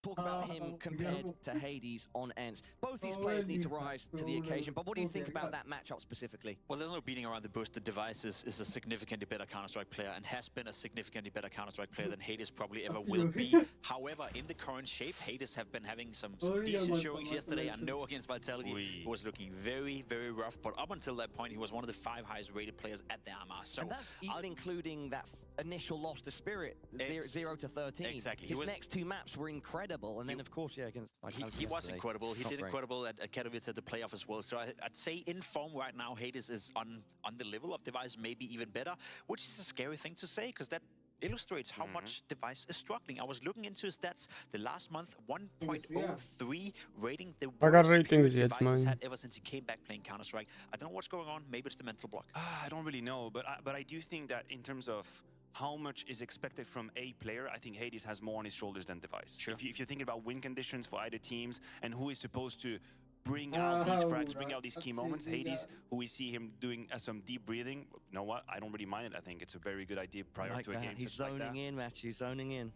Talk about him compared to Hades on ENCE. Both these players need to rise to the occasion, but what do you think about that matchup specifically? Well, there's no beating around the bush. The device is a significantly better Counter-Strike player and has been a significantly better Counter-Strike player than Hades probably ever will be. However, in the current shape, Hades have been having some decent showings yesterday. I know against Vitality, he was looking very, very rough, but up until that point, he was one of the 5 highest rated players at the RMR. So and that's even including that initial loss to Spirit, 0 to 13. Exactly. His next 2 maps were incredible, and then of course, yeah, against Vitality. He was incredible. He did incredible at Katowice at the playoff as well. So I'd say in form right now, Hades is on the level of Device, maybe even better, which is a scary thing to say because that illustrates how much Device is struggling. I was looking into his stats the last month, 1.03 rating, the worst period Device has had ever since he came back playing Counter-Strike. I don't know what's going on. Maybe it's the mental block. I don't really know, but I do think that in terms of how much is expected from a player, I think Hades has more on his shoulders than Device. Sure. If you're thinking about win conditions for either teams and who is supposed to bring out these frags, bring out these key moments, Hades, who we see him doing some deep breathing, you know what? I don't really mind it. I think it's a very good idea prior to a game. He's zoning in, Matthew, zoning in.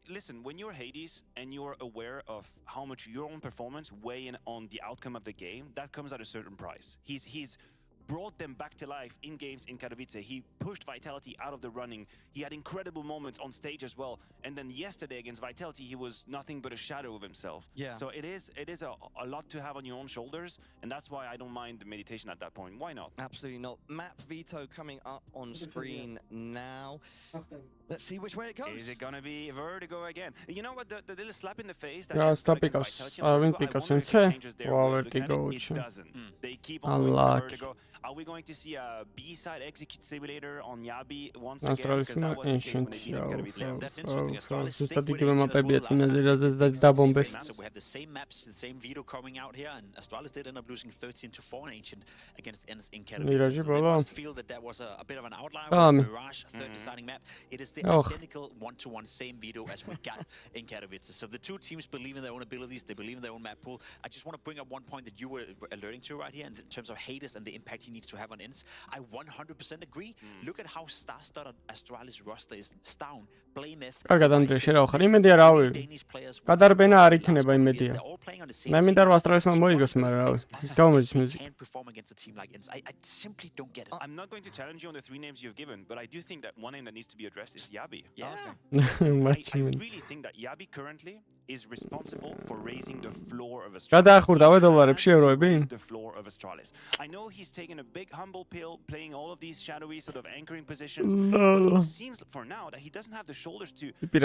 Listen, when you're Hades and you're aware of how much your own performance weigh in on the outcome of the game, that comes at a certain price. He's brought them back to life in games in Katowice. He pushed Vitality out of the running. He had incredible moments on stage as well. And then yesterday against Vitality, he was nothing but a shadow of himself. Yeah. So it is a lot to have on your own shoulders, and that's why I don't mind the meditation at that point. Why not? Absolutely not. Map veto coming up on screen now. Let's see which way it goes. Is it gonna be Vertigo again? You know what? The little slap in the face. Yeah, stop because I win because ENCE. Wow, Vertigo. It doesn't. They keep on going for Vertigo. Are we going to see a B-side execute simulator on Yabi once again? ASTRALIS Because that was the case when they beat him. That's interesting. ASTRALIS so we have the same maps, the same veto coming out here, and ASTRALIS did end up losing 13-4 in Ancient against ENCE in Katowice. So they must feel that was a bit of an outlier. Mirage, third deciding map. It is the identical one-to-one same veto as we got in Katowice. So the two teams believe in their own abilities, they believe in their own map pool. I just want to bring up one point that you were alerting to right here in terms of Hades and the impact he needs to have on ENCE. I 100% agree. Look at how star-studded ASTRALIS roster is. Down, Blame F. კარგად ანდრე შერავხარ. იმედი არ ავი. გადარბენა არ იქნება იმედია. მე მინდა რომ ASTRALIS-მა მოიგოს, მაგრამ რავი. გამოდის მუსიკა. I'm not going to challenge you on the 3 names you've given, but I do think that one name that needs to be addressed is Yabi. Yeah. I really think that Yabi currently is responsible for raising the floor of ASTRALIS. გადაახურდა დოლარებში ევროები. The floor of ASTRALIS. I know he's taken a big humble pill playing all of these shadowy sort of anchoring positions. But it seems for now that he doesn't have the shoulders to really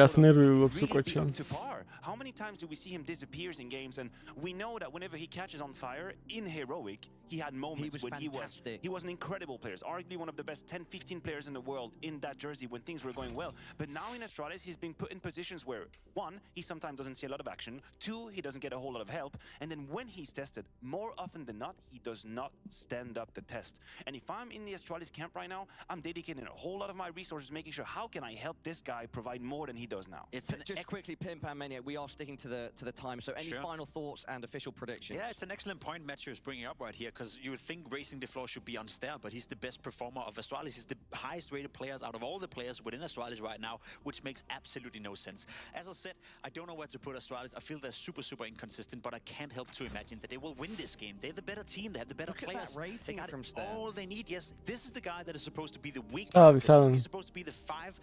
be up to par. How many times do we see him disappears in games? And we know that whenever he catches on fire in Heroic, he had moments when he was an incredible player, arguably one of the best 10-15 players in the world in that jersey when things were going well. But now in ASTRALIS, he's been put in positions where 1, he sometimes doesn't see a lot of action, 2, he doesn't get a whole lot of help, and then when he's tested, more often than not, he does not stand up the test. And if I'm in the ASTRALIS camp right now, I'm dedicating a whole lot of my resources making sure how can I help this guy provide more than he does now. Just quickly, Pimp and Maniac, we are sticking to the time, so any final thoughts and official predictions? Yeah, it's an excellent point Matthew is bringing up right here, because you would think racing the floor should be on Stair, but he's the best performer of ASTRALIS. He's the highest rated players out of all the players within ASTRALIS right now, which makes absolutely no sense. As I said, I don't know where to put ASTRALIS. I feel they're super inconsistent, but I can't help to imagine that they will win this game. They're the better team, they have the better players. They got from all they need. Yes, this is the guy that is supposed to be the weak. He's supposed to be the 5.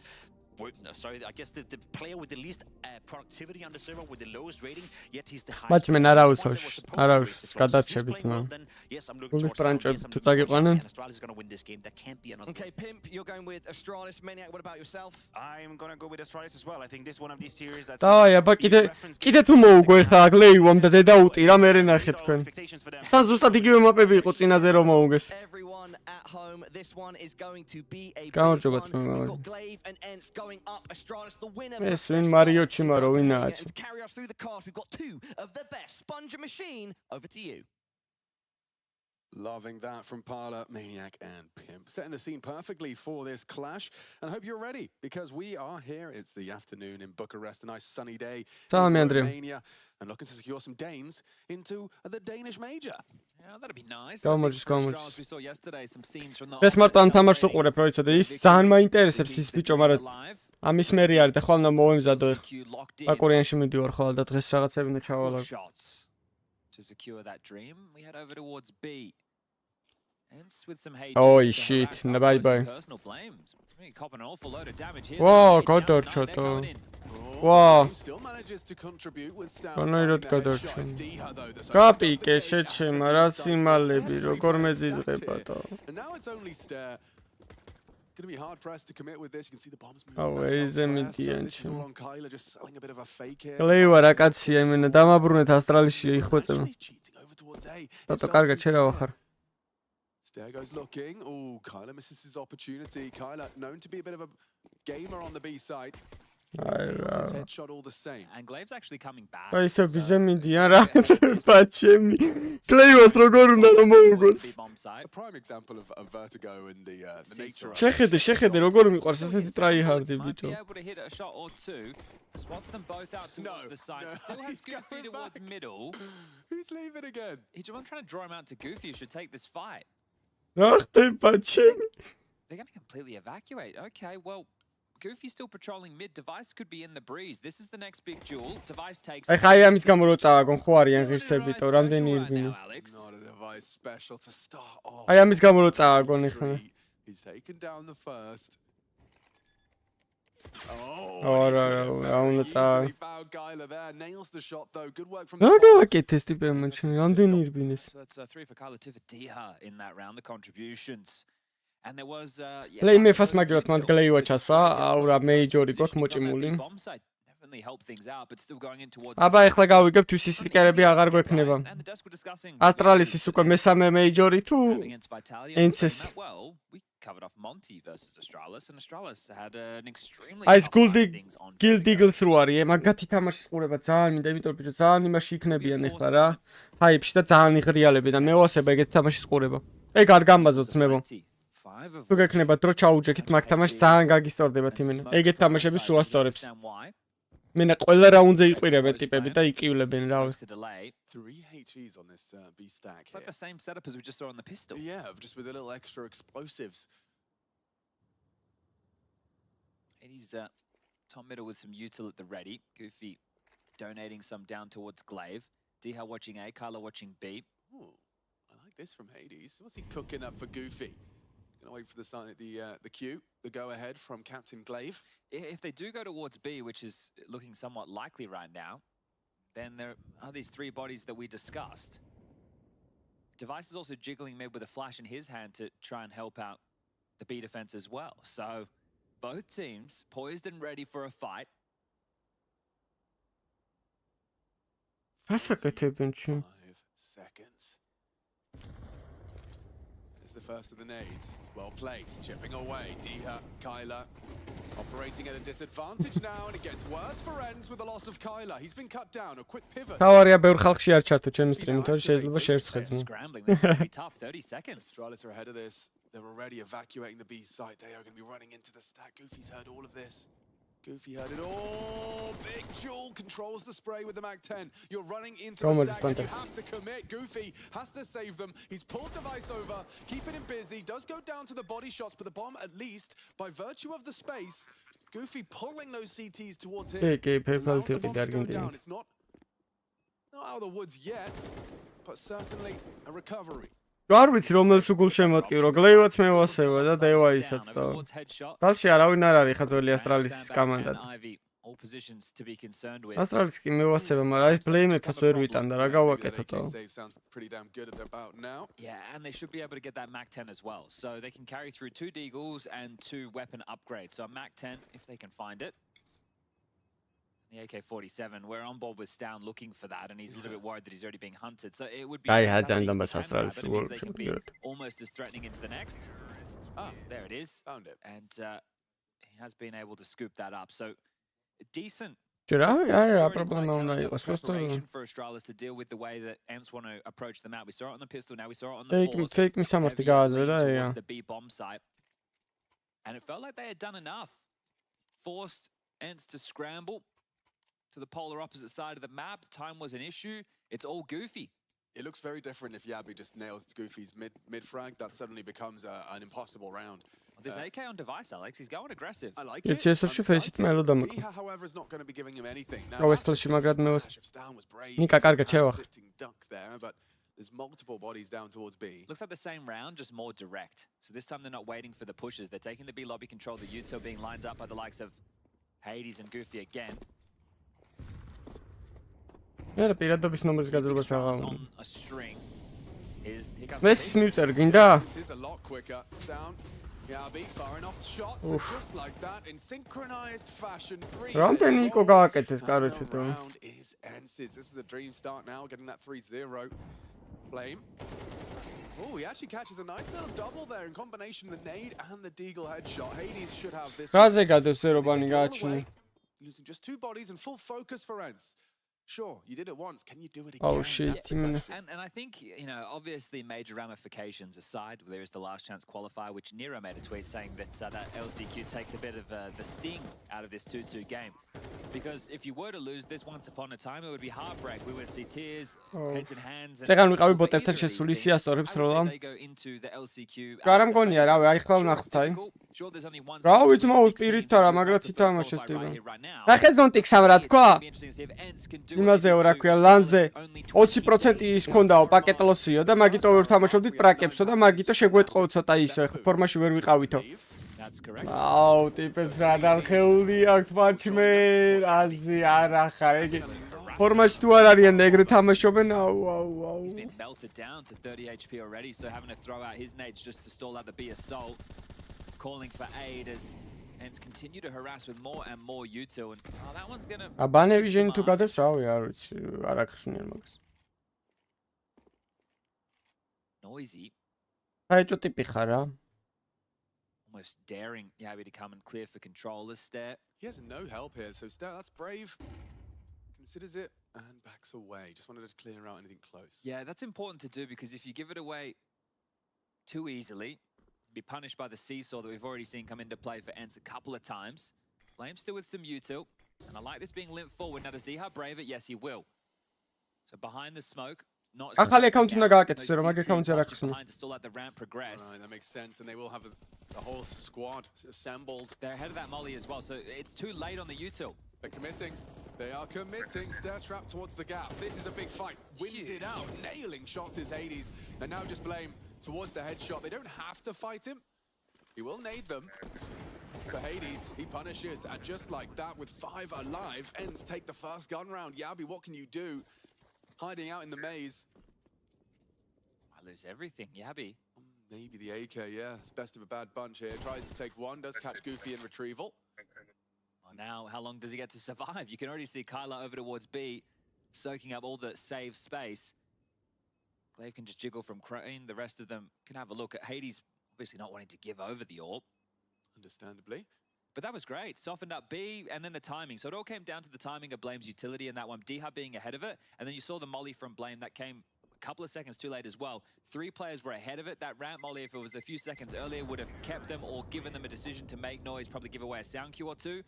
Sorry, I guess the player with the least productivity on the server, with the lowest rating, yet he's the highest. Yes, I'm looking towards ASTRALIS is going to win this game. There can't be another. Okay, Pimp, you're going with ASTRALIS. Maniac, what about yourself? I'm going to go with ASTRALIS as well. I think this one of these series that's კიდე თუ მოუგო ეხლა აგლეივამ და დედაუტირა მე ნახე თქვენ. თან ზუსტად იგივე მაპები იყო წინაზე რომ მოუგეს. Everyone at home, this one is going to be a გამარჯობა თქვენ. We've got Glaive and ENCE going up. ASTRALIS the winner. ეს ვინ მარიო ჩიმარო ვინაა? To carry us through the cast, we've got 2 of the best. Sponge and Machine, over to you. Loving that from Parla, Maniac, and Pimp. Setting the scene perfectly for this clash. And I hope you're ready, because we are here. It's the afternoon in Bucharest, a nice sunny day in Romania, and looking to secure some Danes into the Danish major. Yeah, that'd be nice. Გამოჩის. We saw yesterday some scenes from the ეს მარტო ამ თამაშს უყურებ, რო იცოდე, ის ძალიან მაინტერესებს ის ბიჭო, მაგრამ ამის მერი არის და ხვალ უნდა მოვემზადო ეხ. აკურიანში მიდივარ ხვალ და დღეს რაღაცები უნდა ჩავალო. To secure that dream, we head over towards B. ENCE with some hate. Oh shit, bye bye. Personal blames. Cop an awful load of damage here. Whoa, გადარჩა. Whoa. Still manages to contribute with კონოირად გადარჩა. გაპიკე შეჩემა, რა სიმალები, როგორ მეზიზღებადო. And now it's only stare. Going to be hard pressed to commit with this. You can see the bombs moving. Oh, is a median. Just selling a bit of a fake here. კლეივა რა კაცია, იმენა დამაბრუნეთ ASTRALISში იხვეწება. დატო კარგად შერავა ხარ. Stare goes looking. Oh, Kyler misses his opportunity. Kyler known to be a bit of a gamer on the B side. His headshot all the same. And Glaive's actually coming back. აი ეს ბიზე მიდიან რა პაჩემი. კლეივას როგორ უნდა რომ მოუგოს. A prime example of vertigo and the nature. შეხედე როგორ მიყვარს ეს მეტი ტრაიჰარდი ბიჭო. Able to hit a shot or two. Spots them both out towards the side. Still has Goofy towards middle. Who's leaving again? He's trying to draw him out to Goofy. You should take this fight. რა ხდება პაჩემი? They're going to completely evacuate. Okay, well, Goofy's still patrolling mid. Device could be in the breeze. This is the next big duel. Device takes. აი ხაი ამის გამო რო წავაგონ ხო არიან ღირსებითო, რამდენი ირბინი. Not a device special to start off. აი ამის გამო რო წავაგონ ეხლა. He's taken down the first. Oh, რა უნდა წავაგო. Found Kyler there. Nails the shot though. Good work from რა გავაკეთე ეს ტიპი მაჩნი, რამდენი ირბინეს. So that's 3 for Kyler, 2 for Diha in that round. The contributions. And there was Playmefas მაგერად მან გლეივა ჩასვა, აურა მეიჯორი გვაქვს მოჭიმული. Definitely help things out, but still going in towards. აბა ეხლა გავიგებთ ვის სიტიკერები აღარ გვექნება. ASTRALIS-ის უკვე მესამე მეიჯორი თუ ENCE-ს. Well, we covered off Monty versus ASTRALIS, and ASTRALIS had an extremely. აი ეს Guild-ს რო არის, მაგათი თამაშის ყურება ძალიან მინდა, იმიტომ რომ ძალიან იმაში იქნებიან ეხლა რა. ჰაიპში და ძალიან იღრიალები და მე ვასება ეგეთი თამაშის ყურება. ეგ არ გამბაზოთ მებო. თუ გექნება დრო ჩაუჯექით მაგ თამაშს ძალიან გაგისტორდებათ იმენა. ეგეთ თამაშები სულ ასწორებს. მენა ყველა რაუნდზე იყირებენ ტიპები და იკივლებენ რა. 3 HEs on this B stack. It's like the same setup as we just saw on the pistol. Yeah, just with a little extra explosives. He's top middle with some util at the ready. Goofy donating some down towards Glaive. Diha watching A, Kyler watching B. Ooh, I like this from Hades. What's he cooking up for Goofy? Gonna wait for the sign, the cue, the go ahead from Captain Glaive. If they do go towards B, which is looking somewhat likely right now, then there are these 3 bodies that we discussed. Device is also jiggling mid with a flash in his hand to try and help out the B defense as well. So both teams poised and ready for a fight. That's a good 5 seconds. It's the first of the nades. Well placed, chipping away. Diha, Kyler, operating at a disadvantage now, and it gets worse for ENCE with the loss of Kyler. He's been cut down. A quick pivot. თავარია ბევრ ხალხში არ ჩართო ჩემი სტრიმი, თორე შეიძლება შეერცხეძმო. Scrambling, this is going to be tough. 30 seconds. ASTRALIS are ahead of this. They're already evacuating the B site. They are going to be running into the stack. Goofy's heard all of this. Goofy heard it all. Big Jewel controls the spray with the Mag-10. You're running into the stack and you have to commit. Goofy has to save them. He's pulled Device over, keeping him busy. Does go down to the body shots, but the bomb, at least, by virtue of the space, Goofy pulling those CTs towards him. Allows the bomb to go down. It's not out of the woods yet, but certainly a recovery. არ ვიცი რომელს უგულ შემოტკივრო, გლეივაც მე ვასება და დევაისაც და დასში არავინ არ არის ხა ძველი ASTRALIS-ის კომანდა. ASTRALIS კი მე ვასება, მაგრამ აი Playmefas ვერ ვიტანდა, რა გავაკეთო? Yeah, and they should be able to get that Mag-10 as well. So they can carry through 2 deagles and 2 weapon upgrades. So a Mag-10 if they can find it. The AK-47, we're on board with Stown looking for that, and he's a little bit worried that he's already being hunted. So it would be almost as threatening into the next. There it is. Found it. And he has been able to scoop that up. So decent რა პრობლემა უნდა იყოს, просто for ASTRALIS to deal with the way that ENCE want to approach the map. We saw it on the pistol, now we saw it on the force. fake მისამართი გააზრდა, towards the B bomb site. And it felt like they had done enough. Forced ENCE to scramble to the polar opposite side of the map. Time was an issue. It's all Goofy. It looks very different if Yabi just nails Goofy's mid frag. That suddenly becomes an impossible round. There's AK on device, Alex. He's going aggressive. I like It's it. CS2 face-ით მელოდა მაგ. Diha, however, is not going to be giving him anything. Now, Crosshair მაგრად მეოს. ნიკა კარგად შევახ. But there's multiple bodies down towards B. Looks like the same round, just more direct. So this time they're not waiting for the pushes. They're taking the B lobby control. The Util being lined up by the likes of Hades and Goofy again. მე პირადობის ნომერს გაძლებას აღარ. On a string. მესის მივწერ გინდა? This is a lot quicker. It's down. Yabi firing off shots just like that in synchronized fashion. რამდენი იყო გააკეთეს კაროჩე თუ. Round is ENCE's. This is a dream start now, getting that 3-0. Flame. Oh, he actually catches a nice little double there in combination the nade and the deagle headshot. Hades should have this. რაზე გადავს ერობანი გააჩინე. Losing just 2 bodies and full focus for ENCE. Sure, you did it once. Can you do it again? Oh shit. And I think, you know, obviously major ramifications aside, there is the last chance qualifier, which Nero made a tweet saying that that LCQ takes a bit of the sting out of this 2-2 game. Because if you were to lose this once upon a time, it would be heartbreak. We would see tears, heads and hands. წეგან ვიყავი ბოტებთან შესული CS2-ებს როლა. They go into the LCQ. რა მგონია, რავი, აი ხვალ ნახოთ აი. რა ვიცი მაუს პირით არა, მაგრად ითამაშეს ტიპა. რა ხეზონტიქსამ რა თქვა? იმაზეო რა ქვია, ლანზე 20% ის ქონდაო პაკეტლოსიო და მაგიტო ვერ თამაშობდით პრაკებსო და მაგიტო შეგვეტყო ცოტა ისო, ხო ფორმაში ვერ ვიყავითო. აუ, ტიპებს რა დარხეული აქვთ მაჩმე, აზი არა ხარ, ეგ ფორმაში თუ არ არიან და ეგრე თამაშობენ, აუ. He's been belted down to 30 HP already, so having to throw out his nades just to stall out the B assault, calling for aid as ENCE continue to harass with more and more util, and that one's gonna. აბანე ვიჟენი თუ გადავს, რავი, არ ვიცი, არ ახსნიან მაგას. Noisy. საეჭო ტიპი ხარ რა. Almost daring Yabi to come and clear for control this Stare. He has no help here, so Stare, that's brave. Considers it and backs away. Just wanted to clear out anything close. Yeah, that's important to do because if you give it away too easily, be punished by the seesaw that we've already seen come into play for ENCE a couple of times. Flame still with some util, and I like this being limped forward. Now does Ziha brave it? Yes, he will. So behind the smoke, not ახალი აკაუნტი უნდა გააკეთოს, რომ მაგ აკაუნტზე არ ახსნი. behind to still let the ramp progress. Right, that makes sense, and they will have a whole squad assembled. They're ahead of that molly as well, so it's too late on the util. They're committing. They are committing. Stare trap towards the gap. This is a big fight. Wins it out. Nailing shots is Hades, and now just blame towards the headshot. They don't have to fight him. He will nade them. For Hades, he punishes, and just like that, with 5 alive, ENCE take the first gun round. Yabi, what can you do? Hiding out in the maze. I lose everything, Yabi. Maybe the AK, yeah. It's best of a bad bunch here. Tries to take one, does catch Goofy in retrieval. Well, now, how long does he get to survive? You can already see Kyla over towards B, soaking up all the save space. Glaive can just jiggle from Crane. The rest of them can have a look at Hades. Obviously not wanting to give over the orb. Understandably. But that was great. Softened up B and then the timing. So it all came down to the timing of Blame's utility and that one. D-Hub being ahead of it. And then you saw the molly from Blame that came a couple of seconds too late as well. 3 players were ahead of it. That ramp molly, if it was a few seconds earlier, would have kept them or given them a decision to make noise, probably give away a sound cue or two.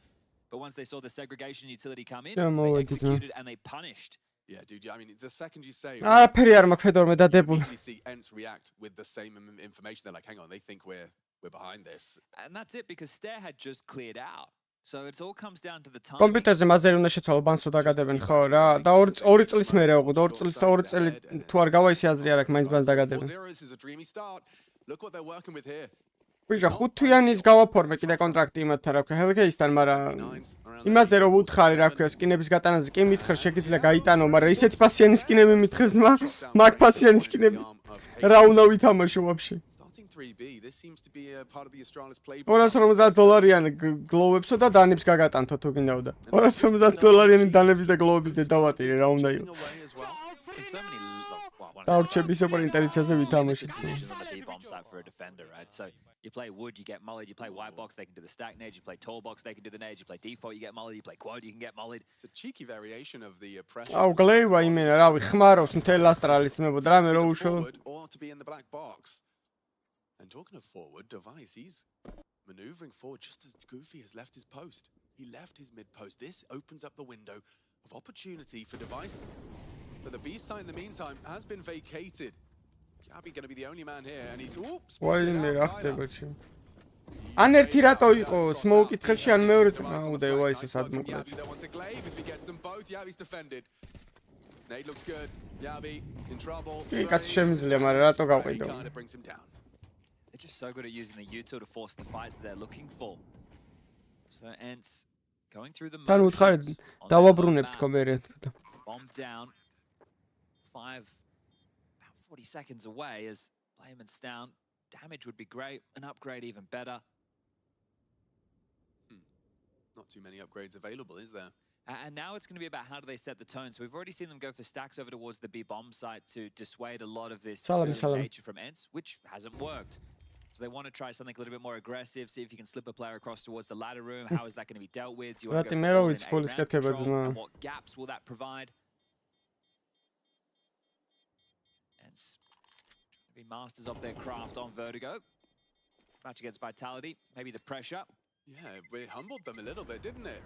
But once they saw the segregation utility come in, they executed and they punished. Yeah, dude, I mean, the second you say... არაფერი არ მაქვს ფედორმე დადებული. You see ENCE react with the same information. They're like, hang on, they think we're behind this. And that's it, because Stare had just cleared out. So it all comes down to the time. კომპიუტერზე მაზერი უნდა შეცვალო ბანსო დაგადებენ ხო რა და 2 წლის მერე აღვ 2 წლის და 2 წელი თუ არ გავა ისე აზრი არ აქვს მაინც ბანს დაგადებენ. This is a dreamy start. Look what they're working with here. ვიჟა 5 თვიანის გავაფორმე კიდე კონტრაქტი იმათთან რა ქვია Hellcase-თან, მაგრამ იმაზე რომ უთხარი რა ქვია სკინების გატანაზე კი მითხარ შეგიძლია გაიტანო, მაგრამ ისეთი ფასიანი სკინები მითხეს მაგ ფასიანი სკინები რა უნდა ვითამაშო ვაფშე. 3B, this seems to be a part of the ASTRALIS playbook. $250 გლოვებსო და დანებს გაგატანთო თუ გინდაოდა. $250 დანების და გლოვების დედავატირე რა უნდა იყო. დავრჩების ოპერ ინტერესაზე ვითამაშეთ. For a defender, right? So You play wood, you get mollied. You play white box, they can do the stack nade. You play tall box, they can do the nade. You play default, you get mollied. You play quad, you can get mollied. It's a cheeky variation of the pressure. აუ გლეივა იმენა რავი ხმარობს მთელ ასტრალის მებოდ რამე რო უშო Or to be in the black box. And talking of forward, Device, he's maneuvering forward just as Goofy has left his post. He left his mid post. This opens up the window of opportunity for Device. But the B site in the meantime has been vacated. Gabby going to be the only man here, and he's oops. ვაიმე რა ხდება ჩი ან ერთი რატო იყო სმოუკი თხელში ან მეორე აუ და ევა ისე სად მოკლედ If he gets them both, Yabi's defended. Nade looks good. Yabi in trouble. კი კაცი შემიძლია მაგრამ რატო გავყიდო Kind of brings him down. They're just so good at using the util to force the fights that they're looking for. So ENCE going through the თან უთხარით დავაბრუნებთ კომერეთ bomb down. 5 about 40 seconds away as Blayman's down. Damage would be great, an upgrade even better. Not too many upgrades available, is there? And now it's going to be about how do they set the tone. So we've already seen them go for stacks over towards the B bomb site to dissuade a lot of this nature from ENCE, which hasn't worked. So they want to try something a little bit more aggressive, see if you can slip a player across towards the ladder room. How is that going to be dealt with? Do you want to go for an control? And what gaps will that provide? ENCE be masters of their craft on Vertigo. Match against Vitality, maybe the pressure. Yeah, we humbled them a little bit, didn't it?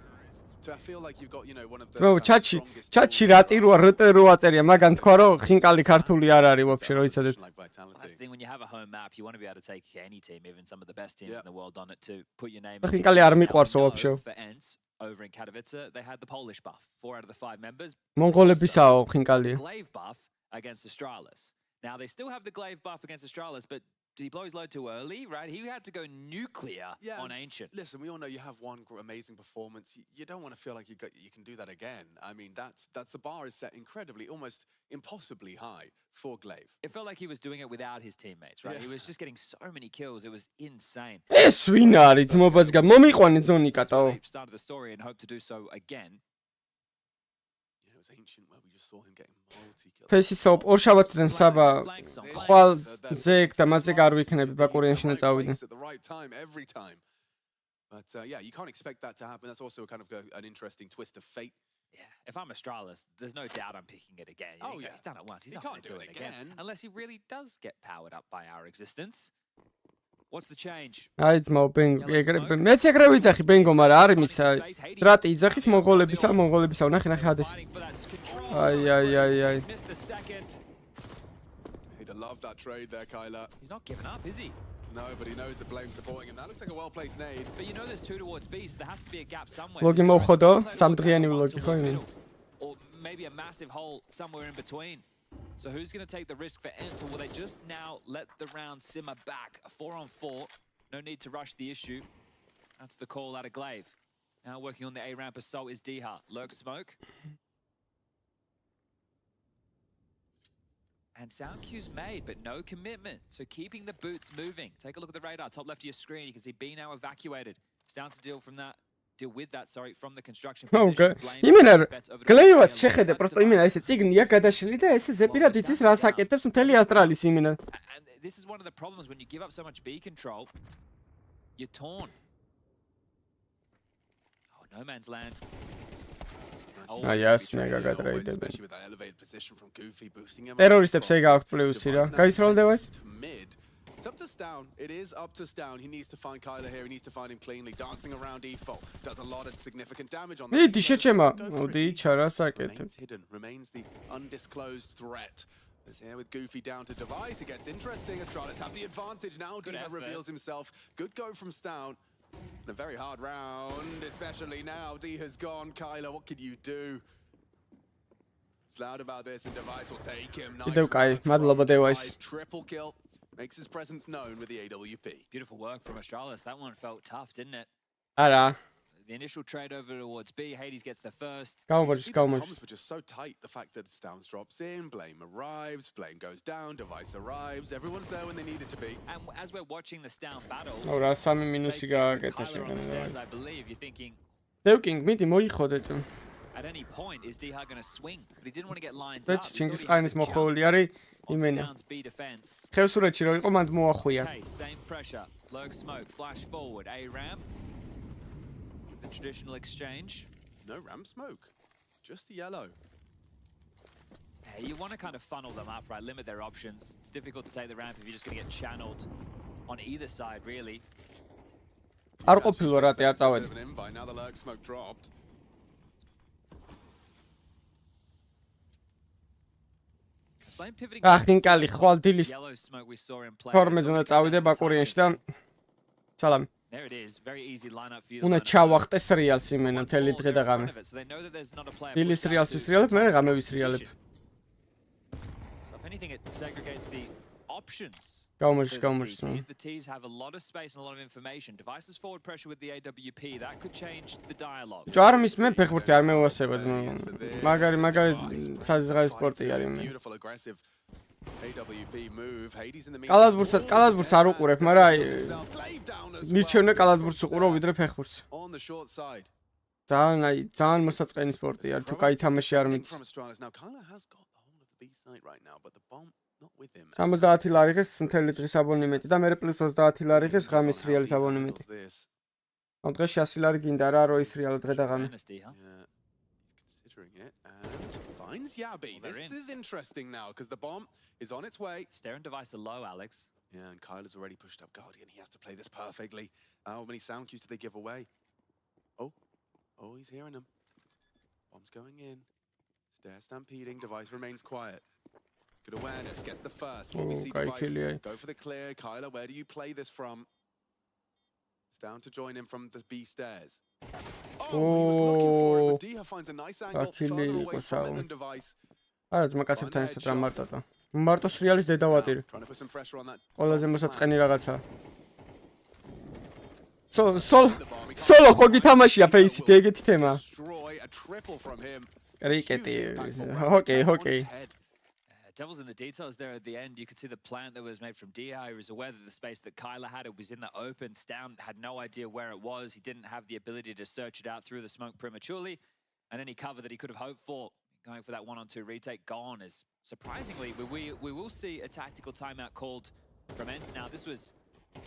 To feel like you've got, you know, one of the ჩატში რატი როა წერია მაგან თქვა რომ ხინკალი ქართული არ არის вообще რო იცოდეთ That's the thing, when you have a home map, you want to be able to take any team, even some of the best teams in the world on it to put your name. ხინკალი არ მიყვარსო вообще For ENCE over in Katowice, they had the Polish buff. 4 out of the 5 members. მონღოლებისაო ხინკალი Glaive buff against ASTRALIS. Now they still have the glaive buff against ASTRALIS, but did he blow his load too early, right? He had to go nuclear on Ancient. Listen, we all know you have one amazing performance. You don't want to feel like you can do that again. I mean, that's the bar is set incredibly, almost impossibly high for Glaive. It felt like he was doing it without his teammates, right? He was just getting so many kills. It was insane. ეს ვინ არის ძმობას გა მომიყვანე ზონი კატო Started the story and hope to do so again. Yeah, it was Ancient where we just saw him getting multi-kills. ფესისოფ ორშაბათიდან საბა ხვალ ზეკ და მასზე არ ვიქნები ბაკურიანში წავიდე At the right time every time. But yeah, you can't expect that to happen. That's also kind of an interesting twist of fate. Yeah, if I'm ASTRALIS, there's no doubt I'm picking it again. He's done it once. He's not going to do it again. Unless he really does get powered up by our existence. What's the change? აი ძმაო ბენგო მეც ეგრე ვიცახი ბენგო მაგრამ არ იმის სტრატი იძახის მონღოლებისა ნახე ჰადეს აი He'd love that trade there, Kyler. He's not giving up, is he? No, but he knows the blame supporting him. That looks like a well-placed nade. But you know there's 2 towards B, so there has to be a gap somewhere. ლოგი მოხოდო სამდღიანი ვლოგი ხო იმენ Or maybe a massive hole somewhere in between. So who's going to take the risk for ENCE, or will they just now let the round simmer back? A 4-on-4, no need to rush the issue. That's the call out of Glaive. Now working on the A ramp assault is Diha. Lurk smoke. And sound cue's made, but no commitment. So keeping the boots moving. Take a look at the radar, top left of your screen. You can see B now evacuated. It's down to deal with that, sorry, from the construction position. იმენა გლეივაც შეხედე, просто იმენა ესე ციგნია გადაშლილი და ესე ზეპირად იცის რას აკეთებს მთელი ასტრალის იმენა. And this is one of the problems when you give up so much B control, you're torn. Oh, no man's land. აი ას მეგა გადაიდებენ. Especially with that elevated position from Goofy boosting him. ტერორისტებს ეგ აქვს პლუსი რა. გაისროლდება ეს? It's up to Stown. It is up to Stown. He needs to find Kyler here. He needs to find him cleanly. Dancing around default. Does a lot of significant damage on the იდი შეჩემა. მოდი ჩარას აკეთებ. Hidden remains the undisclosed threat. As here with Goofy down to Device. It gets interesting. ASTRALIS have the advantage now. Diha reveals himself. Good go from Stown. A very hard round, especially now. Diha's gone. Kyler, what can you do? It's loud about this, and Device will take him. Nice triple kill. Makes his presence known with the AWP. Beautiful work from ASTRALIS. That one felt tough, didn't it? არა. The initial trade over towards B. Hades gets the first. Comms were just so tight. The fact that Stown drops in, Blame arrives, Blame goes down, Device arrives. Everyone's there when they need it to be. And as we're watching the Stown battle, რა 3 მინუსი გააკეთა Kyler on the stairs, I believe you're thinking. დევკინგ მიდი მოიხოდე თუ. at any point is DH going to swing, but he didn't want to get lined და up. ჩინგის ყაენის მოხეული არის იმენა. B defense. ხევსურეთში რო იყო მანდ მოახვია. Okay, same pressure. Lurk smoke, flash forward, A ramp. The traditional exchange. No ramp smoke, just the yellow. Yeah, you want to kind of funnel them up, right? Limit their options. It's difficult to take the ramp if you're just going to get channeled on either side, really. არ ყოფილო რატე არ წავედი. Now the lurk smoke dropped. ახინკალი ხვალ დილის Yellow smoke we saw in play. ფორმეზე უნდა წავიდე ბაკურიანში და სალამი. There it is. Very easy lineup for you. უნდა ჩავახტეს რეალს იმენა მთელი დღე და ღამე. So they know that there's not a player. დილის რეალს ვისრიალებ, მე ღამე ვისრიალებ. So if anything it segregates the options. Gamers. The T's have a lot of space and a lot of information. Devices forward pressure with the AWP, that could change the dialogue. ჯარმის მე ფეხბურთი არ მევასებად. მაგარი საზღარის სპორტი არის მე. Beautiful aggressive AWP move. Hades in the meantime. კალათბურთს არ უყურებ, მაგრამ აი მირჩევნე კალათბურთს უყურო ვიდრე ფეხბურთს. On the short side. ძალიან მოსაწყენი სპორტი არის, თუ კაი თამაში არ მიდის. Now Kyla has got the whole of the B side right now, but the bomb not with him. 70 ლარიხის მთელი დღის აბონემენტი და მე პლუს 30 ლარიხის ღამის რეალის აბონემენტი. ამ დღეში 100 ლარი გინდა რა, რო ის რეალო დღე და ღამე. Yeah, he's considering it and finds Yabi. This is interesting now because the bomb is on its way. Staring device are low, Alex. Yeah, and Kyla's already pushed up Guardian. He has to play this perfectly. How many sound cues do they give away? Oh, he's hearing them. Bomb's going in. Stair stampeding. Device remains quiet. Good awareness. Gets the first. What we see Device go for the clear. Kyla, where do you play this from? It's down to join him from the B stairs. Oh, he was looking for it, but Diha finds a nice angle further away from it than Device. არა, ძმაკაცებთან ერთად რა მარტოა. მარტოს რეალის დედავატირი. Trying to put some pressure on that. ყველაზე მოსაწყენი რაღაცა. სოლო ხო გითამაშია ფეისით ეგეთი თემა. Destroy a triple from him. რიკეტი. Okay. Devil's in the details there at the end. You could see the plant that was made from DI. He was aware that the space that Kyla had, it was in the open. Stown had no idea where it was. He didn't have the ability to search it out through the smoke prematurely. And any cover that he could have hoped for, going for that 1-on-2 retake, gone. Is surprisingly, we will see a tactical timeout called from ENCE now. This was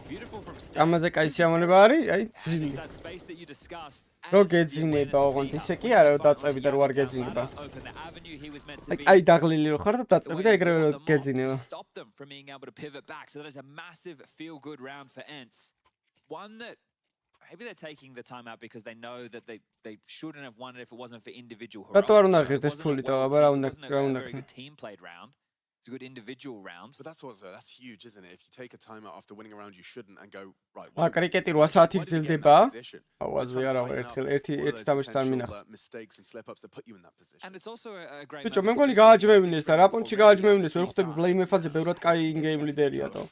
beautiful from Stown. ამაზე კაი სიამონება არის, აი ძილი. That space that you discussed. რო გეძინება ოღონდ ისე კი არა რომ დაწევი და რო არ გეძინება. აი დაღლილი რო ხარ და დაწევი და ეგრევე რო გეძინება. Stop them from being able to pivot back. So that is a massive feel-good round for ENCE. One that maybe they're taking the time out because they know that they shouldn't have won it if it wasn't for individual heroics. რატო არ უნდა ღირდეს ფული და აბა რა უნდა very good team played round. It's a good individual round. But that's huge, isn't it? If you take a timeout after winning a round, you shouldn't and go right. კრიკეტი 8 საათი გრძელდება. აუ აზრი არა ერთი თამაშს არ მინახა. Mistakes and slip ups that put you in that position. And it's also a great. ბიჭო, მე მგონი გააჯმევინეს და რა პონჩი გააჯმევინეს, ვერ ხვდები ბლეიმეფაზე ბევრად კაი ინგეიმ ლიდერია თო.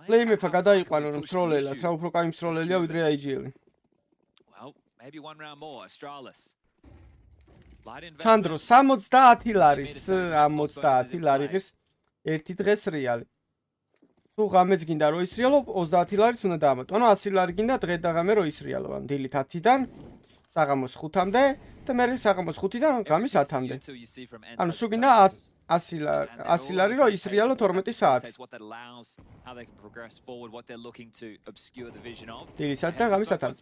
ბლეიმეფა გადაიყვანო რომ მსროლელად, რა უფრო კაი მსროლელია ვიდრე IGL-ი. Well, maybe one round more. ASTRALIS. სანდრო 70 ლარის 70 ლარიღის ერთი დღეს რეალი. თუ ღამეც გინდა რომ ისრიალო 30 ლარიც უნდა დაამატო. ანუ 100 ლარი გინდა დღე და ღამე რომ ისრიალო. ან დილით 10-დან საღამოს 5-მდე და მე საღამოს 5-დან ღამის 10-მდე. ანუ სულ გინდა 100 ლარი რომ ისრიალო 12 საათი. დილით 10-დან ღამის 10-მდე.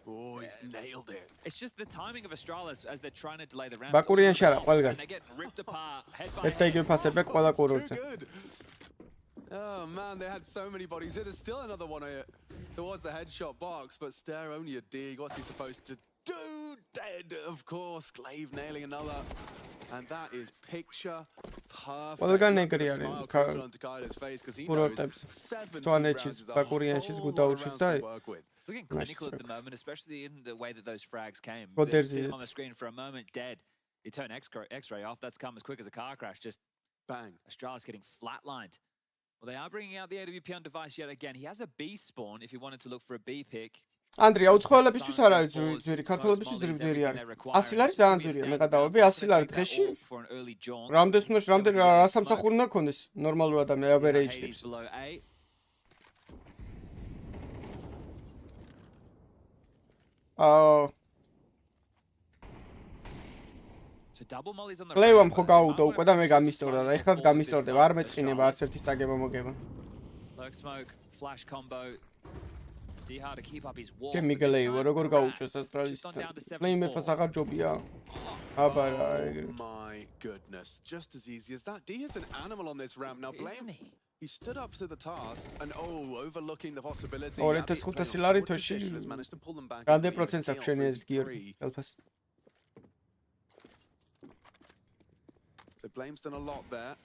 Oh, he's nailed it. It's just the timing of ASTRALIS as they're trying to delay the ramp. ბაკურიანში არა, ყველგან. They get ripped apart head by ერთ ეგ ფასებე ყველა კურორტზე. Oh man, they had so many bodies here. There's still another one towards the headshot box, but Stare only a dig. What's he supposed to do? Dead, of course. Glaive nailing another. And that is picture perfect. ყველგან ეგრე არის. კურორტებს. სვანეთშიც, ბაკურიანშიც, გუდაურშიც და It's looking clinical at the moment, especially in the way that those frags came. They sit on the screen for a moment, dead. You turn X-ray off, that's come as quick as a car crash. Just bang. ASTRALIS getting flatlined. Well, they are bringing out the AWP on device yet again. He has a B spawn if you wanted to look for a B pick. ანდრია, უცხოელებისთვის არ არის ძვირი, ქართველებისთვის ძვირი არის. 100 ლარი ძალიან ძვირია, მე გადავები 100 ლარი დღეში. რამდენს უნდა რამდენ რა სამსახური უნდა გქონდეს ნორმალურ ადამიანს average-ს. So double mollies on the Play-ვა მხო გაუტო უკვე და მე გამისტორდა და ეხლაც გამისტორდება არ მეწყინება არც ერთი საგება მოგება. Lurk smoke, flash combo. D-hard to keep up his wall. Ke მიგელეივა როგორ გაუჭოს ASTRALIS. Play-მეფას აღარ ჯობია. აბარა. Oh my goodness, just as easy as that. D is an animal on this ramp. Now Blame, he stood up to the task and overlooking the possibility. 2500 ლარი თოში. Has managed to pull them back. Რამდენი პროცენტს აქვს შენი ეს გიორი? ელფას. So Blame's done a lot there.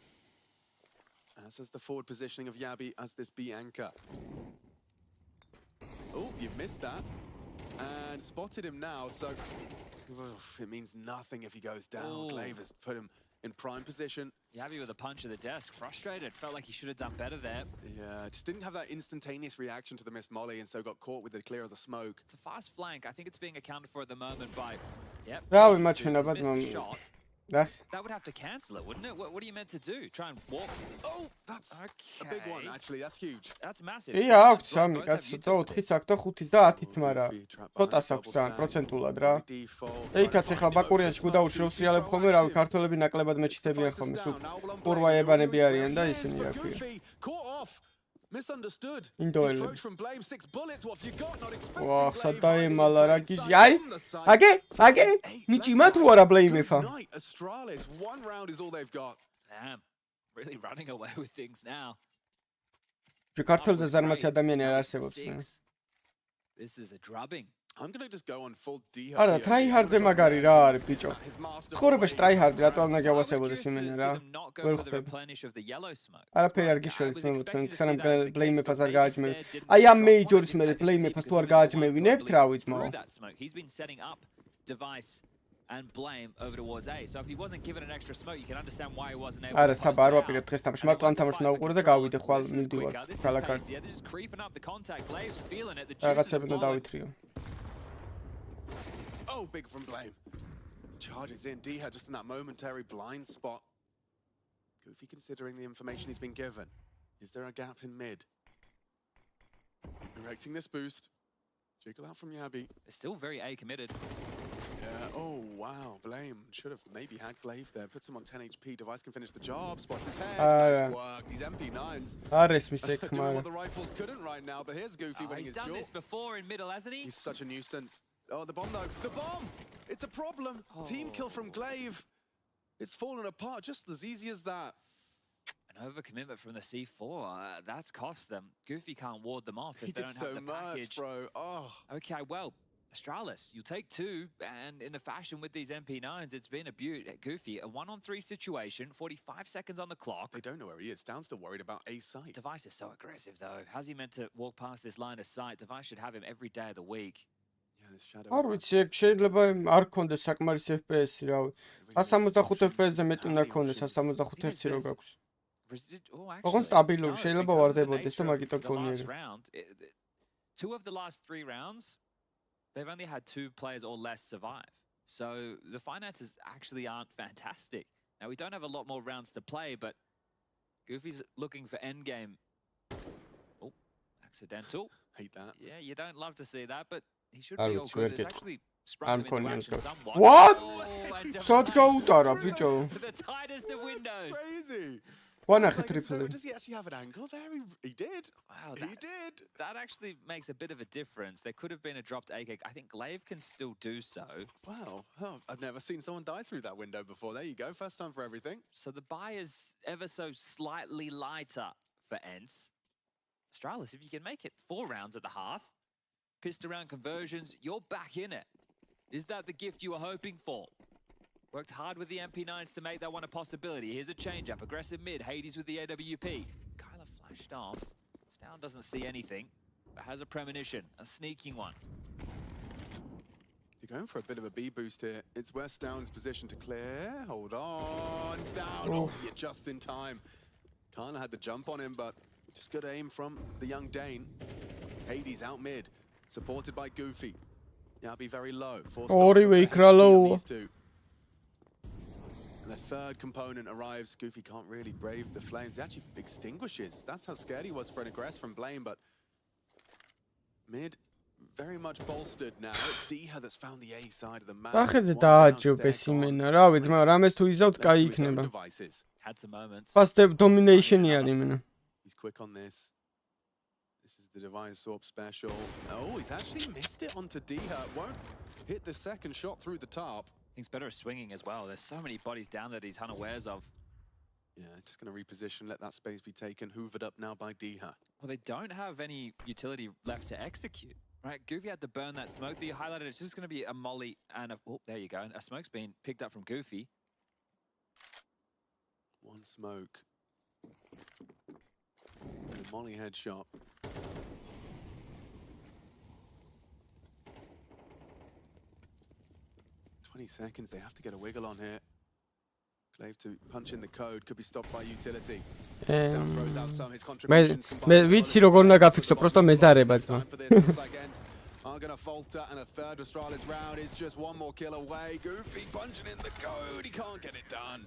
As has the forward positioning of Yabi as this B anchor. Oh, you've missed that. And spotted him now, so it means nothing if he goes down. Glaive has put him in prime position. Yabi with a punch of the desk, frustrated. Felt like he should have done better there. Yeah, just didn't have that instantaneous reaction to the missed molly and so got caught with the clear of the smoke. It's a fast flank. I think it's being accounted for at the moment by... Yep. Რავი მაჩვენა Missed a ბატონო. shot. That That would have to cancel it, wouldn't it? What are you meant to do? Try and walk? Oh, that's a big one, actually. That's huge. That's massive. კი აქვს სამი კაცო და 4-ის აქვს და 5-ის და 10-ით მარა. ცოტას აქვს ძალიან პროცენტულად რა. ეიქაც ახლა ბაკურიანში გუდაუში რო სრიალებ ხოლმე რავი ქართველები ნაკლებად მეჩითებიან ხოლმე სულ ყურვაებანები არიან და ისინი რა ქვია. Misunderstood. Indoile. Approach from Blame, 6 bullets. What have you got? Not expecting. Wow, Glaive სადაემალა რა right გიჟი. inside აი, on the side. აგე, მიჭიმა თუ არა Blame-ефა. Good night, Astralis. One round is all they've got. Damn. Really running away with things now. ქართველზე ზარმაცი ადამიანი არ არსებობს. This is a drubbing. I'm going to just go on full D. არა, tryhard-ზე მაგარი რა არის ბიჭო. ცხოვრებაში tryhard რატო არ უნდა გავასებოდეს იმენა რა. ვერ ხვდები. არაფერი არ გიშველის მე თქვენ სანამ Blame-ефას არ გააჯმევ. აი ამ მეიჯორის მე Blame-ефას თუ არ გააჯმევინებთ რა ვიცმაო. He's been setting up device and Blame over towards A. So if he wasn't given an extra smoke, you can understand why he wasn't able to. არა, საბა არ ვაპირებ დღეს თამაში. მარტო ამ თამაში ნაუყურე და გავიდე ხვალ მივდივარ ქალაქად. Yeah, they're just creeping up the contact. Glave's feeling it. The რაღაცები უნდა დავითრიო. Oh, big from Blame. Charges in. D had just in that momentary blind spot. Goofy considering the information he's been given. Is there a gap in mid? Erecting this boost. Jiggle out from Yabi. They're still very A committed. Yeah, oh wow, Blame should have maybe had Glaive there. Puts him on 10 HP. Device can finish the job. Spots his head. Nice work. These MP9s. არის მისეკ Doing მაგრამ. what the rifles couldn't right now, but here's Goofy winning He's his done duel. this before in middle, hasn't he? He's such a nuisance. Oh, the bomb though. The bomb! It's a problem. Team kill from Glaive. It's fallen apart just as easy as that. An overcommitment from the C4. That's cost them. Goofy can't ward them off if He they did don't so have the much, package. bro. Oh. Okay, well, ASTRALIS, you take two, and in the fashion with these MP9s, it's been a beaut. Goofy, a 1-on-3 situation, 45 seconds on the clock. They don't know where he is. Down's still worried about A site. Device is so aggressive, though. How's he meant to walk past this line of sight? Device should have him every day of the week. Yeah, this shadow. არ ვიცი, შეიძლება არ ქონდეს საკმარის FPS-ი, რავი. 165 FPS-ზე მეტი უნდა ქონდეს, 165 Hz რო გაქვს. ოღონდ სტაბილური, შეიძლება ვარდებოდეს და მაგიტო გონიერი. Two of the last 3 rounds, they've only had 2 players or less survive. So the finances actually aren't fantastic. Now, we don't have a lot more rounds to play, but Goofy's looking for endgame. Oh, accidental. Hate that. Yeah, you don't love to see that, but he should be all good. It's actually sprung him into action somewhat. What? And სად გაუტარა ბიჭო? the tightest of windows. Crazy. ვანახე Like, so ტრიპლი. does he actually have an angle there? He did. Wow, He did. that actually makes a bit of a difference. There could have been a dropped AK. I think Glaive can still do so. Wow. Oh, I've never seen someone die through that window before. There you go. First time for everything. So the buy is ever so slightly lighter for ENCE. ASTRALIS, if you can make it 4 rounds at the half, pissed around conversions, you're back in it. Is that the gift you were hoping for? Worked hard with the MP9s to make that one a possibility. Here's a change-up. Aggressive mid. Hades with the AWP. Kyler flashed off. Stown doesn't see anything, but has a premonition. A sneaking one. You're going for a bit of a B boost here. It's West Down's position to clear. Hold on. It's down. Oh, you're just in time. Kyler had the jump on him, but just good aim from the young Dane. Hades out mid. Supported by Goofy. Now be very low. ორივე იქრა low. And the third component arrives. Goofy can't really brave the flames. He actually extinguishes. That's how scared he was for an aggress from Blame, but mid, very much bolstered now. It's Diha that's found the A side of the map. ახეზე დააჯობეს იმენა, რა ვიცი, მაგრამ რამეს თუ იზავთ, კაი იქნება. Had some moments. Fast domination-ი არის იმენა. He's quick on this. This is the Divine Swap special. Oh, he's actually missed it onto Diha. Won't hit the second shot through the top. He's better at swinging as well. There's so many bodies down that he's unawares of. Yeah, just going to reposition, let that space be taken. Hoovered up now by Diha. Well, they don't have any utility left to execute. Right, Goofy had to burn that smoke that you highlighted. It's just going to be a molly and a... Oh, there you go. A smoke's been picked up from Goofy. One smoke. And a molly headshot. Seconds, they have to get a wiggle on here. Glaive to punch in the code, could be stopped by utility. Throws out some his contributions. მე ვიცი როგორ უნდა გაფიქსო, просто მეზარება ძმა. Are gonna falter and a third Astralis round is just one more kill away. Goofy punching in the code, he can't get it done.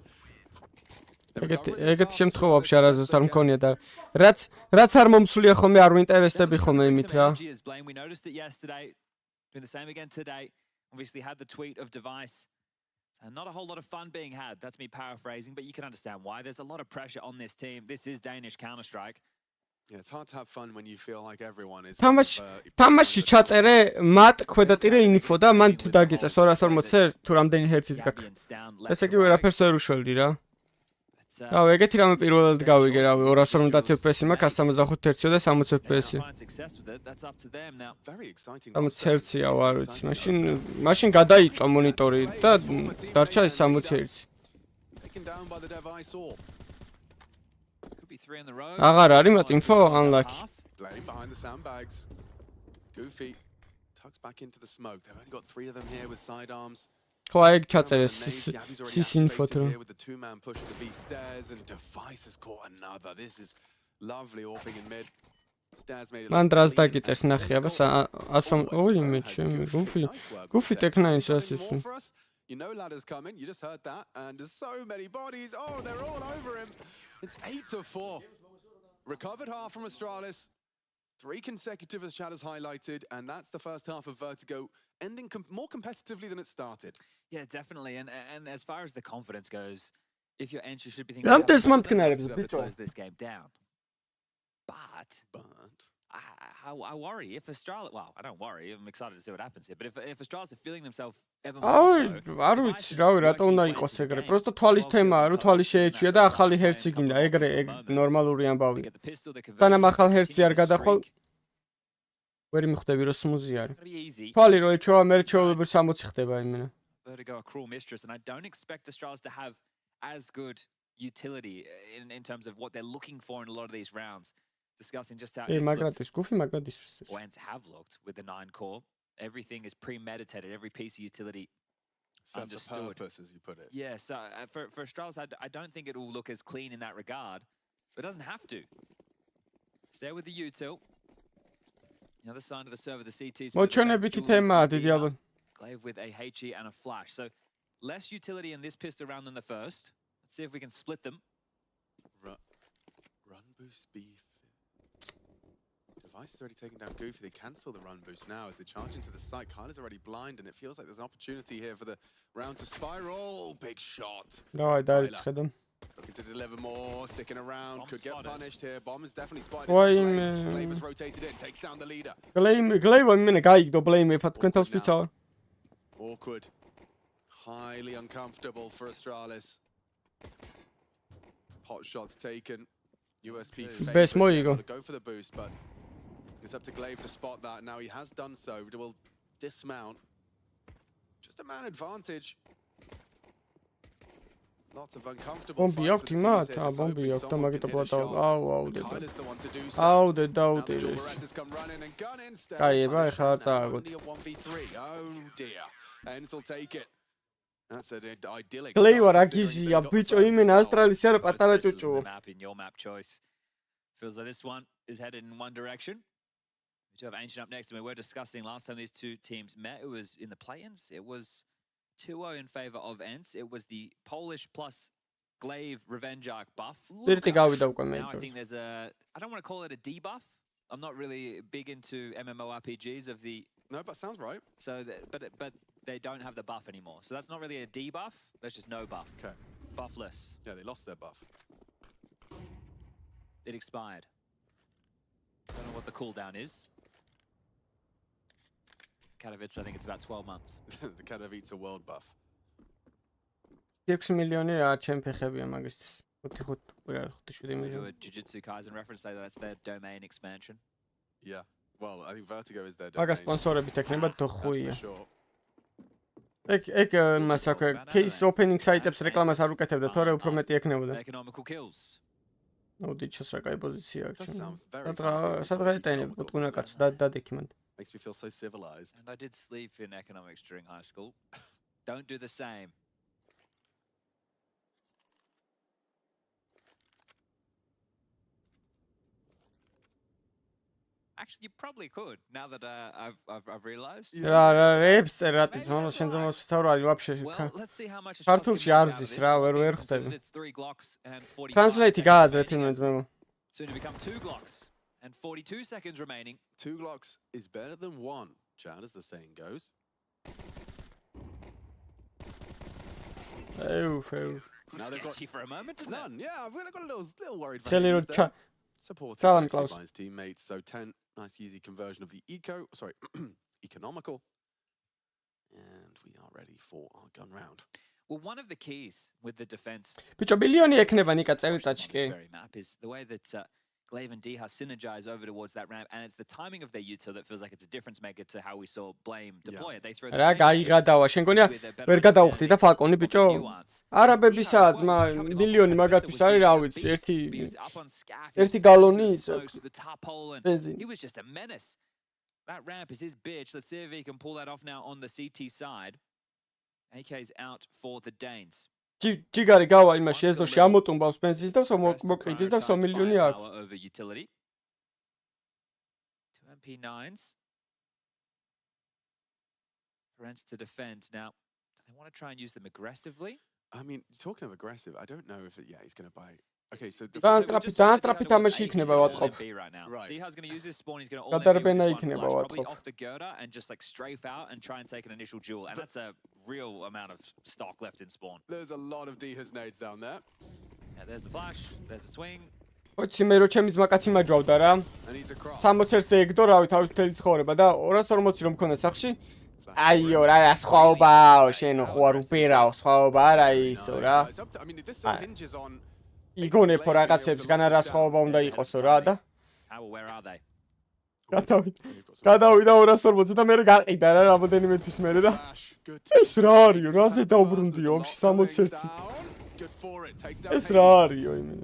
ეგეთ შემთხვევა ვაფშე არასდროს არ მქონია და რაც არ მომსულია ხოლმე არ ვინტერესდები ხოლმე იმით რა. We noticed it yesterday. Doing the same again today. Obviously had the tweet of device. And not a whole lot of fun being had. That's me paraphrasing, but you can understand why. There's a lot of pressure on this team. This is Danish Counter-Strike. Yeah, it's hard to have fun when you feel like everyone is. თამაში ჩაწერე მათ ქვედატირე ინფო და მან თუ დაგიწეს 240 თუ რამდენი ჰერცის გაქვს. ესე იგი ვერაფერს ვერ უშველდი რა. და ეგეთი რამე პირველად გავიგე რავი 250 FPS-ი მაქვს 165 ჰერცი და 60 FPS-ი. 60 ჰერცია არ ვიცი. მაშინ გადაიწვა მონიტორი და დარჩა 60 ჰერცი. აღარ არის მათ ინფო unlucky. Behind the sandbags. Goofy tucks back into the smoke. They've only got 3 of them here with sidearms. ხო ეგ ჩაწერეს sis info-თ რომ with the two-man push of the B stairs and device has caught another. This is lovely orping in mid. Stairs made it. მან დრას დაგიწეს ნახე აბა 100 ოი მე ჩემი გუფი ტექნაინს რას ის. You know ladders coming. You just heard that and there's so many bodies. Oh, they're all over him. It's 8-4. Recovered half from Astralis. 3 consecutive as Chad has highlighted, and that's the first half of Vertigo ending more competitively than it started. Yeah, definitely. And as far as the confidence goes, if your ENCE should be thinking to close this game down. But I worry if Astralis. Well, I don't worry. I'm excited to see what happens here. But if Astralis are feeling themselves ever more არ ვიცი, რავი, რატო უნდა იყოს ეგრე. Просто თვალის თემაა, რომ თვალი შეეჩვია და ახალი ჰერცი გინდა. ეგრე ნორმალური ამბავი. თანამ ახალ ჰერცი არ გადახვალ. ვერ მიხვდები რომ სმუზი არის. თვალი რო ეჩვევა, მე რჩეულებრივ 60 ხდება იმენა. Vertigo a cruel mistress, and I don't expect Astralis to have as good utility in terms of what they're looking for in a lot of these rounds. Discussing just how ENCE have looked with the 9 core. Everything is premeditated. Every piece of utility understood. Purpose, as you put it. Yeah, so for Astralis, I don't think it will look as clean in that regard, but it doesn't have to. Stay with the util. The other side of the server, the CTs. Glaive with a HE and a flash. So less utility in this pistol round than the first. Let's see if we can split them. Run boost beef. Device is already taken down Goofy. They cancel the run boost now as they charge into the site. Kyler's already blind, and it feels like there's an opportunity here for the round to spiral. Big shot. Looking to deliver more, sticking around, bomb could spotted. Get punished here. Bomb is definitely spotted. Glaive has rotated in, takes down the leader. Awkward. Highly uncomfortable for Astralis. Pot shots taken. USP best more you go for the boost, but it's up to Glaive to spot that. Now he has done so. Will dismount. Just a man advantage. Lots of uncomfortable fights with the teams here. Bombi okta magita Au de doubt it is. Kaiba khata. Oh dear. ENCE will take it. That's an idyllic. Glaive rakizia bicho imen ASTRALIS ar patara chuchu. In your map choice. Feels like this one is headed in one direction. We do have Ancient up next, and we were discussing last time these two teams met. It was in the play-ins. It was 2-0 in favor of ENCE. It was the Polish plus Glaive Revenge Arc buff. Now I think there's a, I don't want to call it a debuff. I'm not really big into MMORPGs of the No, but sounds right. So, but they don't have the buff anymore. So that's not really a debuff. There's just no buff. Okay. Buffless. Yeah, they lost their buff. It expired. Don't know what the cooldown is. Katowice, I think it's about 12 months. The Katowice world buff. 6 მილიონი რა ჩემფეხებია მაგისთვის. 5-7 Do მილიონი. a Jujutsu Kaisen reference, say that's their domain expansion. Yeah. Well, I think Vertigo is their მაგას domain. სპონსორებით ექნება That's for დოხუია. sure. ეგ მას რა ქვია, case opening site-ებს რეკლამას არ უკეთებდა, თორე უფრო მეტი ექნებოდა. Economical kills. ნუ დიჩას რა კაი პოზიცია აქვს. That sounds very fancy. სადღა ეტენებ, მოტყუნა კაცო, დადექი მან. Makes me feel so civilized. And I did sleep in economics during high school. Don't do the same. Actually, you probably could. Now that I've realized. რა რეპს წერატი ზონას შენ ზონას ვსაუბრალი вообще. Well, let's see how much. ქართულში არ ზის რა, ვერ ხვდები. Translate გააზრეთ იმენ ძმებო. Soon to become 2 Glocks and 42 seconds remaining. 2 Glocks is better than 1, Chad, as the saying goes. Now they've got for a moment, didn't none. Yeah, I've really got a little worried. Hello, Chat. Supported Salam, by Klaus. his teammates. So 10, nice easy conversion of the economical. And we are ready for our gun round. Well, one of the keys with the defense. ბიჭო მილიონი ექნება ნიკა წელიწადში კი. Map is the way that Glaive and Diha synergize over towards that ramp, and it's the timing of their util that feels like it's a difference maker to how we saw Blame deploy it. They throw the რა გაიღადავა შენ გონია ვერ გადავხდი და ფალკონი ბიჭო არაბებისა ძმა მილიონი მაგათვის არის რა ვიცი ერთი გალონი ბენზინი. He was just a menace. That ramp is his bitch. Let's see if he can pull that off now on the CT side. AK's out for the Danes. ჯიგარი გავა იმაში ეზოში ამოტუმბავს ბენზინს და მოკრიდის და 100 მილიონი აქვს. Over utility. 2 MP9s. For ENCE to defend. Now, do they want to try and use them aggressively? I mean, talking of aggressive, I don't know if he's going to buy. Okay, so ძალიან სწრაფი თამაში იქნება ვატყობ. Right. Diha's going to use this spawn. He's going to all გადარბენა იქნება probably ვატყობ. off the girder and just like strafe out and try and take an initial duel. And that's a real amount of stock left in spawn. There's a lot of Diha's nades down there. Yeah, there's the flash, there's the swing. ოცი მე რო ჩემი ძმა კაცი მაჯავდა რა. And he's across. 61-ზე ეგდო რავი თავის მთელი ცხოვრება და 240 რომ მქონდა სახში. აიო რა სხვაობაო შენ ხო არ უპირაო სხვაობა არა ისო რა. I mean, this all hinges on იგონებო რაღაცებს განა რა სხვაობა უნდა იყოსო რა და Where are they? გადავიდა 240 და მე გაყიდა რა რამოდენიმე თვის მერე და ეს რა არისო რაზე დაუბრუნდიო ომში 61 ეს რა არისო იმენ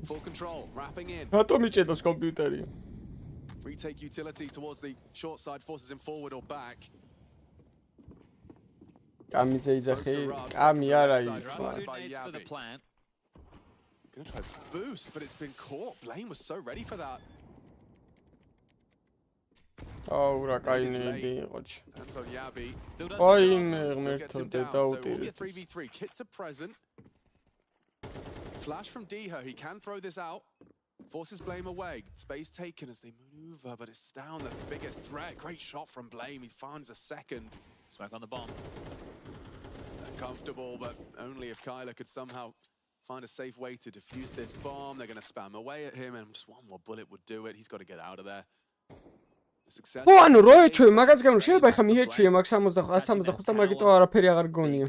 რატომ იჭედოს კომპიუტერი retake utility towards the short side forces him forward or back. კამიზე იძახი კამი არა ის Gonna try boost, but it's been caught. Blame was so ready for that. აუ რა კაი ნები იყო ჩი. That's on Yabi. აი მე მერთოდე დაუტირე. 3v3 kits are present. Flash from Diha, he can throw this out. Forces Blame away. Space taken as they maneuver, but it's down the biggest threat. Great shot from Blame. He finds a second. Smoke on the bomb. Comfortable, but only if Kyler could somehow find a safe way to defuse this bomb. They're going to spam away at him, and just one more bullet would do it. He's got to get out of there. ო ანუ რო ეჩვე მაგას გამო შეიძლება ხა მიეჩვიე მაგ 75 და მაგიტო არაფერი აღარ გონია.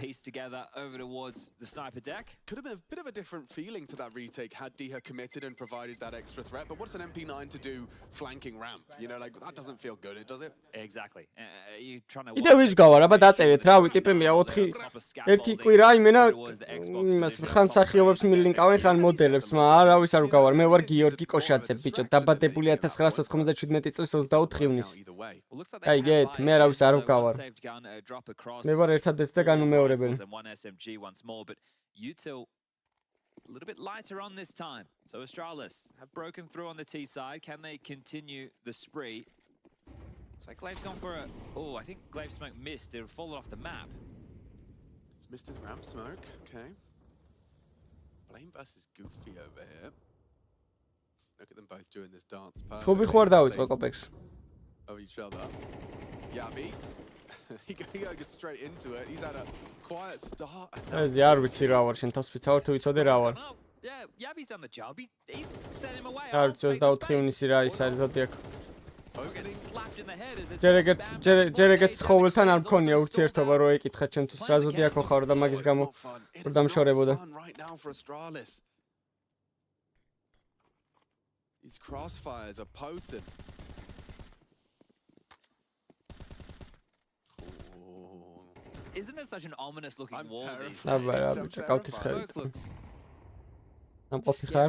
Could have been a bit of a different feeling to that retake had Diha committed and provided that extra threat. But what's an MP9 to do flanking ramp? You know, like that doesn't feel good, does it? Exactly. You trying to იდე ვის გავა რა დაწერეთ რავი ტიპებია 4 ერთი კვირა იმენა იმას ხანსახიობებს მილინკავენ ხან მოდელებს მაგრამ არავის არ გავარ მე ვარ გიორგი კოშაძე ბიჭო დაბადებული 1997 წლის 24 აი გეთ მე არავის არ გავარ მე ვარ ერთადერთი და განუმეორებელი A little bit lighter on this time. So ASTRALIS have broken through on the T side. Can they continue the spree? Looks like Glaive's gone for a... Oh, I think Glaive smoke missed. It fallen off the map. It's missed his ramp smoke. Okay. Blame versus Goofy over here. Look at them both doing this dance. ხუბი ხوار დავიწყო კოპექს. Of each other. Yabi. he goes straight into it. He's had a quiet start. Ez არ ვიცი რა ვარ შენ თავს ვიცავ თუ ვიცოდე რა ვარ. Yeah, Yabi's done the job. He's sent him away. არ ვიცი 24 ივნისი რა ის არის ზოდიაქ. Getting slapped in the head as this ჯერ ეგეთ ცხოველთან არ მქონია ურთიერთობა რო ეკითხა ჩემთვის რა ზოდიაქო ხარ და მაგის გამო ვერ დამშორებოდა. These crossfires are potent. Isn't it such an ominous looking wall? აბა კავთის ხერი. ამ ყოფი ხარ?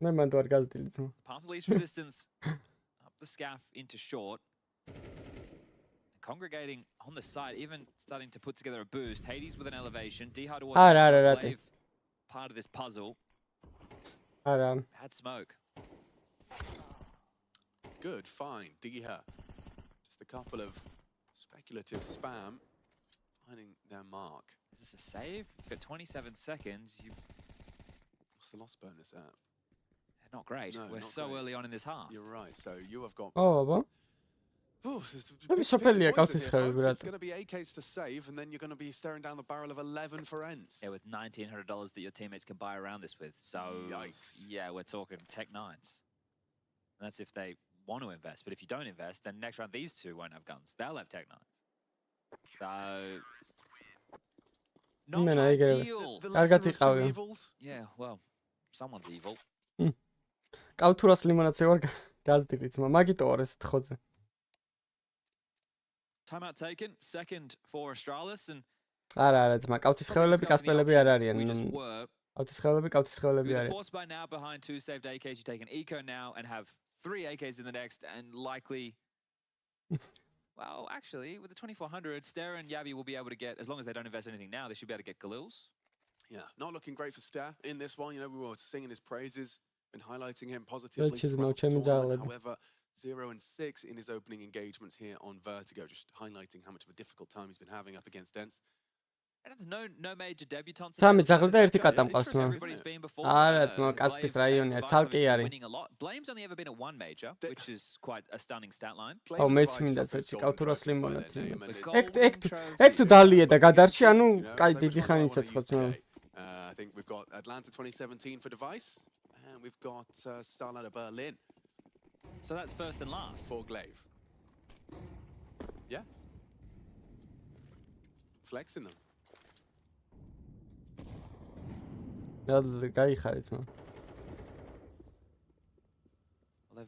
მე მანდ ვარ გაზრდილი ძმა. Path of least resistance. The scaff into short, congregating on the side, even starting to put together a boost. Hades with an elevation, D-Hard towards part of this puzzle. Bad smoke. Good, fine, D-Hard. Just a couple of speculative spam, finding their mark. Is this a save? You've got 27 seconds. What's the loss bonus at? Not great. We're so early on in this half. You're right. So you have got. Oh, it's going to be 8Ks to save, and then you're going to be staring down the barrel of 11 for ENCE. Yeah, with $1,900 that your teammates can buy around this with. So, yikes. Yeah, we're talking Tech 9s. And that's if they want to invest. But if you don't invest, then next round these two won't have guns. They'll have Tech 9s. So. Not ideal. Yeah, well, someone's evil. კავთურას ლიმონაცე ვარ გაზრდილი ძმა მაგიტო არ ესეთ ხოძე. Timeout taken, second for ASTRALIS and არა ძმა კავთის ხეველები კასპელები არ არიან. კავთის ხეველები არიან. Forced by now behind two saved AKs, you take an eco now and have 3 AKs in the next and likely well, actually with the 2400, Stare and Yabi will be able to get, as long as they don't invest anything now, they should be able to get Galils. Yeah, not looking great for Stare in this one. You know, we were singing his praises. Been highlighting him positively. However, 0 and 6 in his opening engagements here on Vertigo, just highlighting how much of a difficult time he's been having up against ENCE. And there's no major debutantes. სამი ძაღლი და ერთი კატა მყავს მო. არა ძმა კასპის რაიონი არის, ცალკე არის. Blame's only ever been at one major, which is quite a stunning stat line. ო მეც მინდა ცოტა კავთურას ლიმონად. ეგ თუ დალია და გადარჩი, ანუ კაი დიდი ხანი ცოცხლად ძმა. I think we've got Atlanta 2017 for device. And we've got Starlight of Berlin. So that's first and last. For Glaive. Yes. Flexing them. Well, they've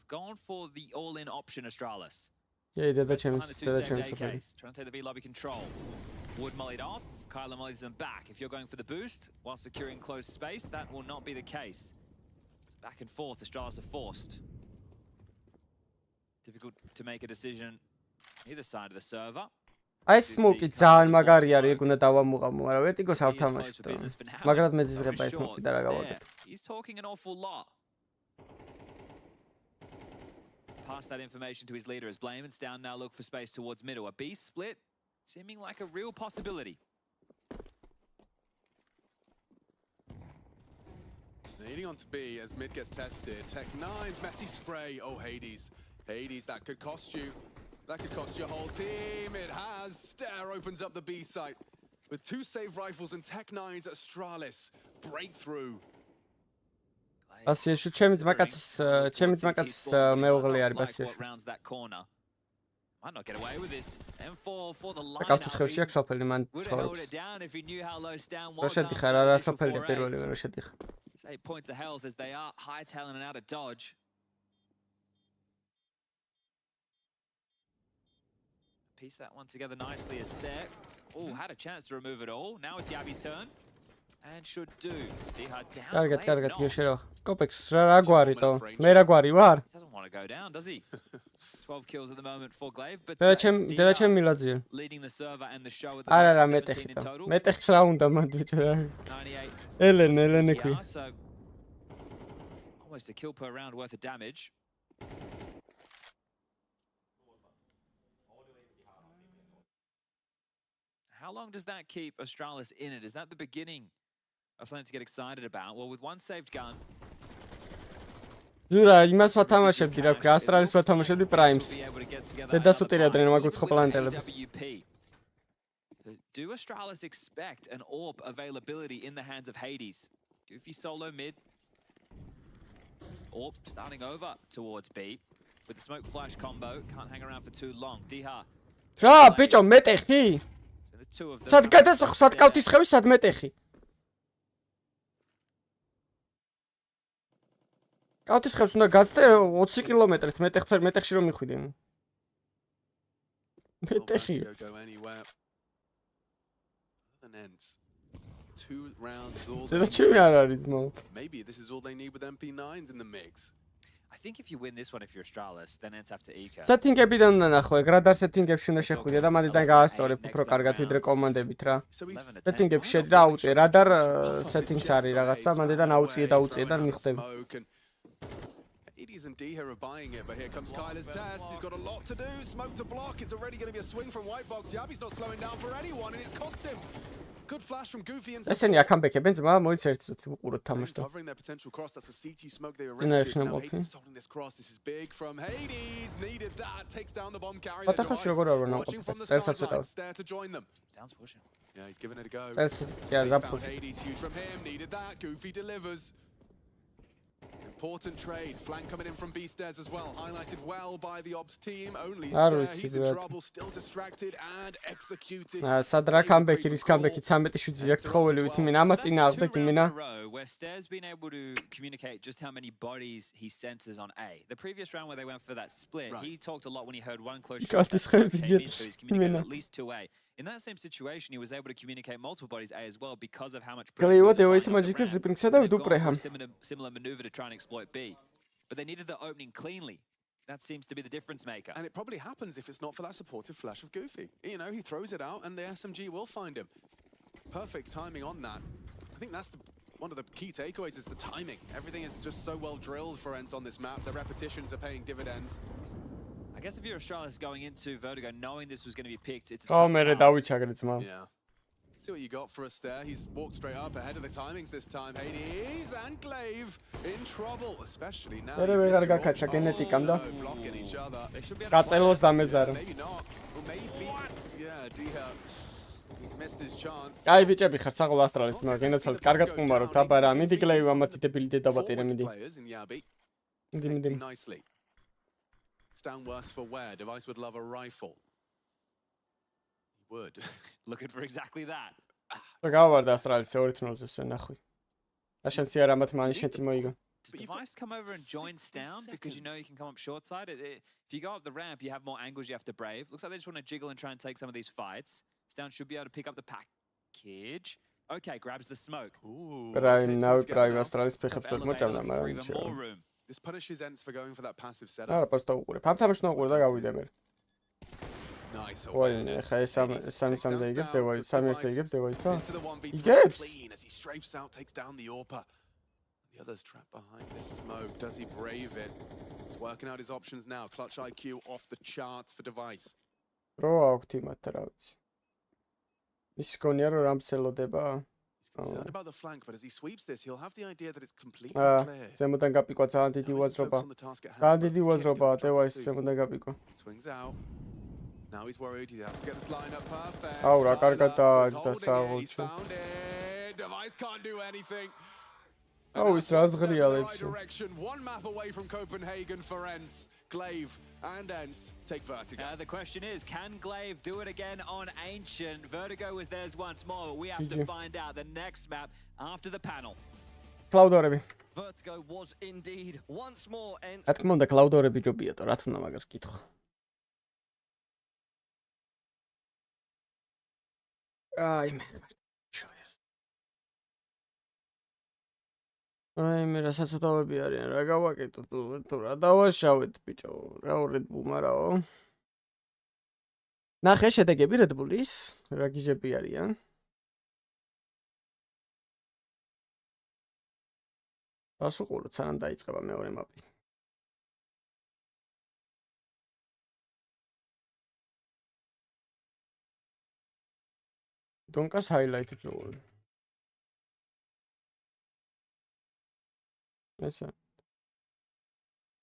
gone for the all-in option, ASTRALIS. Yeah, they're the champs. Trying to take the B lobby control. Wood mollied off. Kyler mollies them back. If you're going for the boost while securing close space, that will not be the case. Back and forth, ASTRALIS are forced. Difficult to make a decision either side of the server. I smoke it ძალიან მაგარი არის, ეგ უნდა დავამუღამო, მაგრამ ვერტიგოს არ ვთამაშობ. მაგრამ მეძიზღება ეს სმოკი და რა გავაკეთე. He's talking an awful lot. Pass that information to his leader as Blame and Stown now look for space towards middle. A B split seeming like a real possibility. Leading on to B as mid gets tested. Tech 9's messy spray. Oh, Hades. Hades, that could cost you. That could cost your whole team. It has. Stare opens up the B site. With 2 save rifles and Tech 9's ASTRALIS. Breakthrough. Basiešu, ჩემი ძმაკაც მეუღლე არის ბასiešu. Might not get away with this. M4 for the line. კავთის ხევში აქვს სოფელი მან ცხოვრობს. რა შედიხარ, რა სოფელი პირველი რა შედიხარ. 8 points of health as they are high talent and out of dodge. Piece that one together nicely as Stare. Oh, had a chance to remove it all. Now it's Yabi's turn. And should do. D-Hard down. კარგად, გიშერო. კოპექს რა გვარიტო? მე რა გვარი ვარ? Doesn't want to go down, does he? 12 kills at the moment for Glaive, but დედა ჩემ მილაძია. leading the server and the show at the არა, 17 in total. მეტეხს რა უნდა მანდ ბიჭო რა. 98. ელენე ქვი. Almost a kill per round worth of damage. How long does that keep ASTRALIS in it? Is that the beginning of something to get excited about? Well, with one saved gun, ზურა, იმას ვათამაშებდი, რა ქვია, ASTRALIS ვათამაშებდი Primes. დედას უტირებდნენ მაგ უცხო პლანეტელებს. Do ASTRALIS expect an AWP availability in the hands of Hades? Goofy solo mid. AWP starting over towards B with the smoke flash combo. Can't hang around for too long. Diha. რა, ბიჭო, მეტეხი? The two of them. სად გადასახ, სად კავთის ხევი, სად მეტეხი? კავთის ხევს უნდა გაცდე 20 კილომეტრით, მეტეხში რომ მიხვიდე. მეტეხი. Maybe this is all they need with MP9s in the mix. I think if you win this one, if you're ASTRALIS, then ENCE have to eco. Setting-ებიდან უნდა ნახო, რადარ setting-ებში უნდა შეხვიდე და მანდიდან გაასწორებ უფრო კარგად ვიდრე კომანდებით რა. Setting-ებში შედი და აუწიე, რადარ settings არის რაღაცა, მანდიდან აუწიე და უწიე და მიხვდები. Hades and D here are buying it, but here comes Kyler's test. He's got a lot to do. Smoke to block. It's already going to be a swing from Whitebox. Yabi's not slowing down for anyone, and it's cost him. Good flash from Goofy and ესენი აკამბექებენ ძმა მოიც ერთი წუთი უყუროთ თამაშს და covering their potential cross. That's a CT smoke they were ready to. Now Hades holding this cross. This is big from Hades. Needed that. Takes down the bomb carrier. Watching from the sideline. Stare to join them. Sounds pushing. Yeah, he's giving it a go. Found Hades huge from him. Needed that. Goofy delivers. Important trade. Flank coming in from B stairs as well. Highlighted well by the ops team. Only Stare. He's in trouble. Still distracted and executed. სადრა კამბექი, რის კამბექი 13 შვიძი აქვს ხოველი ვითი მე ამაც წინა აღდა იმენა. Where Stare's been able to communicate just how many bodies he senses on A. The previous round where they went for that split, he talked a lot when he heard one close shot. He's communicated at least 2A. In that same situation, he was able to communicate multiple bodies A as well because of how much pressure was on the ground. Similar maneuver to try and exploit B. But they needed the opening cleanly. That seems to be the difference maker. And it probably happens if it's not for that supportive flash of Goofy. You know, he throws it out and the SMG will find him. Perfect timing on that. I think that's one of the key takeaways is the timing. Everything is just so well drilled for ENCE on this map. The repetitions are paying dividends. I guess if you're ASTRALIS going into Vertigo knowing this was going to be picked, it's a Yeah. See what you got for us there. He's walked straight up ahead of the timings this time. Hades and Glaive in trouble, especially now. Blocking each other. Maybe not. Or maybe. Yeah, Diha. He's missed his chance. აი ბიჭები ხარ საღოლ ASTRALIS მაგ ენაცალ კარგად ყუმარობთ აბა რა მიდი Glaive ამათი დებილი დაბატირე მიდი. მიდი. Nicely. Down worse for where? Device would love a rifle. He would. Looking for exactly that. გავარდა ASTRALIS 2-0-ზე ნახვი. და შენ სიარამათ მანიშეთი მოიგო. Does Device come over and join Stown because you know you can come up short side? If you go up the ramp, you have more angles you have to brave. Looks like they just want to jiggle and try and take some of these fights. Stown should be able to pick up the package. Okay, grabs the smoke. Ooh. Prime ASTRALIS ფეხებს ვერ მოჭამდა, მაგრამ This punishes ENCE for going for that passive setup. არა, პოსტა უყურებ. ამ თამაშს ნოყურე და გავიდე მე. Nice. ხა ეს სამზე იგებს დევაი, სამერზე იგებს დევაისა. Იგებს. As he strafes out, takes down the AWPer. The others trapped behind this smoke. Does he brave it? He's working out his options now. Clutch IQ off the charts for Device. Pro აქვთ იმათ რა ვიცი. ის გონია რომ რამცელოდება. Concerned about the flank, but as he sweeps this, he'll have the idea that it's completely clear. ზემოდან გაპიკვა ძალიან დიდი უაზრობა. ძალიან დიდი უაზრობა Device ზემოდან გაპიკვა. Swings out. Now he's worried. He has to get this line up perfect. აუ რა კარგად დაასაღოლჩო. Device can't do anything. აუ ის რა ზღრიალებს. One map away from Copenhagen for ENCE. Glaive and ENCE take Vertigo. The question is, can Glaive do it again on Ancient? Vertigo was theirs once more, but we have to find out the next map after the panel. Cloudorები. Vertigo was indeed once more ENCE. რა თქმა უნდა Cloudorები ჯობია და რა თქმა მაგას კითხო. აი მე აი მე რასაცოტავები არიან რა გავაკეთოთ თუ რა დავაშავეთ ბიჭო რა Red Bull მარაო ნახე შედეგები Red Bull-ის რა გიჟები არიან რას უყუროთ სანამ დაიწყება მეორე მაპი დონკას highlight-ებს უყუროთ ესა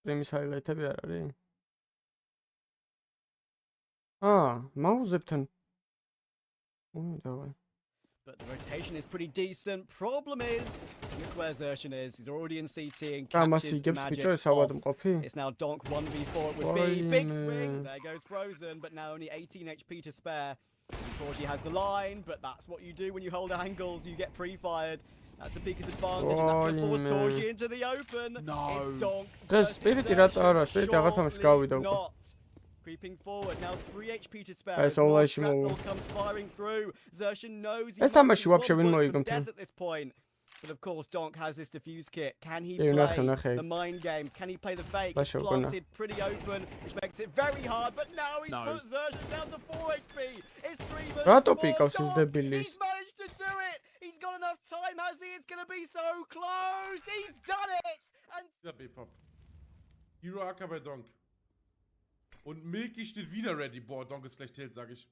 პრიმის ჰაილაითები არ არის? მაუზებთან. დავай. But the rotation is pretty decent. Problem is, look where Zershin is. He's already in CT and Kamasi catches the gives magic choice off. mყოფი. It's now Donk 1v4 it would be. Big swing. There goes Frozen, but now only 18 HP to spare. Torji has the line, but that's what you do when you hold angles. You get pre-fired. That's the biggest advantage, and that's going to force Torji into the open. No. It's Donk. Დღეს სპირიტი რატო არა, სპირიტი აღარ თამაში გავიდა უკვე. Not. Creeping forward, now 3 HP to spare. Ეს ოლაში Shrapnel comes firing through. Zershin knows ეს თამაში ვაფშე ვინ მოიგო death at this point. But of course, Donk has this diffuse kit. Can he Yeah, play nothing. the mind games? Can he play the fake? That's He's your planted pretty open, which makes it very hard. But now he's put Zershin down to 4 HP. It's 3 versus 4. რატო პიკავს ის დებილი? He's managed to do it. He's got enough time, has he? It's going to be so close. He's done it. And Der B-Pop. Hero AK bei Donk. Und Milky steht wieder ready. Boah, Donk ist gleich tilt, sag ich.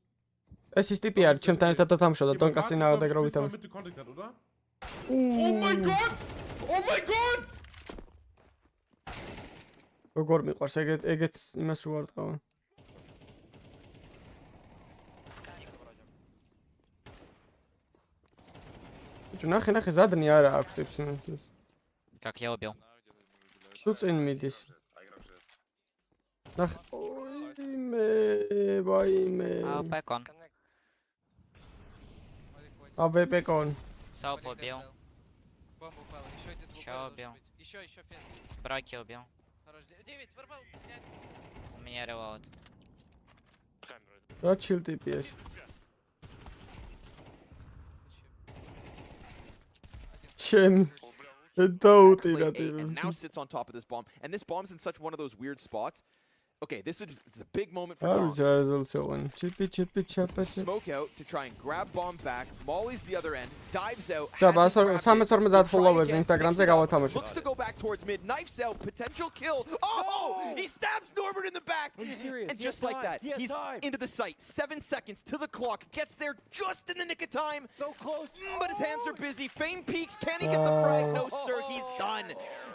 ეს ის ტიპი არის, ჩემთან ერთად თამაშობდა, დონკას წინააღმდეგ რო ვითამაშ. Mitte Contact hat, oder? Oh mein Gott! Oh mein Gott! როგორ მიყვარს ეგეთ იმას რო არ ტყავა. ნახე ზადნი არა აქვს ტიპს. Как я убил? თუ წინ მიდის. ნახე. ვაიმე. Бэкон. Бэкон. Сауп убил. Еще убил. Браки убил. У меня револт. რა ჩილ ტიპია ეს? Чем And now sits on top of this bomb, and this bomb's in such one of those weird spots. Okay, this is a big moment for Dom. Smoke out to try and grab bomb back. Molly's the other end, dives out. Looks to go back towards mid, knifes out, potential kill. Oh! He stabs Norbert in the back. Are you serious? And just like that, he's into the sight. 7 seconds to the clock, gets there just in the nick of time. So close. But his hands are busy. Fame peaks. Can he get the frag? No, sir. He's done.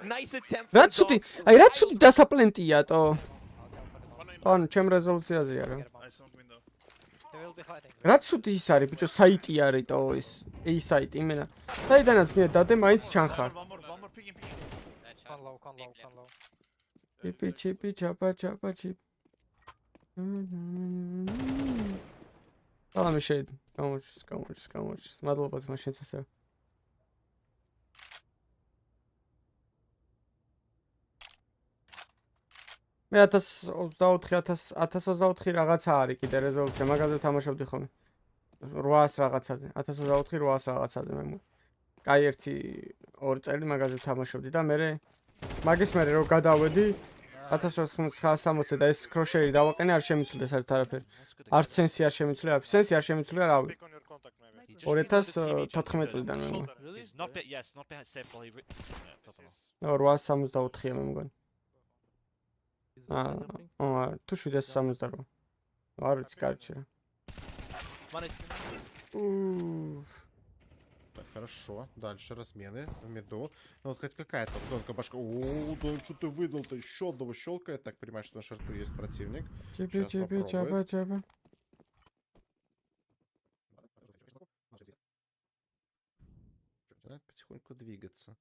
Nice attempt. ანუ ჩემ რეზოლუციაზეა რა. რაც უთი ის არის ბიჭო საიტი არის თო ის A საიტი იმენა. საიდანაც გინდა დადე მაინც ჩანხარ. ჩიპი ჩაპა ჩიპ. ალამი შეიძლება გამოჩის. მადლობა მაშინაც ასე. მე 1024 რაღაცა არის კიდე რეზოლუცია, მაგაზე თამაშობდი ხოლმე. 800 რაღაცაზე, 1024 800 რაღაცაზე მე. კაი 1-2 წელი მაგაზე თამაშობდი და მე მაგის მერე რო გადავედი 1460 და ეს Crosshair დავაყენე არ შემიცვლია საერთოდ არაფერი. არც სენსი არ შემიცვლია, სენსი არ შემიცვლია რავი. 2014 წლიდან მე. 864-ია მე მგონი. Tu 768. არ ვიცი კარჩი რა. Так, хорошо. Дальше размены в меду. Ну вот хоть какая-то Донка башка. О, Дон, что ты выдал-то? Еще одного щелкает. Так, понимаешь, что на шарту есть противник. Чапа. Начинает потихоньку двигаться.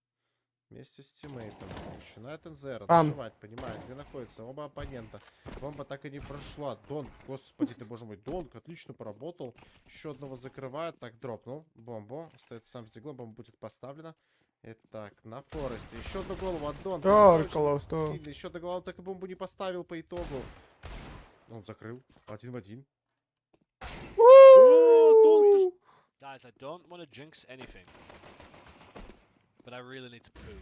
Вместе с тиммейтом. Начинает ENCE разжимать, понимает, где находится оба оппонента. Бомба так и не прошла. Дон, господи ты, боже мой, Дон отлично поработал. Еще одного закрывает. Так, дропнул бомбу. Остается сам с диглом, бомба будет поставлена. Итак, на форесте. Еще одну голову от Дон. Еще одну голову, так и бомбу не поставил по итогу. Он закрыл. 1 в 1. Guys, I don't want to jinx anything. But I really need to poo.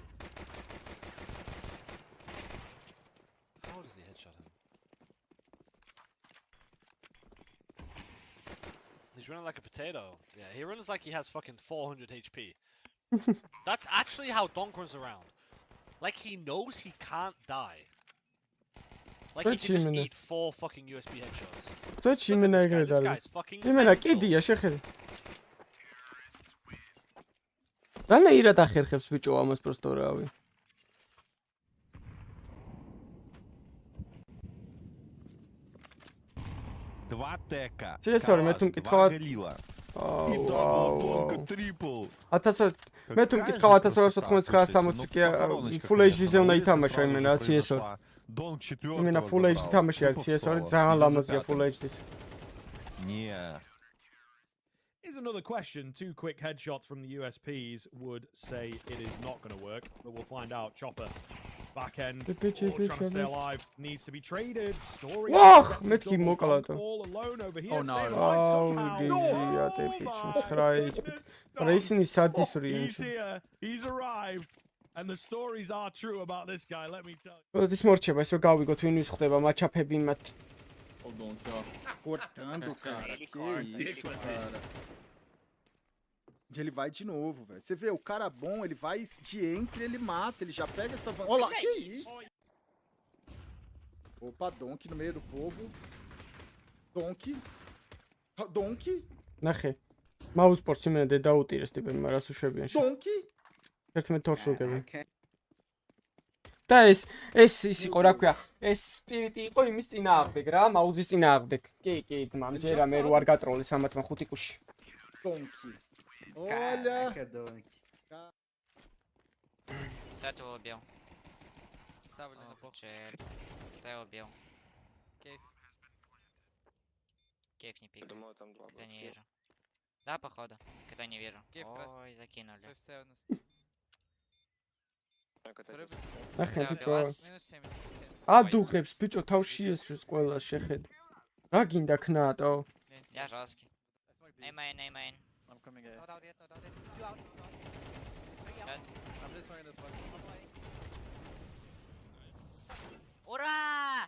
How does he headshot him? He's running like a potato. Yeah, he runs like he has fucking 400 HP. That's actually how Donk runs around. Like he knows he can't die. Like he can just eat 4 fucking USB headshots. This guy's fucking mental. რანაირად ახერხებს ბიჭო ამას პროსტო რავი. 2 тека. CSOR მე თუ მკითხავ მე თუ მკითხავ 1299 კი Full HD-ზე უნდა ითამაშო იმენა CSOR. იმენა Full HD თამაში არის CSOR ძალიან ლამაზია Full HD-ს. Не. Here's another question. 2 quick headshots from the USPs would say it is not going to work, but we'll find out. Chopper back end, trying to stay alive, needs to be traded. Story all alone over here. Oh no. He's here. He's arrived. And the stories are true about this guy, let me tell you. This morcheba, isso გავიგოთ ვინ ის ხდება match-up-ები მათ. Cortando, cara. Que isso, cara. Ele vai de novo, velho. Você vê, o cara bom, ele vai de entre, ele mata, ele já pega essa... Olha lá, que isso? Opa, Donk no meio do povo. Donk. Donk. ნახე. მაუსპორტს იმენა დე დაუტირეს ტიპებმა რას უშვებიან შე. Donk. ერთმე თორს უგებენ. და ეს იყო რა ქვია, ეს სპირიტი იყო იმის წინააღმდეგ რა, მაუზის წინააღმდეგ. კი, მამჯერა მე რო არ გატროლის ამათმა 5 კუში. Donk. Olha. Кстати, его убил. Ставлю на PGL. Кто его убил? Кейф не пик. Думаю, там 2. Когда не вижу. Да, походу. Когда не вижу. Ой, закинули. ნახე ბიჭო. ადუღებს ბიჭო თავში ესროს ყველა შეხედ. რა გინდა ქნატო? Я жесткий. Эй, майн. I'm coming in. No doubt yet. You out. I'm this one in this one. Ура!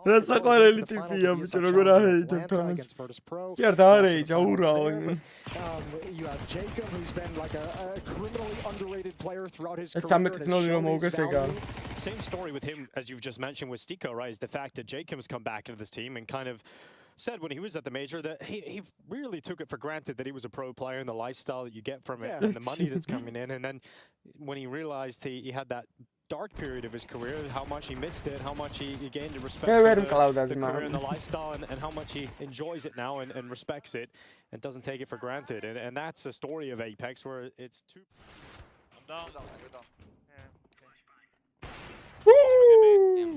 რა საყვარელი ტიპია ბიჭო, როგორ აჰეიტებ თავს. კი არ დაარეიჯა, ურაო. You have Jacob, who's been like a criminally underrated player throughout his career. Same story with him as you've just mentioned with Stiko, right? Is the fact that Jacob's come back into this team and kind of said when he was at the major that he really took it for granted that he was a pro player and the lifestyle that you get from it and the money that's coming in. And then when he realized he had that dark period of his career, how much he missed it, how much he gained the respect for the career and the lifestyle, and how much he enjoys it now and respects it and doesn't take it for granted. And that's a story of Apex where it's too... I'm down.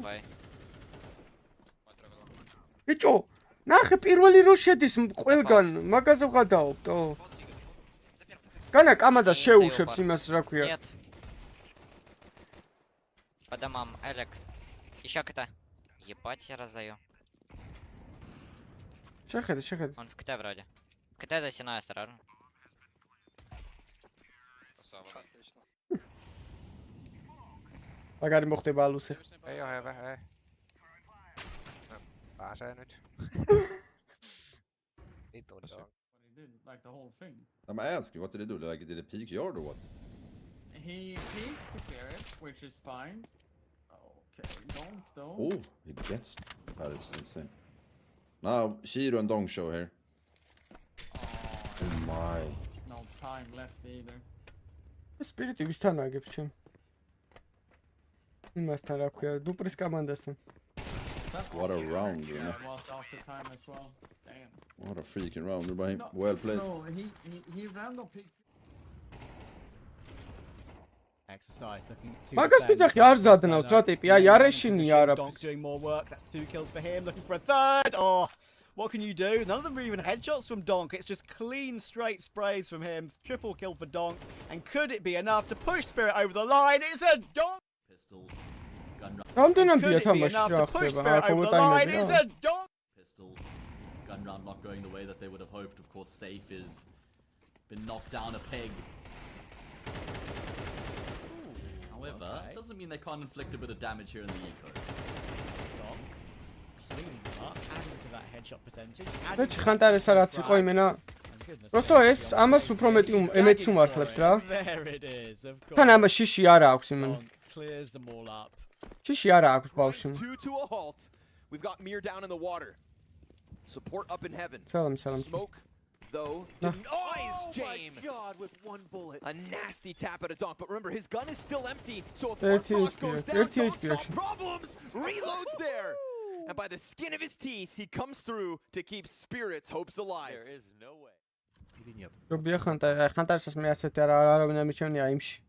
Bye. ბიჭო, ნახე პირველი რო შედის ყველგან, მაგაზე ვღადაობდო. განა კამადას შეუშვებს იმას რა ქვია. Нет. По домам, Элек. Еще КТ. Ебать, я раздаю. Შეხედე. Он в КТ вроде. КТ за стеной, осторожно. მაგარი მოხდება ალუსე. Pääsee nyt. What he did, like the whole thing. I'm asking, what did he do? Like, did he peek yard or what? He peeked to clear it, which is fine. Okay, Donk though. Oh, he gets. That is insane. Now, Shiro and Donk show here. Oh my. No time left either. სპირიტი ვისთან აგებს ჩემ? იმასთან რა ქვია, დუპრის კამანდასთან. What a round, you know. Was after time as well. Damn. What a freaking round by him. Well played. No, he random picked. Exercise looking to მაგას ვიძახი არ ზადნავს რა ტიპი, აი არეშინი არა. Donk's doing more work. That's 2 kills for him. Looking for a third. Oh, what can you do? None of them are even headshots from Donk. It's just clean, straight sprays from him. Triple kill for Donk. And could it be enough to push Spirit over the line? It's a Donk. Pistols. Could it be enough to push Spirit over the line? It's a Donk. Pistols. Gun round not going the way that they would have hoped. Of course, Safe is been knocked down a peg. However, doesn't mean they can't inflict a bit of damage here in the eco. Donk cleaning up, adding to that headshot percentage. ეჩ ხანტარესა რაც იყო იმენა. Просто ეს ამას უფრო მეტი ემეც უმართლებს რა. There it is, of course. თან ამას შიში არა აქვს იმენა. Clears them all up. შიში არა აქვს ბავშვი. 2 to a halt. We've got Mir down in the water. Support up in heaven. Salam. Smoke though. Oh my god, with 1 bullet. A nasty tap at a Donk, but remember his gun is still empty. So if one cross goes down, Donk's got problems. Reloads there. and by the skin of his teeth, he comes through to keep Spirit's hopes alive. There is no way. Robia ხანტარისას მე ასეთი არავინ ამიჩვენია იმში.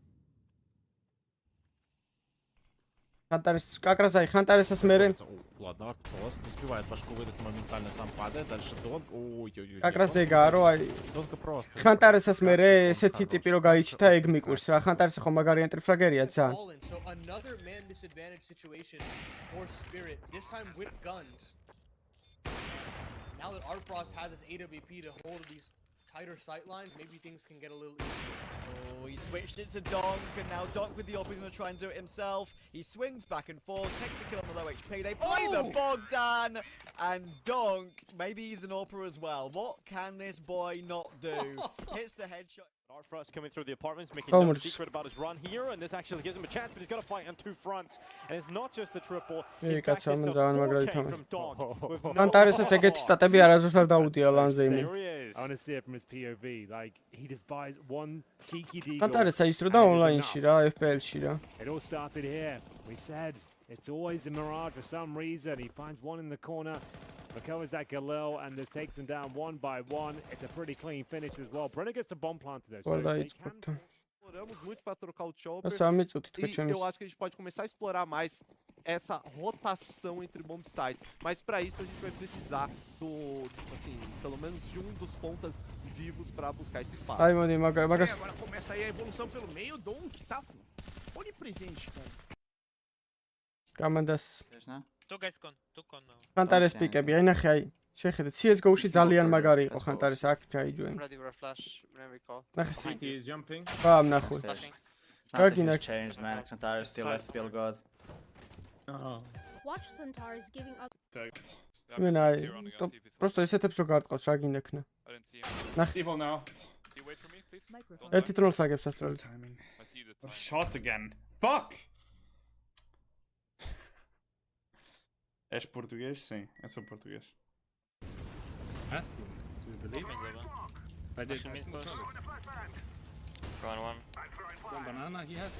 Хантарис как раз Хантарисас мере. Ладно, Артос не успевает башку выдать, моментально сам падает, дальше Донг. Ой-ой-ой. Как раз ეგაა, რომ აი Донга просто. Хантарисас мере ესეთი ტიპი რო გაიჩიტა ეგ მიკურს რა. ხანტარისი ხო მაგარი ენტრიფრაგერია ძალიან. So another man disadvantage situation for Spirit, this time with guns. Now that Artfrost has his AWP to hold these tighter sight lines, maybe things can get a little easier. Oh, he switched it to Donk, and now Donk with the op is going to try and do it himself. He swings back and forth, takes a kill on the low HP. They play the Bogdan, and Donk, maybe he's an AWPer as well. What can this boy not do? Hits the headshot. Artfrost coming through the apartments, making no secret about his run here, and this actually gives him a chance, but he's got to fight on two fronts. And it's not just the triple. In fact, it's the 4K from Donk. ხანტარისას ეგეთი სტატები არასდროს არ დაუდია ლანზე იმენ. I want to see it from his POV. Like, he just buys one cheeky deagle. ხანტარისა ის რო და ონლაინში რა, FPL-ში რა. It all started here. We said it's always a mirage for some reason. He finds one in the corner, recovers that Galil, and this takes him down one by one. It's a pretty clean finish as well. Brenner gets to bomb plant though, so they can... Exploramos muito para trocar o Chopper. E eu acho que a gente pode começar a explorar mais essa rotação entre bomb sites. Mas para isso a gente vai precisar do, assim, pelo menos de um dos pontas vivos para buscar esse espaço. Ai, mano, agora começa aí a evolução pelo meio, Donk tá onipresente, cara. Kamandas. Tu guys con, tu con. ხანტარის პიკები, აი ნახე აი. შეხედეთ, CS:GO-ში ძალიან მაგარი იყო ხანტარის აქ ჩაიჯვენ. Ready for a flash whenever we call. ნახე. He is jumping. ბამ ნახე. Nothing has changed, man. Xantar is still FPL god. Watch Xantar's giving up. მენ აი, просто ესეთებს რო გარტყავს, რა გინდექნა. ნახე. Evil now. ერთი ტროლს აგებს ASTRALIS. Shot again. Fuck! És português? Sim, eu sou português. Do you believe? I did. One. Banana, he has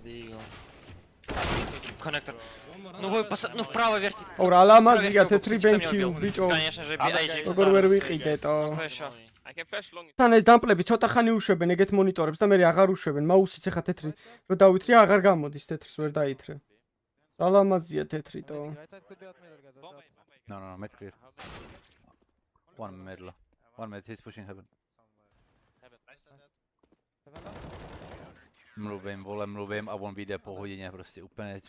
Deagle. Коннектор. Ну вы ну вправо верьте. Ора, ламაზია თეთრი BenQ, ბიჭო. Конечно же, BIG. როგორ ვერ ვიყიდეთო. თან ეს დამპლები ცოტა ხანი უშვებენ ეგეთ მონიტორებს და მე აღარ უშვებენ. მაუსიც ახლა თეთრი რო დავითრე აღარ გამოდის თეთრს ვერ დაითრე. რა ლამაზია თეთრიტო. No, mid clear. One middle. One mid, he's pushing heaven. Mluvím a on vyjde po hodině prostě úplně.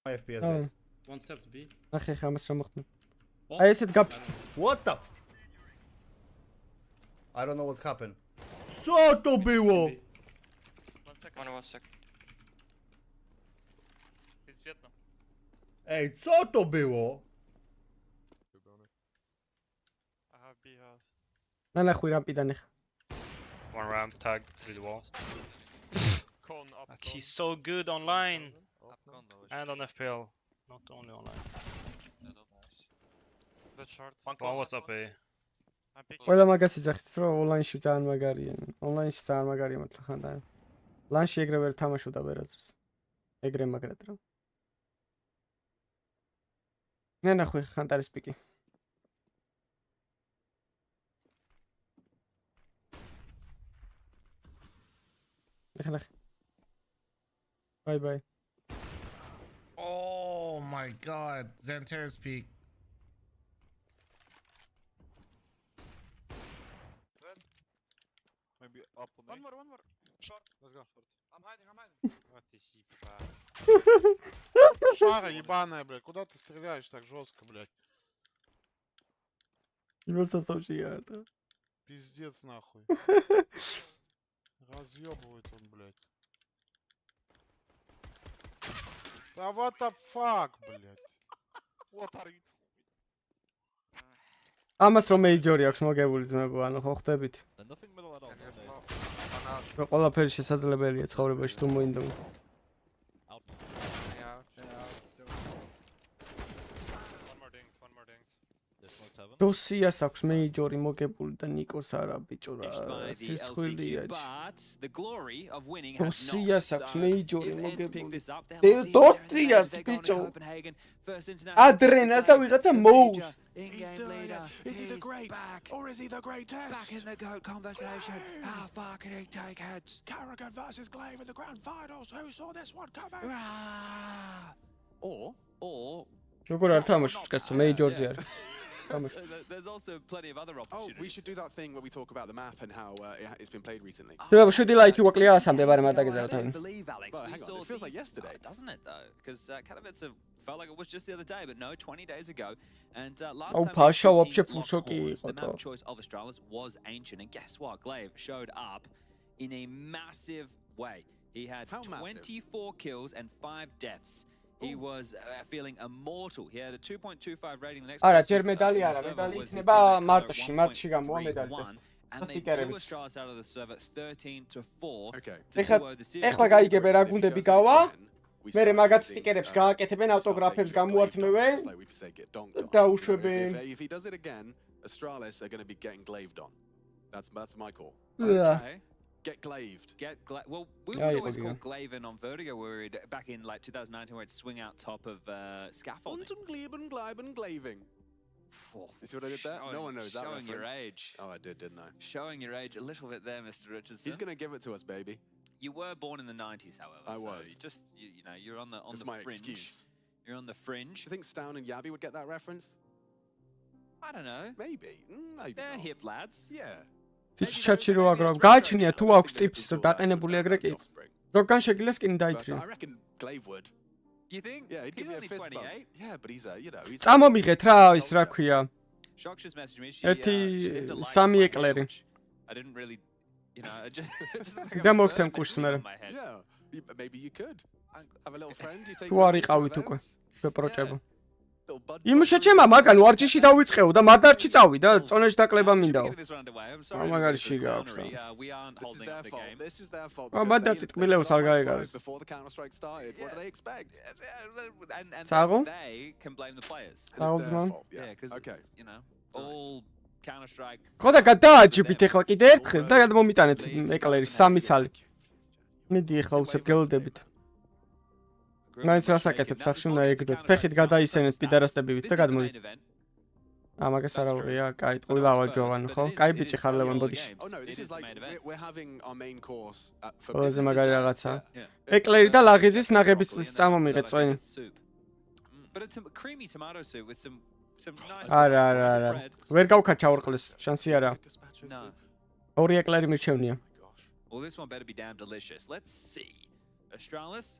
FPS guys. One step to B. ნახე ხა მას რა მოხდა. აი ესეთ გაფ. What the? I don't know what happened. Co to było? One second. Ej, co to było? Na nachuj rampidane. One ramp tag through the walls. Like he's so good online and on FPL, not only online. That's short. One was up A. ყველა მაგას იძახით რომ ონლაინში ძალიან მაგარია. ონლაინში ძალიან მაგარია მართლა ხანდა. ლანში ეგრე ვერ თამაშობდა ვერასდროს. ეგრე მაგრად რა. Ne nachuj ხანტარის პიკი. ნახე. Bye. Oh my god, Xantar's peak. Maybe up on one more. Short. Let's go. I'm hiding. Вот и хипша. Шара ебаная, блядь. Куда ты стреляешь так жестко, блядь? Его составщик это. Пиздец нахуй. Разъебывает он, блядь. Да what the fuck, блядь. What are you? ამას რომ მეიჯორი აქვს მოგებული ძმებო, ანუ ხო ხვდებით? რომ ყველაფერი შესაძლებელია ცხოვრებაში თუ მოინდა. თუ დოსიას აქვს მეიჯორი მოგებული და ნიკოს არა ბიჭო რა სისხლია დოსიას აქვს მეიჯორი მოგებული დოსიას ბიჭო ადრენას და ვიღაცა მოუს He's doing it. Is he the great? Or is he the greatest? Back in the GOAT conversation. How far can he take heads? Carragher versus Glaive in the grand finals. Who saw this one coming? Or როგორ არ თამაშობს კაცო მეიჯორზე არის there's also plenty of other opportunities. We should do that thing where we talk about the map and how it's been played recently. და შუდი ლაიქი ვაკლია სამდებარე მარტა გეზავთ I believe Alex. We saw it feels like yesterday, doesn't it though? Because Katowice felt like it was just the other day, but no, 20 days ago. And last time Pasha вообще full шоки the map choice of ASTRALIS was Ancient, and guess what? Glaive showed up in a massive way. He had 24 kills and 5 deaths. He was feeling immortal. He had a 2.25 rating. The next არა ჯერ medali არა medali იქნება მარტში გამოვა medali წესით and they blew ASTRALIS out of the server 13-4. Okay. ეხლა გაიგებ რა გუნდები გავა მერე მაგათ სტიკერებს გააკეთებენ ავტოგრაფებს გამოართმევენ და უშვებენ If he does it again, ASTRALIS are going to be getting glaved on. That's my call. Okay. Get glaved. Well, we would always call glaving on Vertigo where we'd, back in like 2019 where it'd swing out top of scaffolding. Glaving. You see what I did there? No one knows that Showing your reference. age. Oh, I did, didn't I? Showing your age a little bit there, Mr. Richardson. He's going to give it to us, baby. You were born in the 90s, however. I was. So you know, you're on the fringe. Excuse. You're on the fringe. Do you think Stown and Yabby would get that reference? I don't know. Maybe. Maybe They're not. hip lads. Yeah. ჩაჩი რო აგროვ გააჩნია თუ აქვს ტიპს რომ დაყენებული აგრე კი როგორ შეგიძლია სკინი დაიჭრა I reckon Glaive would. You think? Yeah, he'd give me a fist bump. 28. Yeah, but he's he's წამომიღეთ რა ის რა ქვია Shock just messaged me. ერთი სამი ეკლერი I didn't really, you know, I just და მოგცემ კუშს მე Yeah, maybe you could. Have a little friend, you take თუ არ იყავით უკვე ვეპროჭებო იმ შეჩემა მაგან ვარჯიში დავიწყეო და მადარჩი წავიდა წონეში დაკლება მინდაო მაგარი შიგა აქვს This is their fault. მადარტი ტკბილეულს არ გაეგარეს Before the Counter Strike started, what do they expect? and Sago? they can blame the players. Yeah, because okay. You know, all Counter Strike. ხო და გადააჯიბით ახლა კიდე ერთხელ და მომიტანეთ ეკლერის სამი ცალი მიდი ახლა უცებ გელოდებით მაინც რას აკეთებ სახში უნდა ეგდოთ ფეხით გადაისენეთ პიდარასტებივით და გადმოდი ამაგას არავია კაი ტყუილა ავაჯოვან ხო კაი ბიჭი ხარ ლევან ბოდიში Oh no, this is like we're having our main course for ყველაზე მაგარი რაღაცა ეკლერი და ლაღიძის ნაღების წამომიღე წვენი But it's a creamy tomato soup with some nice არა ვერ გავქაჩა ორყლის შანსი არა No. ორი ეკლერი მირჩევნია Well, this one better be damn delicious. Let's see. ASTRALIS.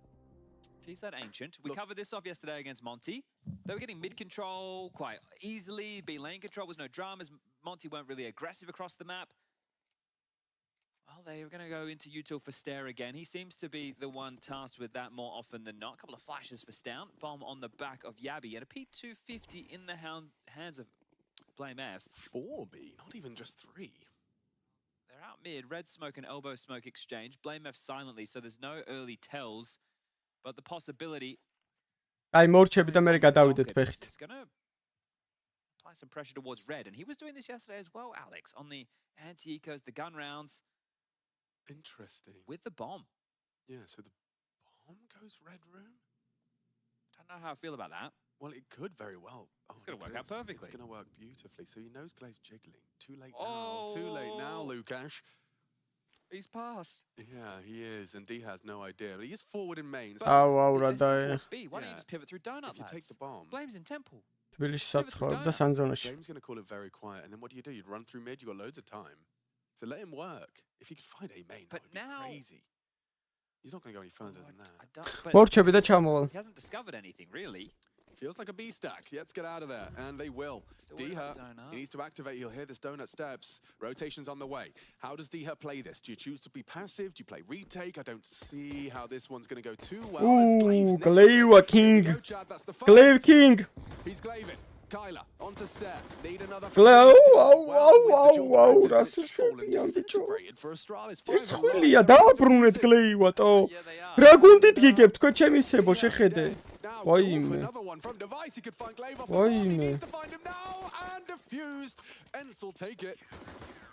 T-side Ancient. We covered this off yesterday against Monty. They were getting mid-control quite easily. B-lane control was no dramas. Monty weren't really aggressive across the map. Well, they were going to go into util for Stare again. He seems to be the one tasked with that more often than not. A couple of flashes for Stown. Bomb on the back of Yabby. And a P250 in the hands of Blame F. 4B, not even just 3. They're out mid. Red smoke and elbow smoke exchange. Blame F silently, so there's no early tells. But the possibility... აი მორჩები და მე გადავიდეთ ფეხით It's going to apply some pressure towards Red. And he was doing this yesterday as well, Alex, on the anti-ecos, the gun rounds. Interesting. With the bomb. Yeah, so the bomb goes Red Room? Don't know how I feel about that. Well, it could very well. It's going to work out perfectly. It's going to work beautifully. So he knows Glaive's jiggling. Too late now. Too late now, Lukash. He's passed. Yeah, he is, and D has no idea. He is forward in main. Why don't you just pivot through donut, If you take the bomb. Blame's in temple. თბილისში საცხოვრებ და სანზონაში Blame's going to call it very quiet, and then what do? You'd run through mid, you got loads of time. So let him work. If he could find a main, that would be crazy. He's not going to go any further than that. მორჩები და ჩამოვალ He hasn't discovered anything, really. Feels like a B stack. Let's get out of there. And they will. D-Her, he needs to activate. He'll hear this donut steps. Rotation's on the way. How does D-Her play this? Do you choose to be passive? Do you play retake? I don't see how this one's going to go too well. Ooh, Glaive King. Glaive King. He's glaving. Kyla, onto Steph. Need another... Wow, that's a სხულია დააბრუნეთ გლეივატო რა გუნდით გიგებთ თქვენ ჩემი სებო შეხედე Another one from Device. He could find Glaive off the wall. He needs to find him now and defused. ENCE will take it.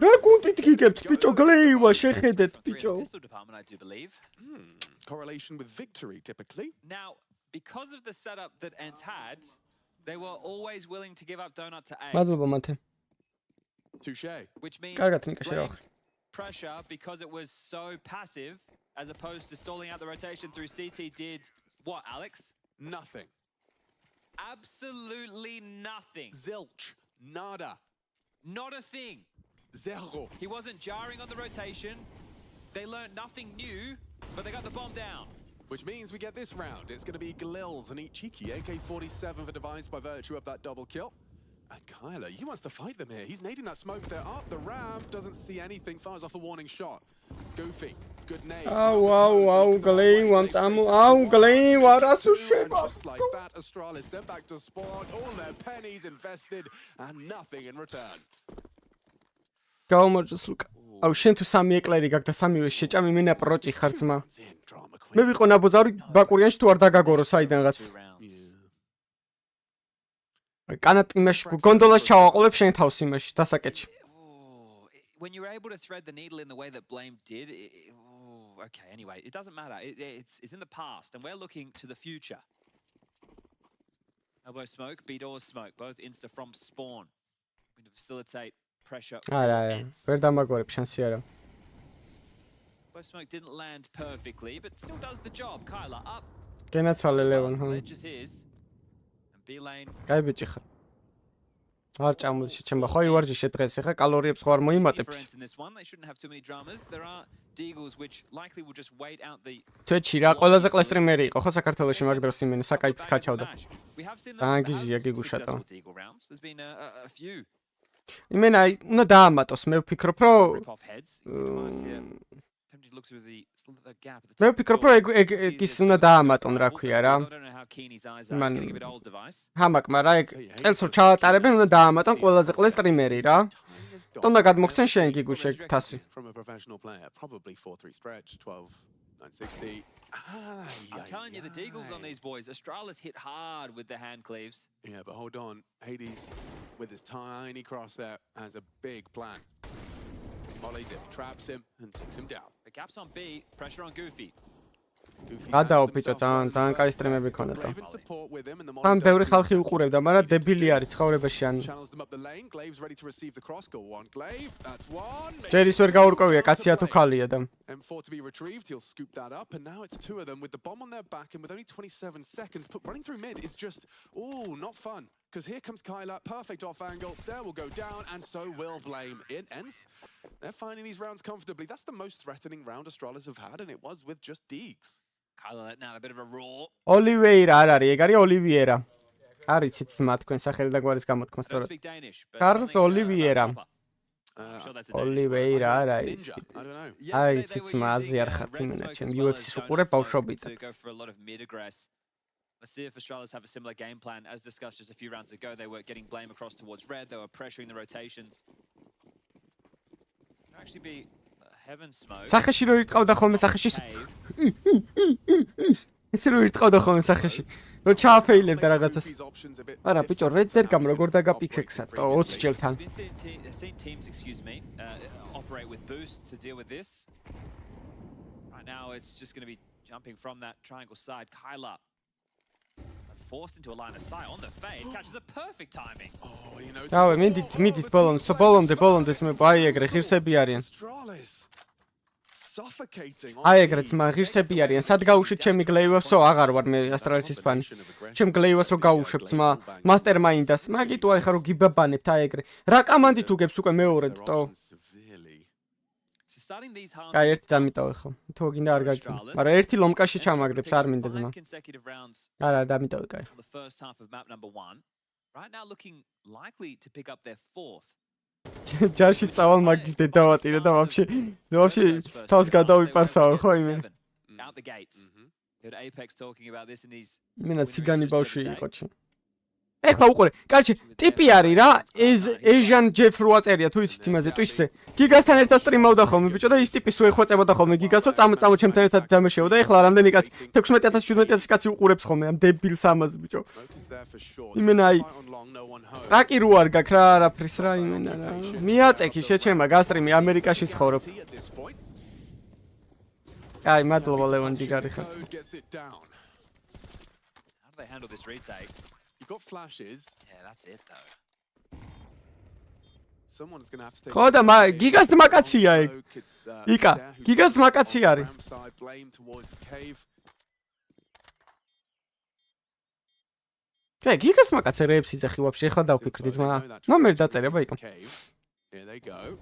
რა კუნტით გიგებთ ბიჭო გლეივა შეხედეთ ბიჭო. Pistol department, I do believe. Correlation with victory, typically. Now, because of the setup that ENCE had, they were always willing to give up donut to A. მადლობა მათე. Touché. Which means კარგად ნიკა blamed შევახსნე. pressure because it was so passive, as opposed to stalling out the rotation through CT did what, Alex? Nothing. Absolutely nothing. Zilch. Nada. Not a thing. Zero. He wasn't jarring on the rotation. They learned nothing new, but they got the bomb down. Which means we get this round. It's going to be Galil's and eat cheeky. AK-47 for Device by virtue of that double kill. And Kyler, he wants to fight them here. He's nading that smoke there up the ramp. Doesn't see anything. Fires off the warning shot. Goofy. Good nade. Au, გლეივა წამო, აუ გლეივა რას უშვება. Just like that, Astralis sent back to spawn. All their pennies invested and nothing in return. გაუმარჯოს ლუკა. აუ შენ თუ სამი ეკლერი გაქვს და სამივე შეჭამი მენა პროჭი ხარ ძმა. მე ვიყო ნაბოზარი ბაკურიანში თუ არ დაგაგორო საიდანღაც. კანატ იმაში გონდოლას ჩავაყოლებ შენ თავს იმაში დასაკეთში. When you're able to thread the needle in the way that Blame did, okay, anyway, it doesn't matter. It's in the past, and we're looking to the future. Elbow smoke, B doors smoke, both insta from spawn. To facilitate pressure. არა, ვერ დამაგორებ შანსი არა. Elbow smoke didn't land perfectly, but still does the job. Kyler up. გენაცვალე ლევან, ხო? Ledge is his. And B lane. კაი ბიჭი ხარ. არ ჭამულში ჩემო ხო ივარჯიშე დღეს ახლა კალორიებს ხო არ მოიმატებს. Twitch-ი რა ყველაზე ყლა სტრიმერი იყო ხო საქართველოში მაგ დროს იმენი საკაიფით ქაჩავდა. დაანგიჟია გიგუშატო. იმენა უნდა დაამატოს მე ვფიქრობ რომ მე ვფიქრობ რომ ეგ ის უნდა დაამატონ რა ქვია რა. მან ჰამაკმა რა ეგ წელს რო ჩაატარებენ უნდა დაამატონ ყველაზე ყლა სტრიმერი რა. თუნდა გადმოგცენ შენ გიგუშე თასი. I'm telling you, the deagles on these boys. Astralis hit hard with the hand cleaves. Yeah, but hold on. Hades, with his tiny crosshair, has a big plan. Mollies him, traps him, and takes him down. The gaps on B, pressure on Goofy. გადაო ბიჭო ძალიან კაი სტრიმები ქონდა და. ამ ბევრი ხალხი უყურებდა, მაგრამ დებილი არის ცხოვრებაში ან. ჯერის ვერ გაურკვევია კაცია თუ ქალია და. M4 to be retrieved, he'll scoop that up, and now it's two of them with the bomb on their back and with only 27 seconds. Running through mid is just, not fun. Because here comes Kyler, perfect off angle, Stair will go down, and so will Blame. In ENCE, they're finding these rounds comfortably. That's the most threatening round Astralis have had, and it was with just Deegs. Kyler letting out a bit of a roar. ოლივეირა არ არის, ეგ არის ოლივიერა. არიცით ძმა თქვენ სახელი და გვარის გამოთქმა სწორად. კარლს ოლივიერა. ოლივეირა არა ის. არიცით ძმა აზი არ ხართ იმენა ჩემ UFC-ს უყურებ ბავშვობით. Let's see if Astralis have a similar game plan. As discussed just a few rounds ago, they were getting Blame across towards red. They were pressuring the rotations. Could actually be heaven smoke. სახეში რო ირტყავდა ხოლმე სახეში. ესე რო ირტყავდა ხოლმე სახეში. რო ჩააფეილებდა რაღაცას. არა ბიჭო, Razer გამ როგორ დაგაპიქსექსა 20 ჯელთან. Seen teams, excuse me, operate with boost to deal with this. Right now it's just going to be jumping from that triangle side. Kyler forced into a line of sight on the fade, catches a perfect timing. დავე მიდით ბოლომდე მე აი ეგრე ღირსები არიან. აი ეგრეც მა ღირსები არიან. სად გაუშვით ჩემი გლეივასო აღარ ვარ მე ASTRALIS-ის ფანი. ჩემ გლეივას რო გაუშვებთ მა მასტერმაინდას. მაგიტო აი ხარ რო გიბაბანებთ აი ეგრე. რა კამანდით უგებს უკვე მეორედ ტო. აი ერთი დამიტოვე ხო. თუ გინდა არ გაგინა. მაგრამ ერთი ლომკაში ჩამაგდებს არ მინდა ძმა. არა დამიტოვე კაი. The first half of map number 1. Right now looking likely to pick up their fourth. ჯარში წავალ მაგის დედავატირე და ვაფშე თავს გადავიპარსავ ხო იმენ. Out the gates. Heard Apex talking about this in his მენა ციგანი ბავშვი იყო ჩი. ეხლა უყურე. კაჩი, ტიპი არის რა, Asian Jeff რო აწერია თუ იცით იმაზე Twitch-ზე. გიგასთან ერთად სტრიმავდა ხოლმე ბიჭო და ის ტიპი სულ ეხვეწებოდა ხოლმე გიგასო, წამო ჩემთან ერთად დამეშეო და ეხლა რამდენი კაცი 16000 17000 კაცი უყურებს ხოლმე ამ დებილს ამას ბიჭო. იმენა აი რაკი რო არ გაქვს რა არაფრის რა იმენა რა. მიაწექი შეჩემა გასტრიმი ამერიკაში ცხოვრობ. აი მადლობა ლევონ ჯიგარი ხარ. They handle this retake. You got flashes. Yeah, that's it though. Someone's going to have to take. ხო და გიგას დმაკაცია ეგ. იკა, გიგას დმაკაცი არის. კე, გიგას დმაკაცი რეებს იძახი ვაფშე ახლა დავფიქრდით, მაგრამ მე დაწერება იკა. Here they go.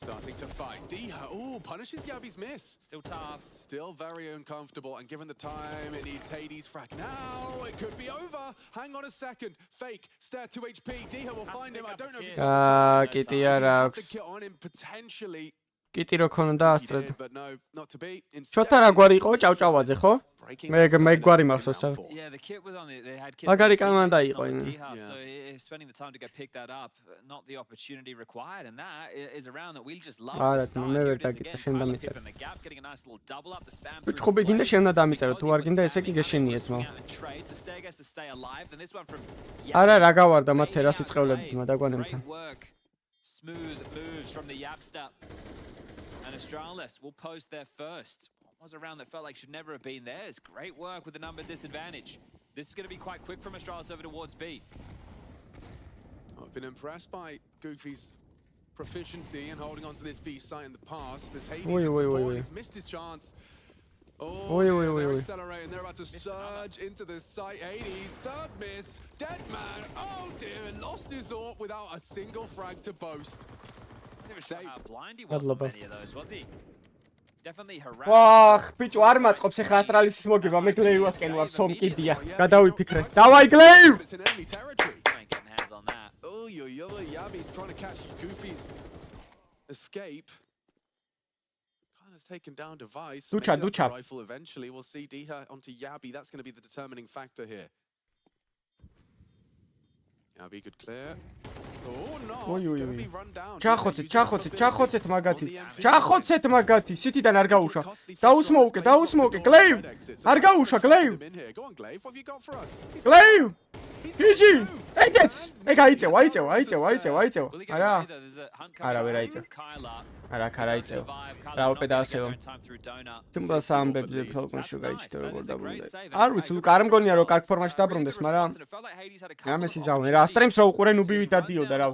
Starting to fight. Diha, oh, punishes Yabi's miss. Still tough. Still very uncomfortable, and given the time, it needs Hades' frag. Now it could be over. Hang on a second. Fake. Stare 2 HP. Diha will find him. I don't know if he's got the kit on him potentially. კიტი რო ქონდა ასტრად. But no, not to be. ჩოთა რა გვარი იყო ჭავჭავაძე ხო? მე გვარი მახსოვს რა. Yeah, the kit was on it. They had kits. მაგარი კამანდა იყო იმ. So spending the time to go pick that up, not the opportunity required, and that is a round that we'll just love. არა, მე ვერ დაგიწყე შენ დამიწერე. Getting a nice little double up the spam. ხო ბიგინდა შენ უნდა დამიწერო, თუ არ გინდა ესე კი გეშენია ძმა. არა, რა გავარდა მათ თერასი წყევლები ძმა დაგვანებთან. Smooth moves from the Yapster. And ASTRALIS will post their first. What was a round that felt like should never have been theirs. Great work with the number disadvantage. This is going to be quite quick from ASTRALIS over towards B. I've been impressed by Goofy's proficiency in holding on to this B site in the past. There's Hades he's missed his chance. Oh, they're accelerating. They're about to surge into the site. Hades, third miss. Dead man. Oh dear, lost his AWP without a single frag to boast. Never sure how blind he was on many of those, was he? Definitely harassed. ვახ, ბიჭო, არ მაწყობს ახლა ASTRALIS-ის მოგება, მე გლეივასკენ ვარ, სომ კიდია. გადავიფიქრე. დავაი გლეივ! Oh, Yabi's trying to catch Goofy's escape. Kind of taken down device. Ducha. Rifle eventually. We'll see Diha onto Yabi. That's going to be the determining factor here. Yabi could clear. Oh no, it's going to be run down. ჩახოცეთ მაგათი. ჩახოცეთ მაგათი. სიტიდან არ გაუშვა. დაუსმოუკე. გლეივ! არ გაუშვა, გლეივ! Go on, Glaive. What have you got for us? გლეივ! PG! ეგ აიწევა. არა ვერ აიწევა. არა აიწევა. რა ოპედასეო. თუმცა ამბებზე ფოლკონში გაიჩნდა როგორ დაბრუნდა. არ ვიცი, ლუკა არ მგონია რომ კარგ ფორმაში დაბრუნდეს, მაგრამ ამას იზავენ რა. სტრიმს რო უყურე ნუბივით დადიოდა რა.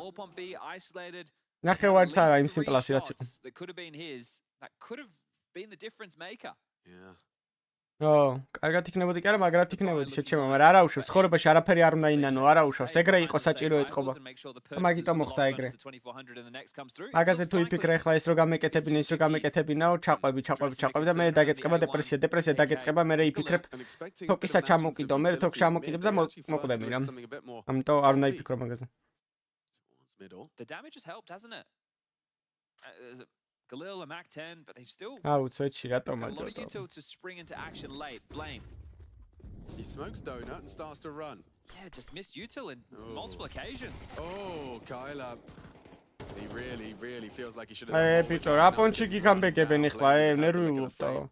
ნახევარიც არა იმ სიმპლასი რაც იყო. That could have been the difference maker. Yeah. ო, კარგად იქნებოდი კი არა, მაგრად იქნებოდი შეჩემა, მაგრამ არა უშავს, ცხოვრებაში არაფერი არ უნდა ინანო, არა უშავს, ეგრე იყო საჭირო ეთყობა. მაგიტომ მოხდა ეგრე. მაგაზე თუ იფიქრე ახლა ეს რო გამეკეთებინაო, ჩაყვები და მე დაგეწყება დეპრესია დაგეწყება, მე იფიქრებ თოკისა ჩამოკიდო, მე თოკს ჩამოკიდებ და მოკვდები რა. ამიტომ არ უნდა იფიქრო მაგაზე. The damage has helped, hasn't it? Galil and Mac 10, but they've still got a lot of util to spring into action late. Blame. He smokes Donut and starts to run. Yeah, just missed util in multiple occasions. Oh, Kyla. He really feels like he should have. ბიჭო, რა პონჩი გიგამბეკებენ ახლა, ნერვიულობდო.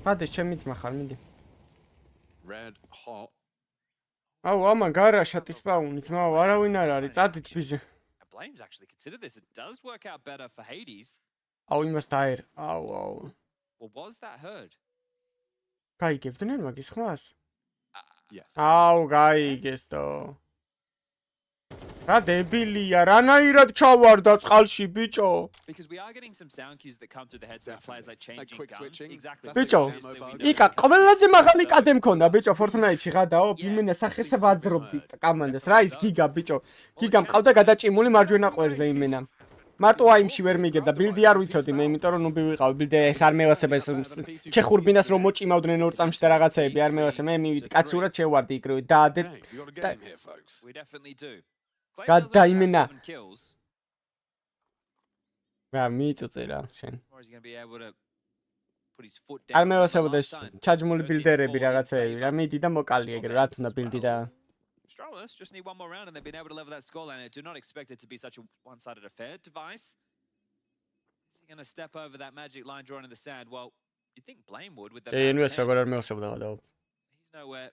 ჰადეს, ჩემი ძმა ხარ, მიდი. Red hot. აუ, ამან გარაშატი სპაუნი, ძმაო, არავინ არ არის, წადით ბიზე. Blame's actually considered this. It does work out better for Hades. აუ, იმას დაერ. აუ. Well, was that heard? გაიგებდნენ მაგის ხმას? Yes. აუ, გაიგეს დო. რა დებილია, რანაირად ჩავარდა წყალში, ბიჭო. Because we are getting some sound cues that come through the headset of players like changing quick guns. switching. Exactly. ბიჭო, იკა ყველაზე მაღალი კადე მქონდა, ბიჭო, Fortnite-ში გადაო, იმენა სახესა ვაძრობდი კამანდას. რა ის გიგა, ბიჭო. გიგა მყავდა გადაჭიმული მარჯვენა ყვერზე იმენა. მარტო აიმში ვერ მიგებდა, ბილდი არ ვიცოდი მე, იმიტომ რომ ნუბი ვიყავ, ბილდი ეს არ მევასება ეს ჩეხურბინას რომ მოჭიმავდნენ ორ წამში და რაღაცეები არ მევასე, მე მივიდი კაცურად შევარდი იკრივე და We definitely do. გადაიმენა. რა მიწოწე რა შენ. Or is he going to be able to put his foot არ down. მევასებოდეს ჩაჯმული ბილდერები რაღაცეები რა მიდი და მოკალი ეგრე რა თუნდა ბილდი და ASTRALIS just need one more round and they've been able to level that scoreline. I do not expect it to be such a one-sided affair. Device, is he going to step over that magic line drawn in the sand? Well, you'd think Blame would with the ინვესტ როგორ არ მევასებოდა და he's nowhere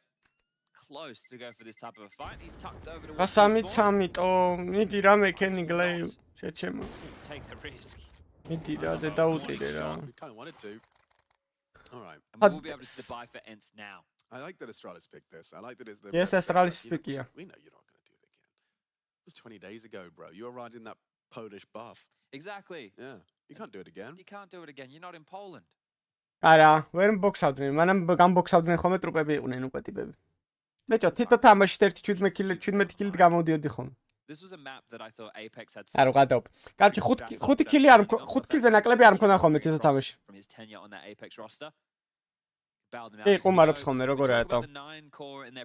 close to go for this type of a fight. He's tucked over to გასამიცამიტო მიდი რა მექენი გლეი შეჩემო take the risk. მიდი რა და დაუტირე რა We kind of wanted to. All right. And we'll be able to see the buy for ENCE now. I like that ASTRALIS picked this. I like that it's the. Yes, ASTRALIS pickია. We know you're not going to do it again. It was 20 days ago, bro. You were riding that Polish buff. Exactly. Yeah. You can't do it again. You can't do it again. You're not in Poland. არა, ვერ ბოქსავდნენ. მანამ გამბოქსავდნენ ხოლმე ტრუპები იყვნენ უკვე ტიპები. მეჭო, თითო თამაშით 17 კილით გამოდიოდი ხოლმე. This was a map that I thought Apex had. არა, გადავ. კარჩი 5 კილი არ 5 კილზე ნაკლები არ მქონდა ხოლმე თითო თამაში. From his tenure on that Apex roster. ე ყუმარობს ხოლმე როგორ არატო.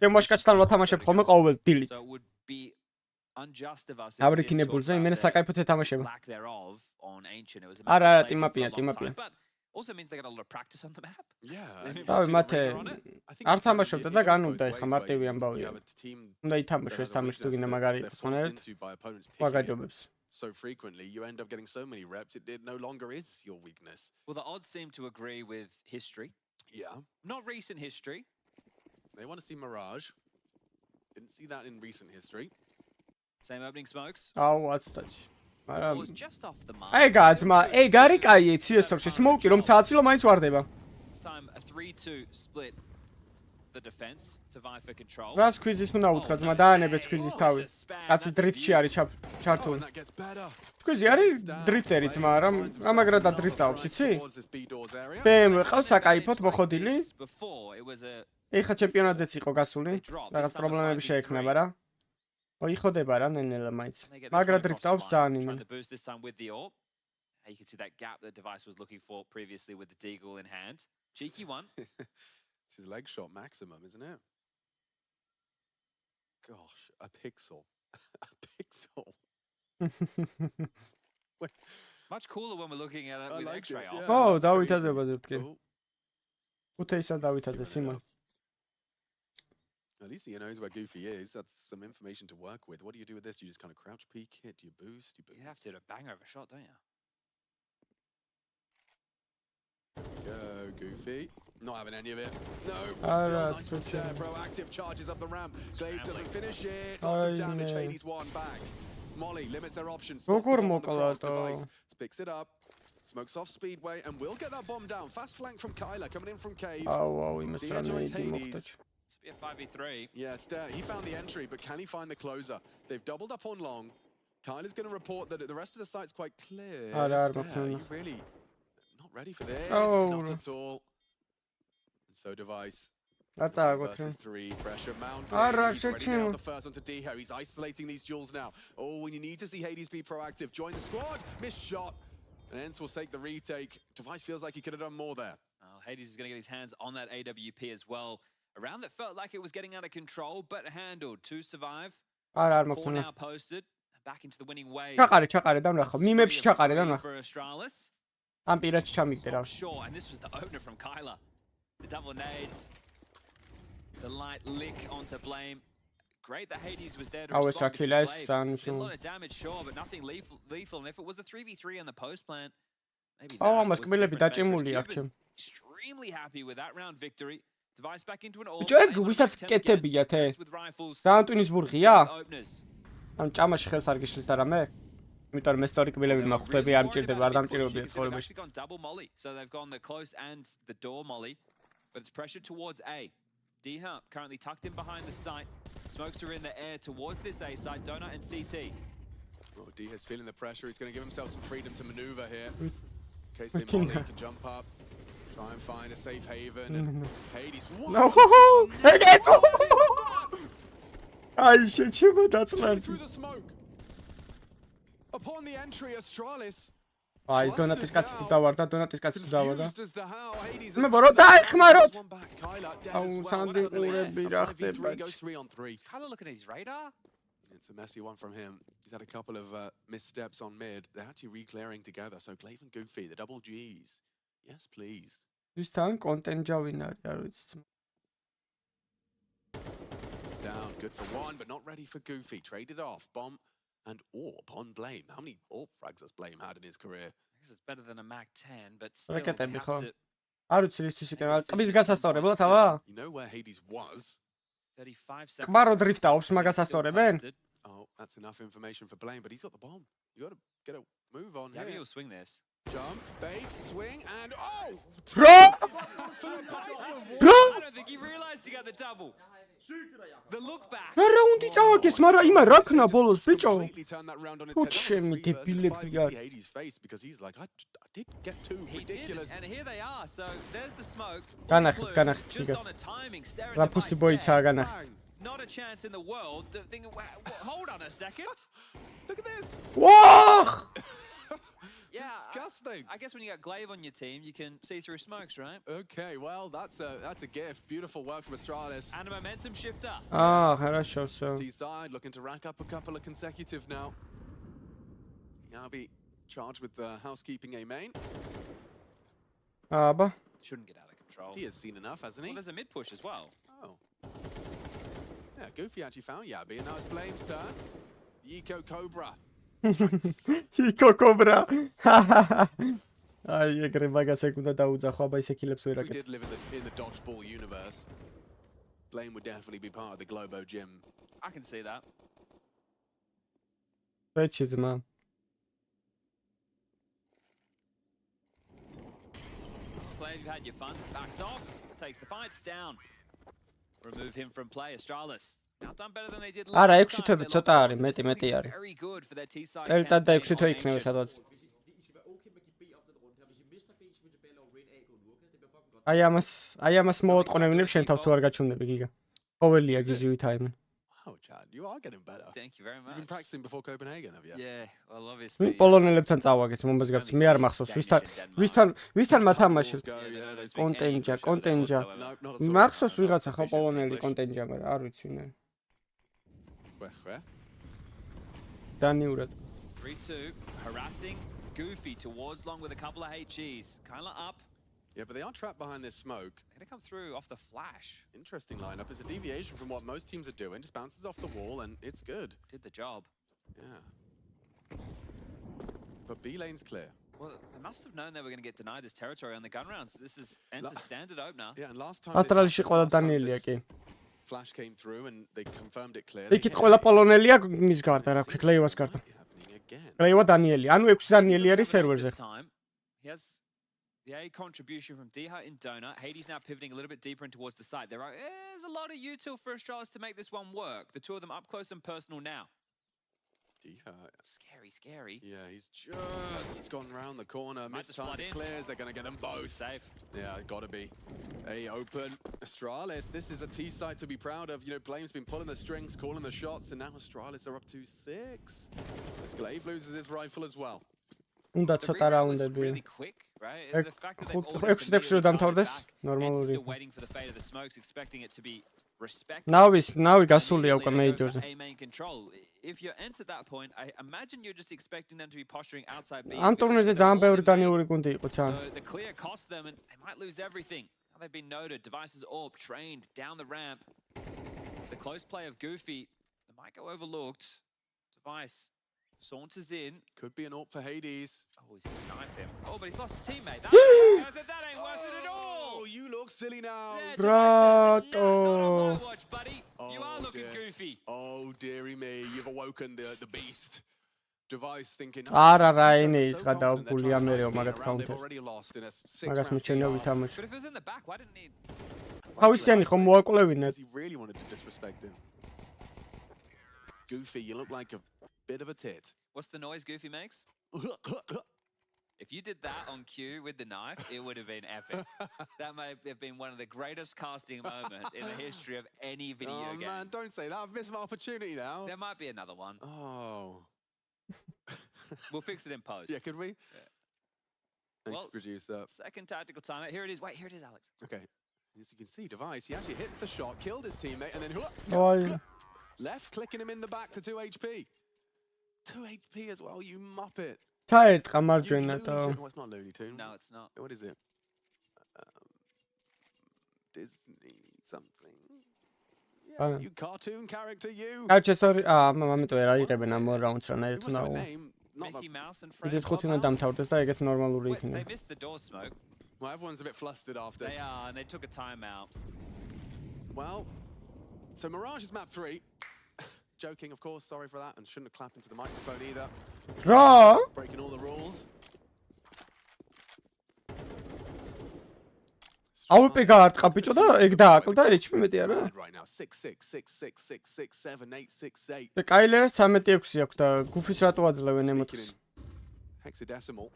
მე მოშკაცთან ვათამაშებ ხოლმე ყოველ დილით. So it would be unjust of us. აბრიქინებულზე იმენა საკაიფოდ ეთამაშება. არა, არა, ტიმაპია. Also means they got a lot of practice on the map. Yeah. დავი მათე არ თამაშობდა და განულდა ეხა მარტივი ამბავია. უნდა ითამაშო ეს თამაში თუ გინდა მაგარი იყოს ხონერთ. ვაგაჯობებს. So frequently you end up getting so many reps it no longer is your weakness. Well, the odds seem to agree with history. Yeah. Not recent history. They want to see Mirage. Didn't see that in recent history. Same opening smokes. Oh, what's that? It was just off the mark. Hey guys, hey gari კაი CS2-ში smoke-ი რომ წააცილო მაინც ვარდება. This time a 3-2 split the defense to vie for control. რას კვიზის უნდა უთხრა ძმა დაანებეთ კვიზის თავი. კაცი დრიფტში არის ჩართული. კვიზი არის დრიფტერი ძმა რა მაგრა და დრიფტაობს იცი? BMW ყავს საკაიფოდ მოხოდილი. ეხა ჩემპიონატზეც იყო გასული. რაღაც პრობლემები შეექმნება რა. ოიხოდება რა ნენელა მაინც. მაგრა დრიფტაობს ძალიან იმენ. You can see that gap the device was looking for previously with the deagle in hand. Cheeky one. It's his leg shot maximum, isn't it? Gosh, a pixel. A pixel. Much cooler when we're looking at it with like X-ray it, off. yeah. Oh, დავითაძებაზე ვთქი. უთეისა დავითაძე სიმონ. At least he knows where Goofy is. That's some information to work with. What do you do with this? Do you just kind of crouch peek hit? Do you boost? You have to do a banger of a shot, don't you? Go, Goofy. Not having any of it. No. Nice proactive charges up the ramp. Glaive doesn't finish it. Lots of damage. Hades one back. Molly limits their options. Picks it up. Smokes off Speedway and will get that bomb down. Fast flank from Kyler coming in from Cave. Oh, we must have Hades. It's be a 5v3. Yes, he found the entry, but can he find the closer? They've doubled up on long. Kyler's going to report that the rest of the site's quite clear. You really not ready for this. Not at all. And so Device. That's versus 3. Pressure mounted. He's ready to the first one to Deho. He's isolating these jewels now. Oh, you need to see Hades be proactive. Join the squad. Missed shot. And ENCE will take the retake. Device feels like he could have done more there. Hades is going to get his hands on that AWP as well. A round that felt like it was getting out of control, but handled. 2 survive. 4 now posted. Back into the winning ways. ჩაყარე დამრახა. მიმებში ჩაყარე დამრახა. For ASTRALIS. ამ პირაჩი ჩამიგდე რა. Sure, and this was the opener from Kyler. The double nades. The light lick onto Blame. Great that Hades was there to respond. Did a lot of damage, sure, but nothing lethal. And if it was a 3v3 in the post plant, maybe that was different. Extremely happy with that round victory. Device back into an all. ჯერ ვისაც კეთებიათ საანტუნის ბურღია? ამ ჭამაში ხელს არ გიშლის და რამე? იმიტომ რომ მე სტორი კბილები მახვდები არ მჭირდება, არ დამჭირებია ცხოვრებაში. Double molly. So they've gone the close and the door molly, but it's pressure towards A. Deha currently tucked in behind the site. Smokes are in the air towards this A site. Donut and CT. Oh, Deha's feeling the pressure. He's going to give himself some freedom to maneuver here. In case they molly, he can jump up. Try and find a safe haven. And Hades. No! Hades! I shit you, but that's right. Through the smoke. Upon the entry, ASTRALIS. He's doing this cat's to tower. Doing this cat's to tower. Me bro, die, oh, something goes 3 on 3. Kyler looking at his radar. It's a messy one from him. He's had a couple of missteps on mid. They're actually re-clearing together. So Glaive and Goofy, the double Gs. Yes, please. ვისთან კონტენტჯა ვინ არის, არ ვიცი. Down, good for one, but not ready for Goofy. Traded off, bomb and AWP on Blame. How many AWP frags has Blame had in his career? I guess it's better than a Mac 10, but still რაკეტები have ხო? to... არ ვიცი ისთვის იქნება. ყბის გასასწორებლად ავა? You know where Hades was? 35 seconds. ყბარო დრიფტაობს, მაგას ასწორებენ? Oh, that's enough information for Blame, but he's got the bomb. You got to get a move on Maybe here. he'll swing this. Jump, bait, swing, and oh! Bro! I don't think he realized he got the double. The look back. რა რაუნდი წავაგეს, მაგრამ იმა რა ქნა ბოლოს ბიჭო? Completely turned that round on its head. ჩემი დებილები Despite არის. Hades' face, because he's like, I did get too ridiculous. And here they are. So there's the smoke. განახეთ, Just იგას. on a timing, staring რა at the ფუსი device ბოიცაა dead. განახეთ. Not a chance in the world. Thinking, hold on a second. Look at this. Whoa! Yeah, disgusting. I guess when you got Glaive on your team, you can see through smokes, right? Okay, well, that's a gift. Beautiful work from Astralis. And a momentum shifter. хорошо, всё. Side looking to rack up a couple of consecutive now. I'll be charged with the housekeeping A main. აბა. Shouldn't get out of control. He has seen enough, hasn't he? Well, there's a mid push as well. Oh. Yeah, Goofy actually found Yabi, and now it's Blame's turn. The Eco Cobra. Eco Cobra. აი, ეგრე მაგას ეგ უნდა დაუძახო, აბა ისე კილებს ვერ We აკეთებ. did live in the dodgeball universe. Blame would definitely be part of the Globo gym. I can see that. ვეჩი ძმა. Glaive, you've had your fun. Backs off. Takes the fights down. Remove him from play. Astralis. Now done better than they did last არა, 6 time. თვე ცოტა არის, მეტი არის. Very good for their T-side. წელიწად და 6 თვე იქნება სადღაც. აი ამას მოოტყონებინებ შენ თავს თუ არ გაჩვენები გიგა. ყოველია გიჟივით აიმენ. Oh, Chad, you are getting better. Thank you very much. You've been practicing before Copenhagen, have you? Yeah, well, obviously. პოლონელებთან წავაგეთ მომბეს გაბს. მე არ მახსოვს ვისთან მათამაშეს. კონტენჯა. მახსოვს ვიღაცა ხო პოლონელი კონტენჯა, მაგრამ არ ვიცი ნე. დანიურად. 3-2, harassing Goofy towards long with a couple of HGs. Kind of up. Yeah, but they are trapped behind this smoke. They're going to come through off the flash. Interesting lineup. It's a deviation from what most teams are doing. Just bounces off the wall, and it's good. Did the job. Yeah. But B lane's clear. Well, they must have known they were going to get denied this territory on the gun rounds. This is ENCE's standard opener. Yeah, and last time ASTRALISში ყველა დანიელია კი. Flash came through, and they confirmed it clear. იქით ყველა პოლონელია მის გარდა, რა ქვია, კლეივას გარდა. კლეივა დანიელი. ანუ 6 დანიელი არის სერვერზე. He has the A contribution from Diha in Donut. Hades now pivoting a little bit deeper in towards the side. There's a lot of util for Astralis to make this one work. The two of them up close and personal now. Diha. Scary. Yeah, he's just gone round the corner. Missed time clears. They're going to get them both. Safe. Yeah, gotta be. A open. Astralis, this is a T-side to be proud of. You know, Blame's been pulling the strings, calling the shots, and now Astralis are up to 6. As Glaive loses his rifle as well. უნდა ცოტა რაუნდები. Really quick, right? The fact that they've all 6-6 დამთავრდეს ნორმალური. still waiting for the fate of the smokes, expecting it to be respected. ნავი გასულია უკვე მეიჯორზე. A-main control. If you're ENCE at that point, I imagine you're just expecting them to be posturing outside B. ამ ტურნირზე ძალიან ბევრი დანიური გუნდი იყო ძალიან. So the clear cost them, and they might lose everything. Now they've been noted. Devices all trained down the ramp. The close play of Goofy, they might go overlooked. Device saunters in. Could be an AWP for Hades. Oh, he's gonna knife him. Oh, but he's lost his teammate. That ain't worth it at all. Oh, you look silly now. Brato. Watch, buddy. You are looking goofy. Oh, dearie me. You've awoken the beast. Device thinking. არა რა ენი ის გადაუგულია მერეო მაგათ counter. მაგას მიჩენია ვითამაშ. But if it was in the back, why didn't he? თავისიანი ხომ მოაკვლევინეთ. He really wanted to disrespect him. Goofy, you look like a bit of a tit. What's the noise Goofy makes? If you did that on cue with the knife, it would have been epic. That may have been one of the greatest casting moments in the history of any video game. Oh man, don't say that. I've missed my opportunity now. There might be another one. Oh. We'll fix it in post. Yeah, could we? Yeah. Thanks, Well, producer. Second tactical timeout. Here it is. Wait, here it is, Alex. Okay. As you can see, Device, he actually hit the shot, killed his teammate, and then left, clicking him in the back to 2 HP. 2 HP as well, you muppet. ჩაერტყა მარჯვენა და No, it's not Looney Tunes. No, it's not. What is it? Disney something. Yeah, you cartoon character, you. Actually, sorry. ამიტომ ვერ აიღებენ ამ რაუნდს რანაირად უნდა. Mickey Mouse and Იდეთ friends. 5 უნდა დამთავრდეს და ეგეც ნორმალური Wait, იქნება. they missed the door smoke. Well, everyone's a bit flustered after. They are, and they took a timeout. Well, so Mirage is map 3. Joking, of course. Sorry for that, and shouldn't have clapped into the microphone either. რა? Breaking all the rules. აუპე გაარტყა ბიჭო და ეგ დააკლდა HP მეტი არა? Right now 6-6, 6-6, 6-6, 7, 8, 6-8. და კაილერს 13-6 აქვს და გუფის რატო აძლევენ M4-ს? Hexadecimal.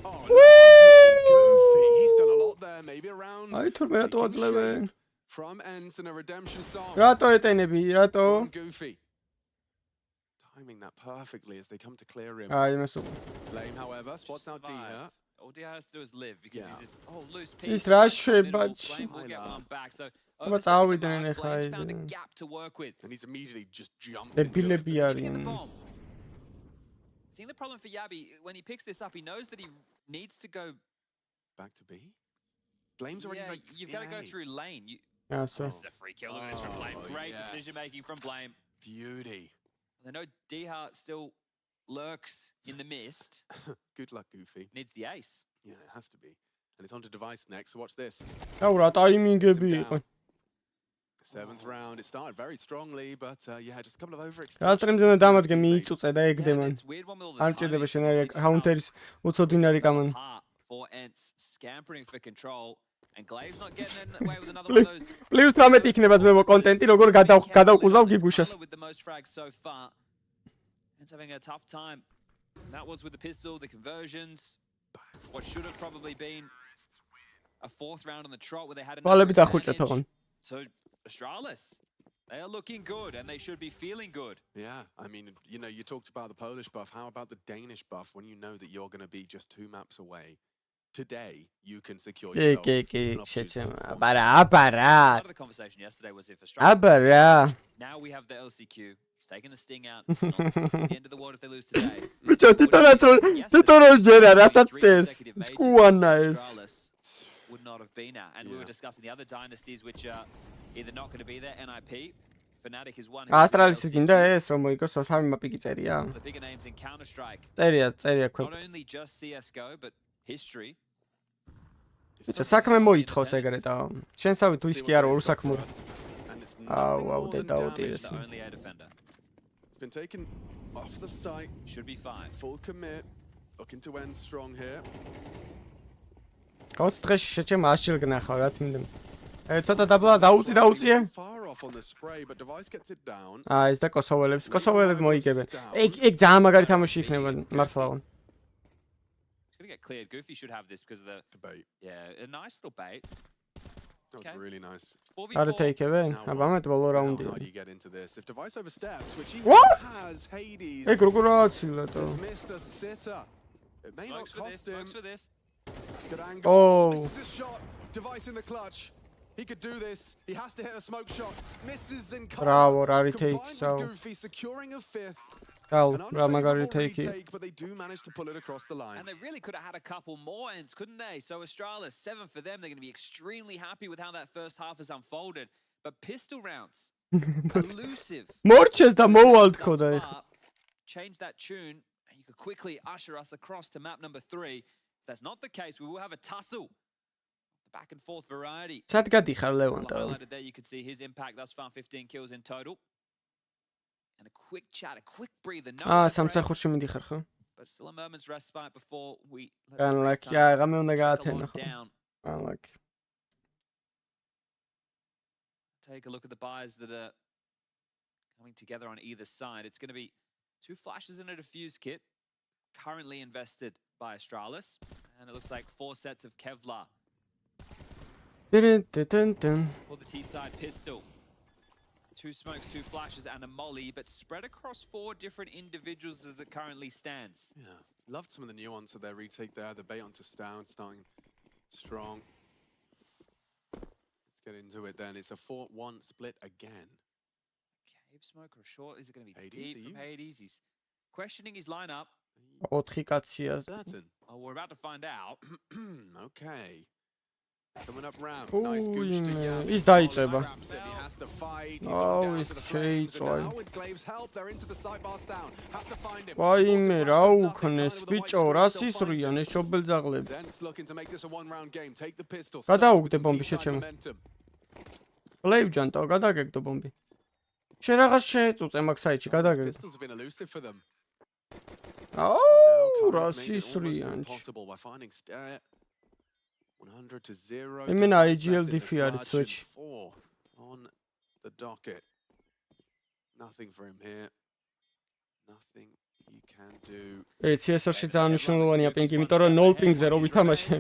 Oh, Goofy. He's done a lot there, maybe around. აი თურმე რატო აძლევენ? From ENCE and a redemption song. რატო ეტენები? რატო? Goofy. Timing that perfectly as they come to clear him. აი იმას უ. Blame, however, spots now D here. All D has to do is live because he's this loose ის piece. რა შვებაჩი. Blame will get one back. So აბა წავიდნენ ახლა Blame's found a ეს. gap to work with. And he's immediately just jumped. დებილები I არიან. think the problem for Yabi, when he picks this up, he knows that he needs to go back to B. Blame's already like, you've got to go through lane. Yeah, so. This is a free kill. Look at this from Blame. Great decision making from Blame. Beauty. I know D-Hart still lurks in the mist. Good luck, Goofy. Needs the ace. Yeah, it has to be. And it's onto device next, so watch this. აუ რა ტაიმინგები იყო. 7th round. It started very strongly, but yeah, just a couple of overextensions. რა სტრიმზე უნდა დამადგე მიიწუწე და ეგდემან. არ ჭირდება შენ აი კაუნტერის უცოდინარი კამანი. For ENCE scampering for control. And Glave's not getting away with another one of those. Please 18 იქნება ძმებო კონტენტი, როგორ გადავყუზავ გიგუშას. With the most frags so far. ENCE having a tough time. That was with the pistol, the conversions. What should have probably been a 4th round on the trot where they had another advantage. So ASTRALIS, they are looking good and they should be feeling good. Yeah, I mean, you know, you talked about the Polish buff. How about the Danish buff when you know that you're going to be just 2 maps away? Today, you can secure yourself. Part of the conversation yesterday was if ASTRALIS. Now we have the LCQ. He's taking the sting out. It's not the end of the world if they lose today. Would not have been at. And we were discussing the other dynasties which are either not going to be there. NIP, Fnatic is one. ASTRALIS-ის გინდა ეს რომ მოიგოს სოფამი მაპიკი წერია. The bigger names in Counter-Strike. წერია ქვე. Not only just CS:GO but history. Bicho საქმე მოითხოვს ეგრეთა. შენსავი თუ ის კი არა ორ საქმოდ. აუ და დაუტირეს. It's been taken off the site. Should be fine. Full commit. Looking to end strong here. Gott stress შეჭემ ასჯერ გნახავ რა თიმდე. ცოტა დაბლა დაუწიე. Far off on the spray but device gets it down. ეს და კოსოველები მოიგებენ. ეგ ძალიან მაგარი თამაში იქნება მართლა. It's going to get cleared. Goofy should have this because of the bait. Yeah, a nice little bait. That was really nice. Are takeaway. Აბამეთ ბოლო რაუნდი. How do you get into this? If device oversteps, which he has, Hades. ეგ როგორ აცილა თო. Mr. Sitter. It may not cost him. For this. Good angle. Oh. This is his shot. Device in the clutch. He could do this. He has to hit a smoke shot. Misses in cover. Bravo, rari take. So Goofy securing a 5th. რა მაგარი take. But they do manage to pull it across the line. And they really could have had a couple more ends, couldn't they? So ASTRALIS, 7 for them. They're going to be extremely happy with how that first half has unfolded. But pistol rounds, elusive. Morches da moval tkoda ეხ. Change that tune and you could quickly usher us across to map number 3. If that's not the case, we will have a tussle. The back and forth variety. Სად გადიხარ ლევან და? Highlighted there, you can see his impact thus far, 15 kills in total. And a quick chat, a quick breather. No სამსახურში მიდიხარ ხო? But still a moment's respite before we Unlucky. რამე უნდა გაათენა ხო? Unlucky. Take a look at the buys that are coming together on either side. It's going to be 2 flashes and a diffuse kit currently invested by ASTRALIS. And it looks like 4 sets of Kevlar. For the T-side pistol. 2 smokes, 2 flashes, and a molly, but spread across 4 different individuals as it currently stands. Yeah, loved some of the nuance of their retake there. The bait onto Stout starting strong. Let's get into it then. It's a 4-1 split again. Okay, Deep smoke or short? Is it going to be deep from Hades? He's questioning his lineup. 4 კაცია. Certain. Oh, we're about to find out. Okay. Coming up round. Nice gooch to Yabi. ის დაიწება. He has to fight. Oh, it's now with Glaive's help, they're into the sidebars down. Have to find him. ვაიმე, რა უქნეს, ბიჭო, რა სისრიან ეს შობელძაღლები. Zen's looking to make this a one-round game. Take the pistol. გადაუგდე ბომბი შეჩემო. Glaive ჯანტო, გადაგეგდო ბომბი. შენ რაღაც შეეწუწე მაგ საიტში, გადაგეგდო. Pistols have been elusive for them. აუ, რა სისრიან. 100 to 0. იმენა IGL DF არის switch. On the docket. Nothing for him here. Nothing he can do. CS-ში ძალიან მნიშვნელოვანია პინგი, იმიტომ რომ 0 პინგზე რო ვითამაშე.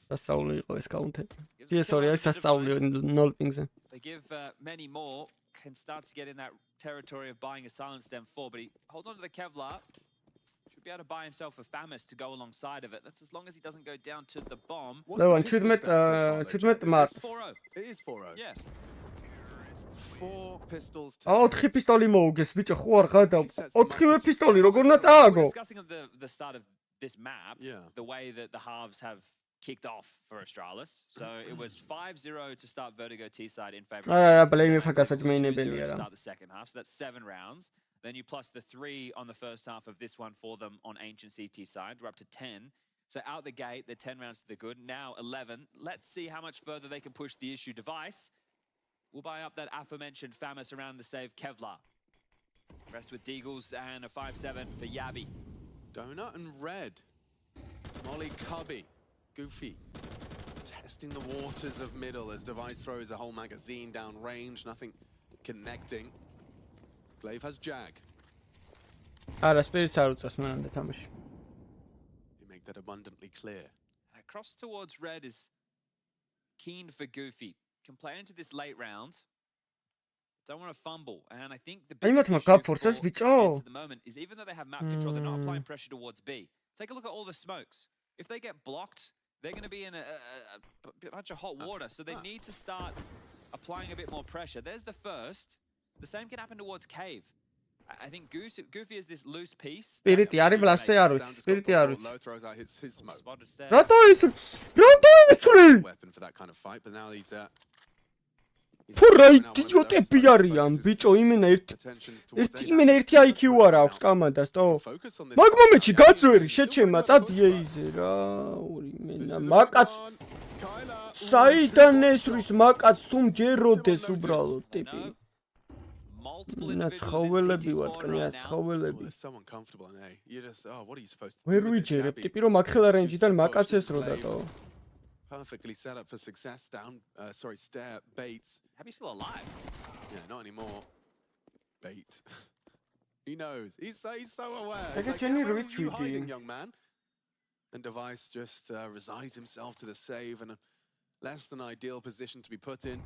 სასწაული იყო ეს კაუნტერი. CS-ი არის სასწაული 0 პინგზე. They give many more, can start to get in that territory of buying a silent stem 4, but he holds on to the Kevlar. Should be able to buy himself a FAMAS to go alongside of it. That's as long as he doesn't go down to the bomb. Levon, 17 მარტს. It is 4-0. Yeah. 4 pistols. 4 პისტოლი მოუგეს, ბიჭო, ხო არ გადავ. 4-ვე პისტოლი როგორ უნდა წააგო? Discussing of the start of this map, the way that the halves have kicked off for Astralis. So it was 5-0 to start Vertigo T-side in favor of blame if I got such to start the second half. So that's 7 rounds. Then you plus the 3 on the first half of this one for them on Ancient CT side. We're up to 10. So out the gate, they're 10 rounds to the good. Now 11. Let's see how much further they can push the issue device. We'll buy up that aforementioned FAMAS around the save Kevlar. Rest with Deagles and a 5-7 for Yabi. Donut and Red. Molly Cubby. Goofy. Testing the waters of middle as Device throws a whole magazine down range. Nothing connecting. Glaive has Jag. არა, სპირიც არ უწევს მანამდე თამაში. You make that abundantly clear. Cross towards Red is keen for Goofy. Can play into this late round. Don't want to fumble. And I think the biggest issue at the moment is even though they have map control, they're not applying pressure towards B. Take a look at all the smokes. If they get blocked, they're going to be in a bunch of hot water. So they need to start applying a bit more pressure. There's the first. The same can happen towards Cave. I think Goofy is this loose piece. Spiriti არის ბლასე არ ვიცი, სპირიტი არ ვიცი. Spotted stairs. რატო იცვლი? Weapon for that kind of fight, but now he's ფურა იდიოტები არიან, ბიჭო, იმენა ერთი IQ არ აქვს კამანდას, თო? მაგ მომენტში გაძვერი, შეჩემა, წადი ეიზე რა, ორი მენა, მაკაც საიდან ესვრის მაკაც თუ მჯეროდეს უბრალოდ, ტიპი. მენა ცხოველები ვარ, კნია ცხოველები. ვერ ვიჯერებ, ტიპი რომ მაგხელა რენჯიდან მაკაც ესროდა, თო? Perfectly set up for success down, stair, Bates. Happy still alive? Yeah, not anymore. Bait. He knows. He's so aware. Like like, where are you hiding, young man? And Device just resigns himself to the save and a less than ideal position to be put in.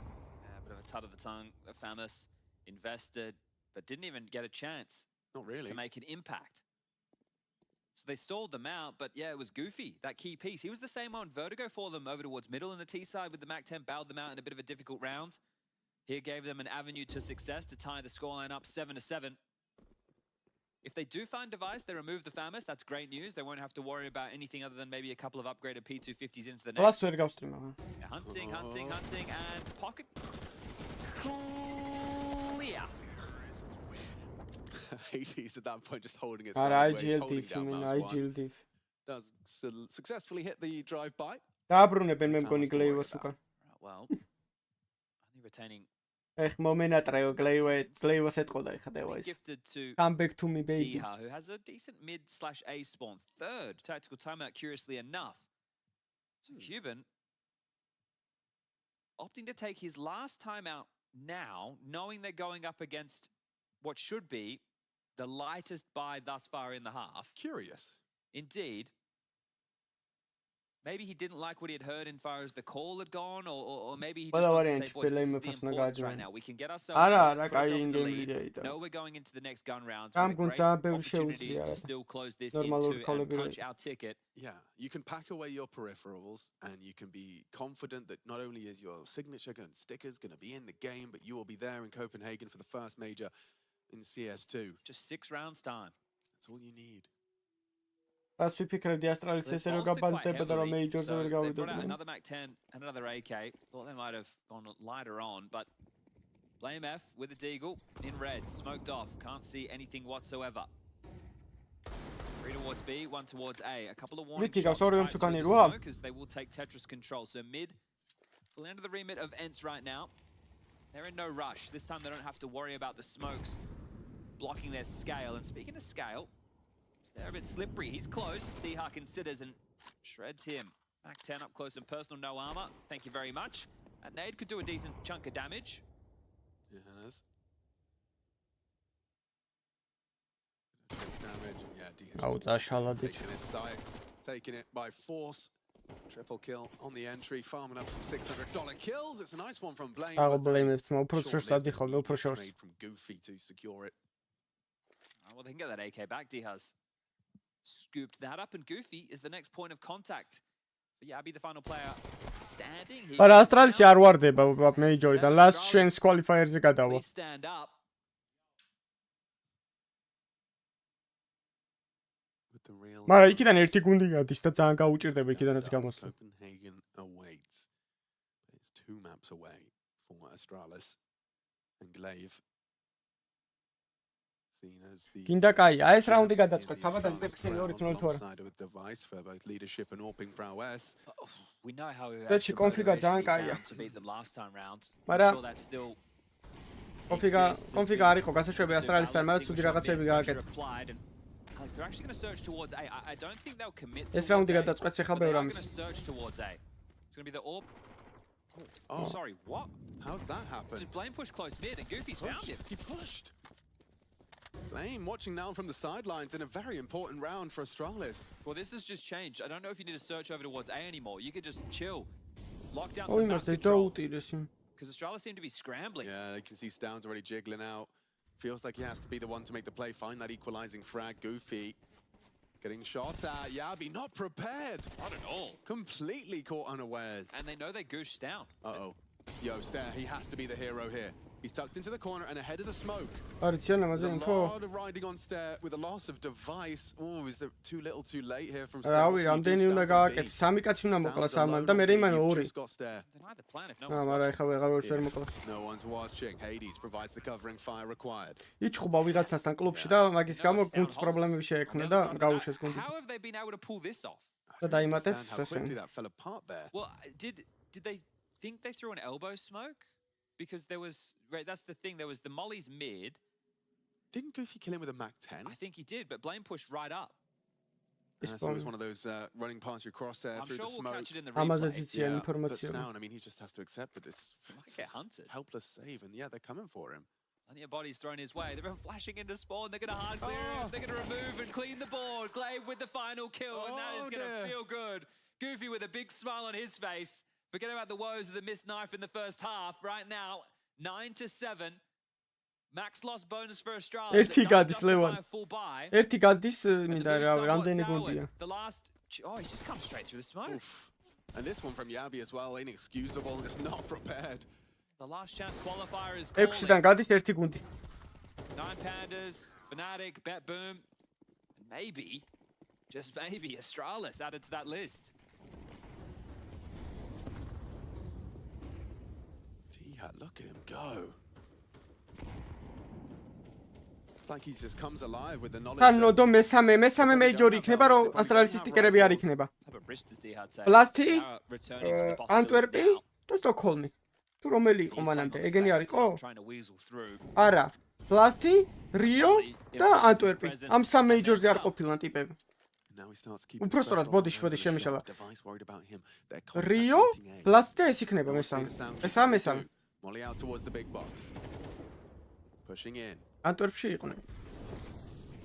A bit of a tut of the tongue. FAMAS invested, but didn't even get a chance. Not really. To make an impact. So they stalled them out, but yeah, it was Goofy, that key piece. He was the same on Vertigo for them over towards middle in the T side with the MAC-10, bailed them out in a bit of a difficult round. Here gave them an avenue to success to tie the scoreline up 7-7. If they do find Device, they remove the FAMAS. That's great news. They won't have to worry about anything other than maybe a couple of upgraded P250s into the net. Hunting, and pocket clear. Hades at that point just holding it sideways, holding down IGL diff. Does successfully hit the drive-by. დააბრუნებენ მე მგონი გლეივას უკან. Well, only retaining. ეხ მომენატრეო გლეივას ეთყოდა ეხა Device. Come back to me, baby. Diha, who has a decent mid/A spawn, third tactical timeout, curiously enough. So Cuban opting to take his last timeout now, knowing they're going up against what should be the lightest buy thus far in the half. Curious. Indeed. maybe he didn't like what he had heard in far as the call had gone, or maybe he just wants to say, boys, this is the importance right now. We can get ourselves in the lead. No, we're going into the next gun round. With a great opportunity to still close this into and punch our ticket. Yeah, you can pack away your peripherals, and you can be confident that not only is your signature gun stickers going to be in the game, but you will be there in Copenhagen for the first major in CS2. Just 6 rounds time. That's all you need. That's ვიფიქრებდი ASTRALIS ესე რომ გაბანდებოდა რომ majors-ზე ვერ გავიდოდნენ. Another Mac-10 and another AK. Thought they might have gone lighter on, but Blame F with a deagle in red, smoked off. Can't see anything whatsoever. 3 towards B, 1 towards A. A couple of warning shots right through the smoke as they will take Tetris control. So mid, fully under the remit of ENCE right now. They're in no rush. This time they don't have to worry about the smokes blocking their scale. And speaking of scale, they're a bit slippery. He's close. Diha considers and shreds him. Mac-10 up close and personal, no armor. Thank you very much. That nade could do a decent chunk of damage. Yes. Damage. Yeah, taking his sight, taking it by force. Triple kill on the entry, farming up some $600 kills. It's a nice one from Blame. From Goofy to secure it. Well, they can get that AK back. Diha's scooped that up, and Goofy is the next point of contact. But yeah, I'll be the final player standing here. But ASTRALIS არ ვარდება major-დან. Last chance qualifier-ზე გადავა. Stand up. მაგრამ იქიდან ერთი გუნდი გადის და ძალიან გაუჭირდება იქიდანაც გამოსვლა. Copenhagen awaits. It's 2 maps away for ASTRALIS and Glaive. გინდა კაი, აი ეს რაუნდი გადაწყვეტს. საბადო წეფქენი 2-0 თუ არა. We know how we actually კონფიგა ძალიან კაია. to beat them last time round. მაგრამ კონფიგა არ იყო გასაშვები ASTRALIS-თან, მაგრამ ცუდი რაღაცები გააკეთა. They're actually going to search towards A. I don't think they'll commit. ეს რაუნდი გადაწყვეტს ახლა ბევრ ამის. They're going to search towards A. It's going to be the AWP. Oh, sorry, what? How's that happen? Did Blame push close mid and Goofy's found him? He pushed. Blame watching now from the sidelines in a very important round for ASTRALIS. Well, this has just changed. I don't know if you need to search over towards A anymore. You could just chill. Lock down some map control. Because ASTRALIS seem to be scrambling. Yeah, you can see Stoun's already jiggling out. Feels like he has to be the one to make the play, find that equalizing frag. Goofy getting shot at. Yabi not prepared. Not at all. Completely caught unawares. And they know they gooshed down. Uh-oh. Yo, Stair, he has to be the hero here. He's tucked into the corner and ahead of the smoke. There's a lot of riding on Stair with a loss of device. Oh, is there too little too late here from Stair? რავი, რამდენი უნდა გააკეთო? 3 კაცი უნდა მოკლა სამან და მე იმან 2. მაგრამ ეხლა ვეღარ ვერ მოკლა. No one's watching. Hades provides the covering fire required. იჩხუბა ვიღაცასთან კლუბში და მაგის გამო გუნდს პრობლემები შეექმნა და გაუშვეს გუნდი. How have they been able to pull this off? და დაიმატეს quickly that fell apart there. Well, did they think they threw an elbow smoke? Because there was, right, that's the thing, there was the mollies mid. Didn't Goofy kill him with a Mac-10? I think he did, but Blame pushed right up. So it was one of those running past your crosshair through the smoke. We'll catch it in the replay. But Stoun, I mean, he just has to accept that this might get hunted. Helpless save, and yeah, they're coming for him. Plenty of bodies thrown his way. They're flashing into spawn. They're going to hard clear him. They're going to remove and clean the board. Glaive with the final kill, and that is going to feel good. Goofy with a big smile on his face. Forget about the woes of the missed knife in the first half. Right now, 9-7. Max loss bonus for ASTRALIS. ერთი გადის ლევან. ერთი გადის მინდა რამდენი გუნდია. The last he just comes straight through the smoke. Oof. And this one from Yabi as well, inexcusable. It's not prepared. The last chance qualifier is 6-დან გადის ერთი გუნდი. 9 Pandas, Fnatic, Bet Boom, and maybe, just maybe, ASTRALIS added to that list. Look at him go. It's like he just comes alive with the knowledge. ანუ დო მესამე მეიჯორი იქნება რომ ASTRALIS-ის სტიკერები არ იქნება. Plasti, Antwerpi და Stockholm. თუ რომელი იყო მანამდე? ეგენი არ იყო? არა. Plasti, Rio და Antwerpi. ამ სამ მეიჯორზე არ ყოფილან ტიპები. უბრალოდ ბოდიში შემიშალა. Rio, Plasti და ეს იქნება მესამე. მესამე. Molly out towards the big box. Pushing in. Antwerpში იყვნენ.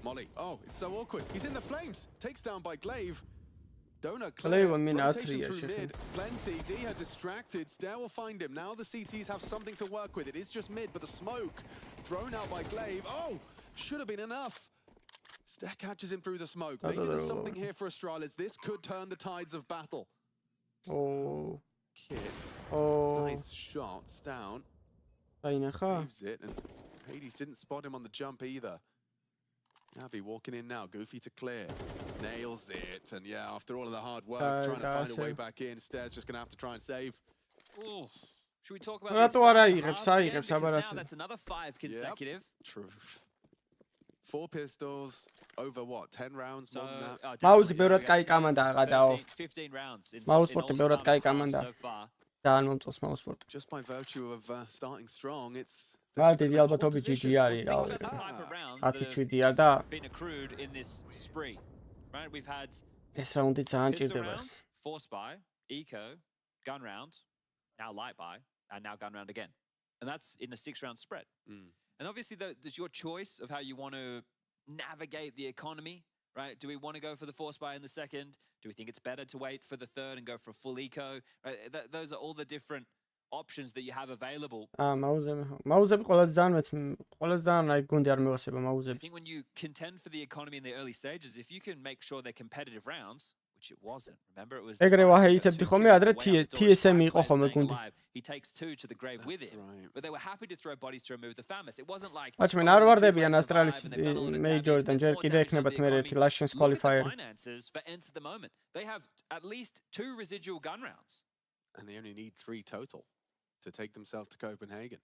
Molly. Oh, it's so awkward. He's in the flames. Takes down by Glaive. Donut Play clear. one minute, Rotation three, through yeah, mid. Plenty. Dia distracted. Stair will find him. Now the CTs have something to work with. It is just mid, but the smoke thrown out by Glaive. Oh, should have been enough. Stair catches him through the smoke. Maybe there's something here for Astralis. This could turn the tides of battle. Oh. Kit. Oh. Nice shots down. Leaves it, and Hades didn't spot him on the jump either. Nabi walking in now. Goofy to clear. Nails it. And yeah, after all of the hard work, trying to find a way back in, Stair's just going to have to try and save. Ooh. Should we talk about this? Now that's another 5 consecutive. Yep, true. 4 pistols over what? 10 rounds more than that? მაუსი ბევრად კაი კამანდა გადაო. 15 rounds in მაუსპორტი ბევრად კაი კამანდა. ძალიან მომწონს მაუსპორტი. Just by virtue of starting strong, it's მალ დიდი ალბათობით GG არის რა. 10-7 და been accrued in this spree. Right? We've had ეს რაუნდი ძალიან ჭირდება. Force buy, eco, gun round, now light buy, and now gun round again. And that's in the 6-round spread. And obviously, there's your choice of how you want to navigate the economy, right? Do we want to go for the force buy in the second? Do we think it's better to wait for the third and go for a full eco? Right? Those are all the different options that you have available. მაუზები ყველაზე ძალიან აი გუნდი არ მევასება I მაუზებს. think when you contend for the economy in the early stages, if you can make sure they're competitive rounds, which it wasn't. Remember, it was. ეგრე ვაჰეითებდი ხოლმე ადრე TSM იყო ხოლმე გუნდი. He takes 2 to the grave with him, but they were happy to throw bodies to remove the FAMAS. It wasn't like. Actually, არ ვარდებიან ASTRALIS major-დან ჯერ კიდე ექნებათ მე ერთი Lashens qualifier. Finances for ENCE at the moment. They have at least 2 residual gun rounds, and they only need 3 total to take themselves to Copenhagen.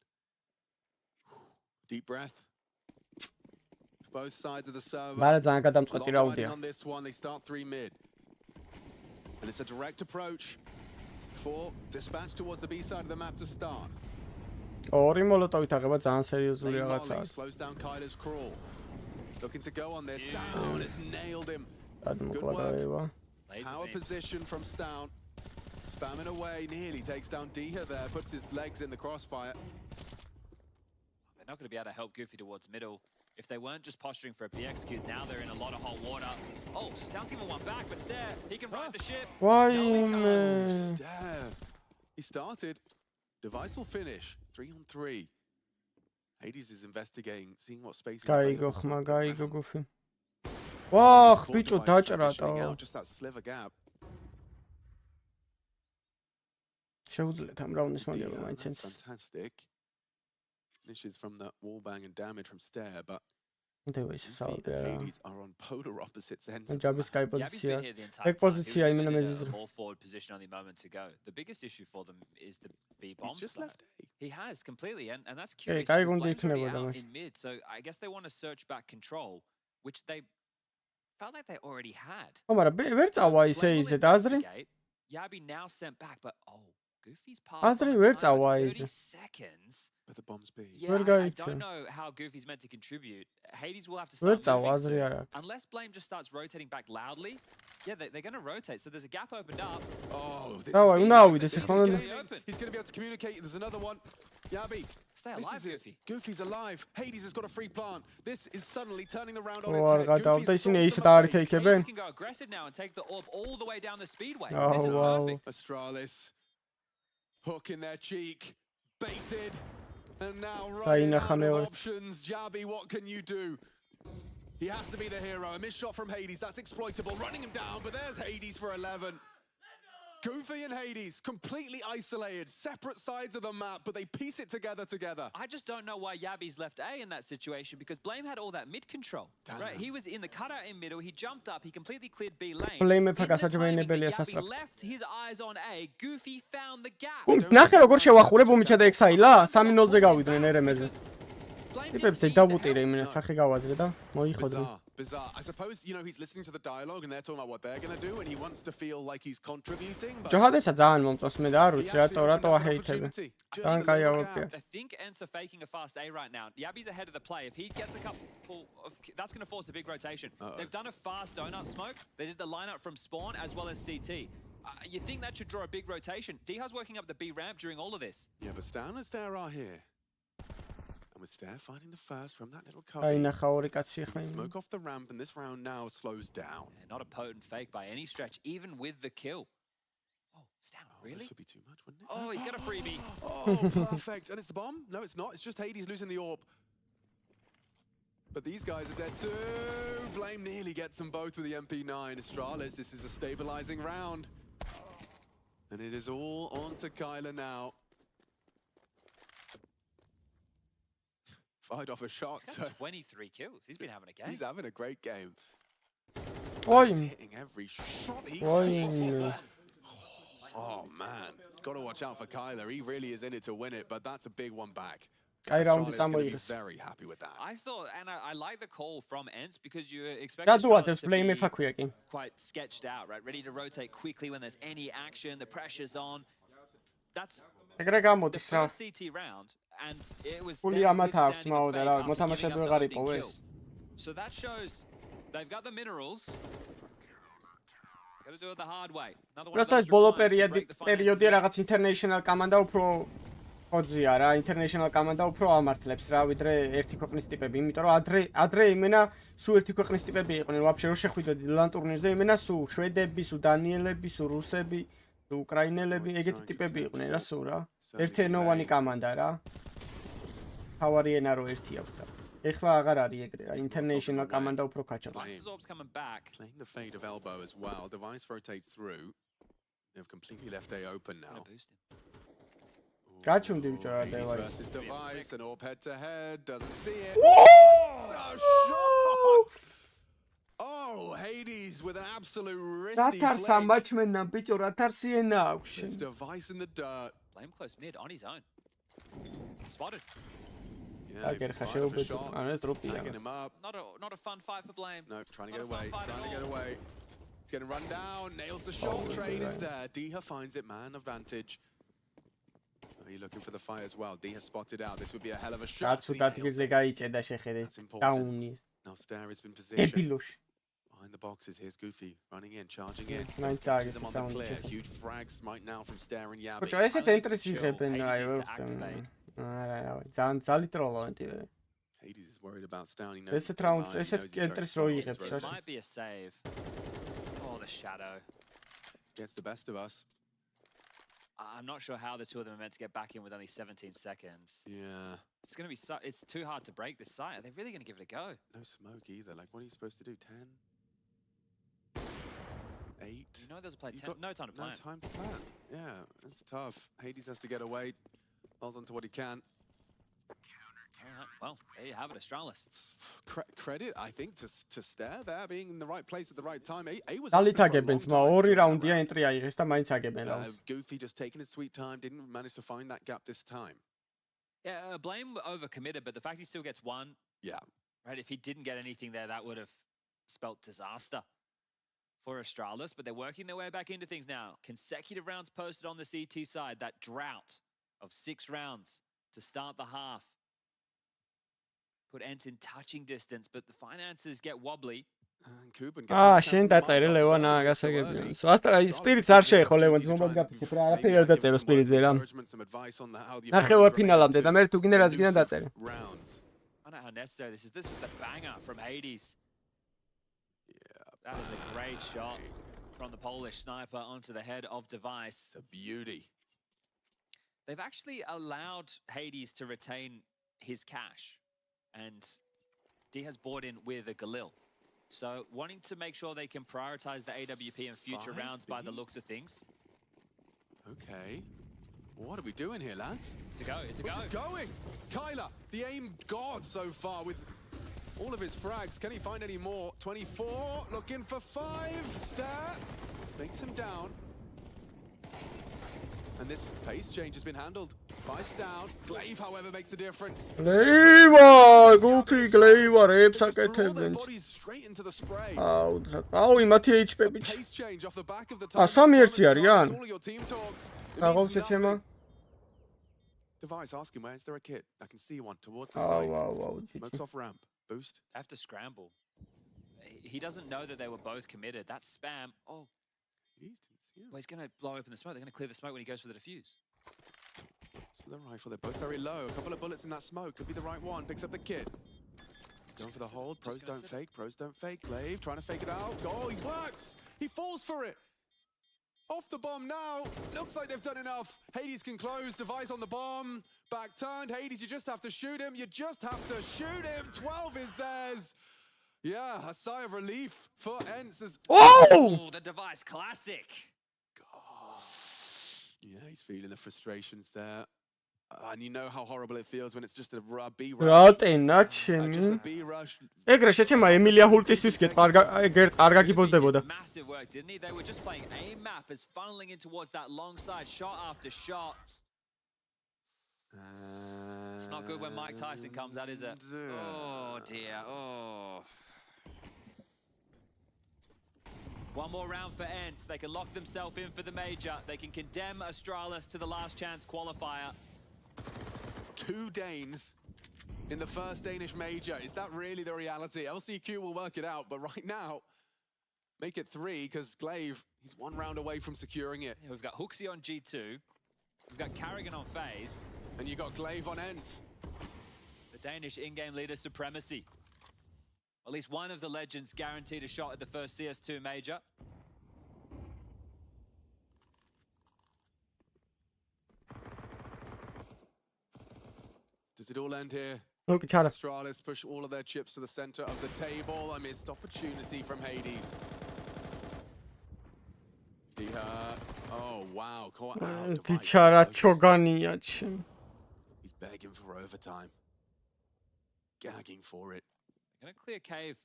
Deep breath. Both sides of the server. მაგრამ ძალიან გადამწყვეტი რაუნდია. On this one, they start 3 mid. And it's a direct approach for dispatch towards the B side of the map to start. ორი მოლოტოვით აღება ძალიან სერიოზული რაღაცაა. Slows down Kyler's crawl. Looking to go on this. Down has nailed him. Good work. Power position from Stout. Spamming away, nearly takes down Diha there, puts his legs in the crossfire. They're not going to be able to help Goofy towards middle. If they weren't just posturing for a PXQ, now they're in a lot of hot water. Oh, Stout's giving one back, but Stair, he can ride the ship. Why, Stair. He started. Device will finish. 3-on-3. Hades is investigating, seeing what space. Გაიგო ხმა, გაიგო Goofy. ვახ, ბიჭო დაჭრატო. Just that sliver gap. შეუძლიათ ამ რაუნდის მოგება მაინც ENCE. Fantastic. Finishes from the wall bang and damage from Stair, but Hades are on polar opposites ends. ჯაბის კაი პოზიცია. ეგ პოზიცია იმენა მეზიზ. More forward position only moments ago. The biggest issue for them is the B bomb side. He has completely, and that's curious. კაი გუნდი იქნებოდა მას. In mid, so I guess they want to search back control, which they felt like they already had. მაგრამ ვერ წავა ისე აზრი. Yabi now sent back, but Goofy's passed. აზრი ვერ წავა 30 seconds. But the bombs be. Yeah, I don't know how Goofy's meant to contribute. Hades will have to start moving. Unless Blame just starts rotating back loudly. Yeah, they're going to rotate. So there's a gap opened up. Oh, this he's going to be able to communicate. There's another one. Yabi. Stay alive, Goofy. Goofy's alive. Hades has got a free plant. This is suddenly turning the round on its head. Hades can go aggressive now and take the orb all the way down the speedway. This is perfect. Astralis. Hook in their cheek. Baited. And now running out of options. Jabi, what can you do? He has to be the hero. A missed shot from Hades. That's exploitable. Running him down, but there's Hades for 11. Goofy and Hades, completely isolated, separate sides of the map, but they piece it together. I just don't know why Yabi's left A in that situation, because Blame had all that mid control. Right? He was in the cutout in middle, he jumped up, he completely cleared B lane. Blame Yabi left his eyes on A, Goofy found the gap. ნახე როგორ შევახურე ბუმიჩა და ექსაილა 3-0-ზე გავიდნენ RMR-ზე. ტიპებს დაბუტირე იმენა სახე გავაძრე და მოიხოდრე. Bizarre. I suppose, you know, he's listening to the dialogue and they're talking about what they're going to do and he wants to feel like he's contributing. ჯოჰადესა ძალიან მომწონს მე და არ ვიცი რატო აჰეითები. ძალიან კაი ავოკია. I think ENCE are faking a fast A right now. Yabi's ahead of the play. If he gets a couple of... That's going to force a big rotation. They've done a fast donut smoke. They did the lineup from spawn as well as CT. You think that should draw a big rotation. Diha's working up the B ramp during all of this. Yeah, but Stan and Stair are here. with Stair finding the first from that little აი cubby. ნახა ორი კაცი ახლა. Smoke off the ramp, and this round now slows down. Yeah, not a potent fake by any stretch, even with the kill. Oh, it's down. Really? This would be too much, wouldn't it? Oh, he's got a freebie. Oh, perfect. And it's the bomb? No, it's not. It's just Hades losing the orb. But these guys are dead too. Blame nearly gets them both with the MP9. Astralis, this is a stabilizing round. And it is all on to Kyler now. Fired off a shot. He's got 23 kills. He's been having a game. He's having a great game. Oi. He's hitting every shot he's Oh man, got to watch out for Kyler. He really is in it to win it, but that's a big one back. Astralis going to be very happy with that. I thought, and I like the call from ENCE because you expect to be quite sketched out, right? Ready to rotate quickly when there's any action, the pressure's on. That's the first CT round, and it was so that shows they've got the minerals. Got to do it the hard way. Another one. Просто ბოლო პერიოდი რაღაც international команда უფრო ხოძია რა, international команда უფრო ამართლებს რა, ვიდრე ერთი ქვეყნის ტიპები, იმიტომ რომ ადრე იმენა სულ ერთი ქვეყნის ტიპები იყვნენ, ვაფშე რო შეხვიდოდი ლან ტურნირზე, იმენა სულ შვედები, სულ დანიელები, სულ რუსები, სულ უკრაინელები, ეგეთი ტიპები იყვნენ რა, სულ რა. ერთენოვანი команда რა. თავარი ენა რო ერთი აქვს და ეხლა აღარ არის ეგრე რა, international команда უფრო გაჩავს. Playing the fade of elbow as well. Device rotates through. They've completely left A open now. გაჩუნდი ბიჭო რა Device. Device and orb head to head. Doesn't see it. Oh, Hades with an absolute risky flick. It's Device in the dirt. Blame close mid on his own. Spotted. Yeah, tagging him up. Not a fun fight for Blame. No, trying to get away. Trying to get away. He's getting run down. Nails the shot. Trade is there. Diha finds it. Man advantage. Are you looking for the fight as well? Diha spotted out. This would be a hell of a shot. That's important. Now Stair has been positioned. Behind the boxes. Here's Goofy running in, charging in. Pushes them on the clear. Huge frag smite now from Stair and Yabby. Hades is worried about Stown. He knows It might be a save. Oh, the shadow. Gets the best of us. I'm not sure how the two of them are meant to get back in with only 17 seconds. Yeah. It's going to be it's too hard to break this site. Are they really going to give it a go? No smoke either. Like, what are you supposed to do? 10? 8? You know there's a play 10. No time to plan. No time to plan. Yeah, it's tough. Hades has to get away. Holds on to what he can. Alright, well, there you have it, Astralis. Credit, I think, to Stair there, being in the right place at the right time. A was Goofy just taking his sweet time, didn't manage to find that gap this time. Yeah, Blame overcommitted, but the fact he still gets one. Yeah. Right, if he didn't get anything there, that would have spelt disaster for Astralis, but they're working their way back into things now. Consecutive rounds posted on the CT side, that drought of 6 rounds to start the half. Put ENCE in touching distance, but the finances get wobbly. შენ დაწერე ლევან გასაგებია. ასტრალის სპირიტს არ შეეხო ლევანს, მომად გაფიქრე რა, არაფერი არ დაწერო სპირიტზე რა. ნახევარ ფინალამდე და მე თუ გინდა რაც გინდა დაწერე. I don't know how necessary this is. This was the banger from Hades. Yeah. That is a great shot from the Polish sniper onto the head of Device. The beauty. They've actually allowed Hades to retain his cash. And D has bought in with a Galil. So wanting to make sure they can prioritize the AWP in future rounds by the looks of things. Okay. What are we doing here, lads? It's a go, it's a go. It's going! Kyler, the aim god so far with all of his frags. Can he find any more? 24, looking for 5. Stair takes him down. And this pace change has been handled by Stown. Glaive, however, makes the difference. Goofy, Glaive, bodies straight into the spray. აუ, იმათი HP ბიჭი. Pace change off the back of the სამი ერთი არიან. All your team talks. აღოჩეჩემა. Device, ask him, where's there a kit? I can see one towards the side. Smokes off ramp. Boost. They have to scramble. He doesn't know that they were both committed. That's spam. Oh. He didn't see him. Well, he's going to blow open the smoke. They're going to clear the smoke when he goes for the defuse. for the rifle. They're both very low. A couple of bullets in that smoke. Could be the right one. Picks up the kid. Going for the hold. Pros don't fake. Pros don't fake. Glaive trying to fake it out. Oh, he works. He falls for it. Off the bomb now. Looks like they've done enough. Hades can close. Device on the bomb. Back turned. Hades, you just have to shoot him. You just have to shoot him. 12 is theirs. Yeah, a sigh of relief for ENCE. Oh, the device classic. God. Yeah, he's feeling the frustrations there. And you know how horrible it feels when it's just a B rush. ეგრე შეჩემა ემილია ჰულტისთვის არ გაგიბოზდებოდა. Massive work, didn't he? They were just playing a map as funneling in towards that long side, shot after shot. It's not good when Mike Tyson comes out, is it? Oh dear. Oh. One more round for ENCE. They can lock themselves in for the major. They can condemn ASTRALIS to the last chance qualifier. 2 Danes in the first Danish major. Is that really the reality? LCQ will work it out, but right now, make it 3, because Glaive, he's 1 round away from securing it. Yeah, we've got Hooksy on G2. We've got Carrigan on FaZe. And you got Glaive on ENCE. The Danish in-game leader supremacy. At least one of the legends guaranteed a shot at the first CS2 major. Does it all end here? Okay, Chara. ASTRALIS push all of their chips to the center of the table. A missed opportunity from Hades. Oh, wow. Chara Chogania. He's begging for overtime. Gagging for it. Gonna clear cave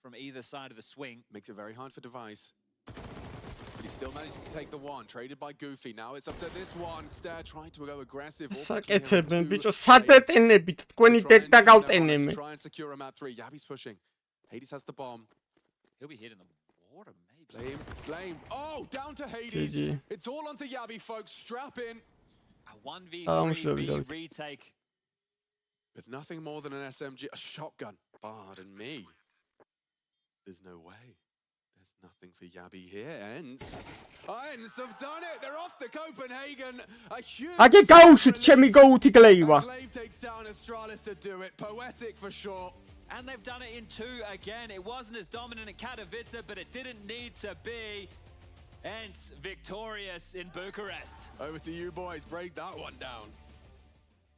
from either side of the swing. Makes it very hard for Device. But he still manages to take the one. Traded by Goofy. Now it's up to this one. Stair trying to go aggressive. საკეთებენ ბიჭო, სატეტენებით თქვენი დედა გავტენემე. Try and secure him at 3. Yabi's pushing. Hades has the bomb. He'll be hitting the water, maybe. Blame. Oh, down to Hades. GG. It's all onto Yabi, folks. Strap in. A 1v3 retake. With nothing more than an SMG, a shotgun. Pardon me. There's no way. There's nothing for Yabi here. ENCE have done it. They're off to Copenhagen. A huge. აგე გაუშვით ჩემი გოუთი გლეივა. Glaive takes down ASTRALIS to do it. Poetic for sure. And they've done it in 2 again. It wasn't as dominant in Katowice, but it didn't need to be. ENCE victorious in Bucharest. Over to you boys. Break that one down.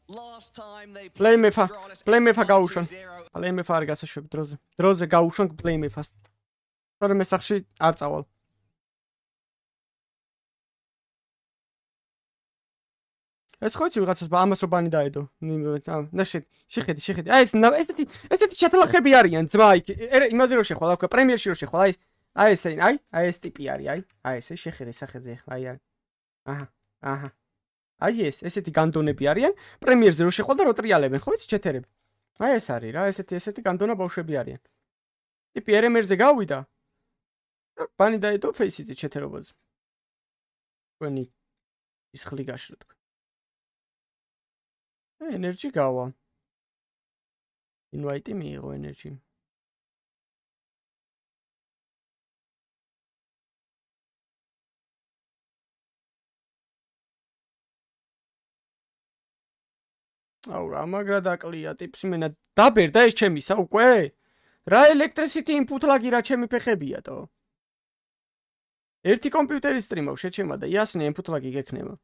Last time they პლეიმეფა გაუშვან. პლეიმეფა არ გასაშვები დროზე. დროზე გაუშვან პლეიმეფას. თორემ მსახში არ წავალ. ეს ხოჩი ვიღაცას ამას რო ბანი დაედო. შეხედი. აი ესეთი ჩათლახები არიან ძმა იქ. იმაზე რო შეხვალ, აქ პრემიერში რო შეხვალ, აი ეს ტიპი არის, აი ესე შეხედე სახეზე ახლა, აი. აჰა. აი ესეთი განდონები არიან, პრემიერზე რო შეხვალ და რო ტრიალებენ, ხო იცი ჩეთერები. აი ეს არის რა, ესეთი განდონა ბავშვები არიან. ტიპი RMR-ზე გავიდა. ბანი დაედო ფეისით ჩეთერობაზე. თქვენი ის ხლი გაშრა თქვენ. ენერგი გავა. ინვაიტი მიიღო ენერგი. აუ რა მაგრა დაკლია ტიპს მენა დაბერდა ეს ჩემისა უკვე? რა electricity input lag-ი რა ჩემი ფეხებიათო? ერთი კომპიუტერი სტრიმავ შეჩემა და იასნე input lag-ი გექნება.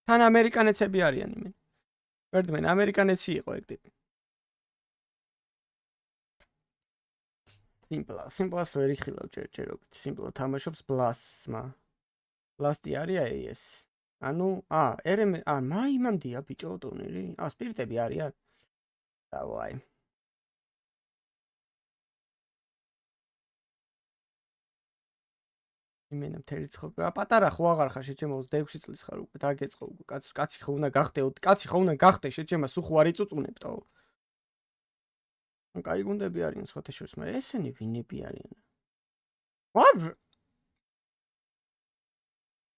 თან ამერიკანეცები არიან იმენ. ვერდმენ ამერიკანეცი იყო ეგ ტიპი. სიმპლას ვერ იხილავ ჯერჯერობით. სიმპლა თამაშობს ბლასტსმა. ბლასტი არის ეს. ანუ, მაიმანდია ბიჭო ტურნირი. სპირიტები არიან. დავაი. იმენა მთელი ცხოვრება. პატარა ხო აღარ ხარ შეჩემა 26 წლის ხარ უკვე დაგეწყო უკვე კაცი ხო უნდა გახდე შეჩემა სულ ხო არ იწუწუნებდო. კაი გუნდები არიან სხვათა შორის, მაგრამ ესენი ვინები არიან?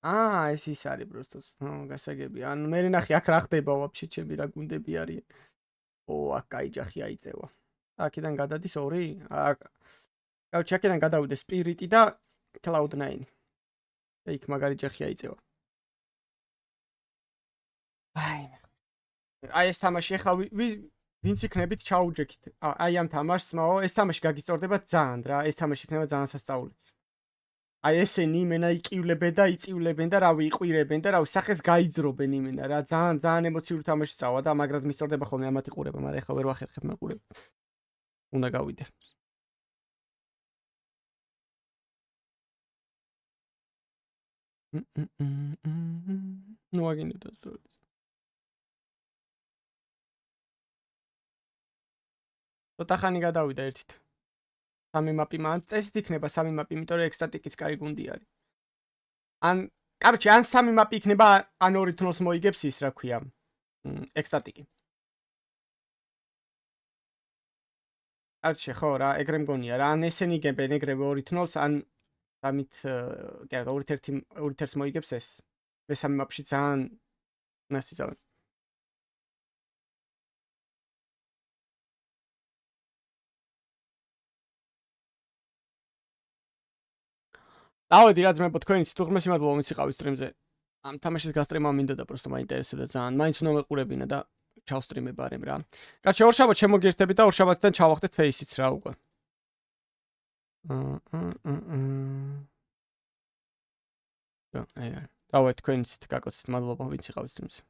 ეს ის არის პროსტოს. გასაგები. ანუ მე ნახე აქ რა ხდება ვაფშე ჩემი რა გუნდები არიან. აქ კაი ჯახი აიწევა. აქედან გადადის 2. კაუჩი აქედან გადავიდეს სპირიტი და Cloud9. იქ მაგარი ჯახი აიწევა. აი ეს თამაში ახლა ვინც იქნებით ჩაუჯექით. აი ამ თამაშს, მაო, ეს თამაში გაგისწორდება ძალიან რა. ეს თამაში იქნება ძალიან სასწაული. აი ესენი იმენა იყივლებენ და იწივლებენ და რავი იყვირებენ და რავი სახეს გაიძრობენ იმენა რა. ძალიან ემოციური თამაში წავა და მაგრამ მისწორდება ხოლმე ამათი ყურება, მაგრამ ახლა ვერ ვახერხებ მეყურებ. უნდა გავიდე. ნუ აგინდეთ ASTRALIS. ცოტა ხანი გადავიდა ერთით. 3 მაპი მან წესით იქნება 3 მაპი, იმიტომ რომ ექსტატიკის კაი გუნდი არის. ან 3 მაპი იქნება, ან 2 თნოლს მოიგებს ის, რა ქვია, ექსტატიკი. არჩე ხო რა, ეგრე მგონია რა, ან ესენი იგებენ ეგრევე 2 თნოლს, ან 3-ით, კი არა, 2-1-ს მოიგებს ეს. მე 3 მაპში ძალიან ნასწავენ. დავედი რა ძმებო თქვენი სიტუღმესი მადლობა ვინც იყავით სტრიმზე. ამ თამაშის გასტრიმა მინდა და პროსტო მაინტერესებდა ძალიან. მაინც უნდა მეყურებინა და ჩავსტრიმებ არემ რა. კაცი ორშაბათ შემოგერთები და ორშაბათიდან ჩავახდეთ ფეისიც რა უკვე. დავედი თქვენიც გაკოცეთ მადლობა ვინც იყავით სტრიმზე.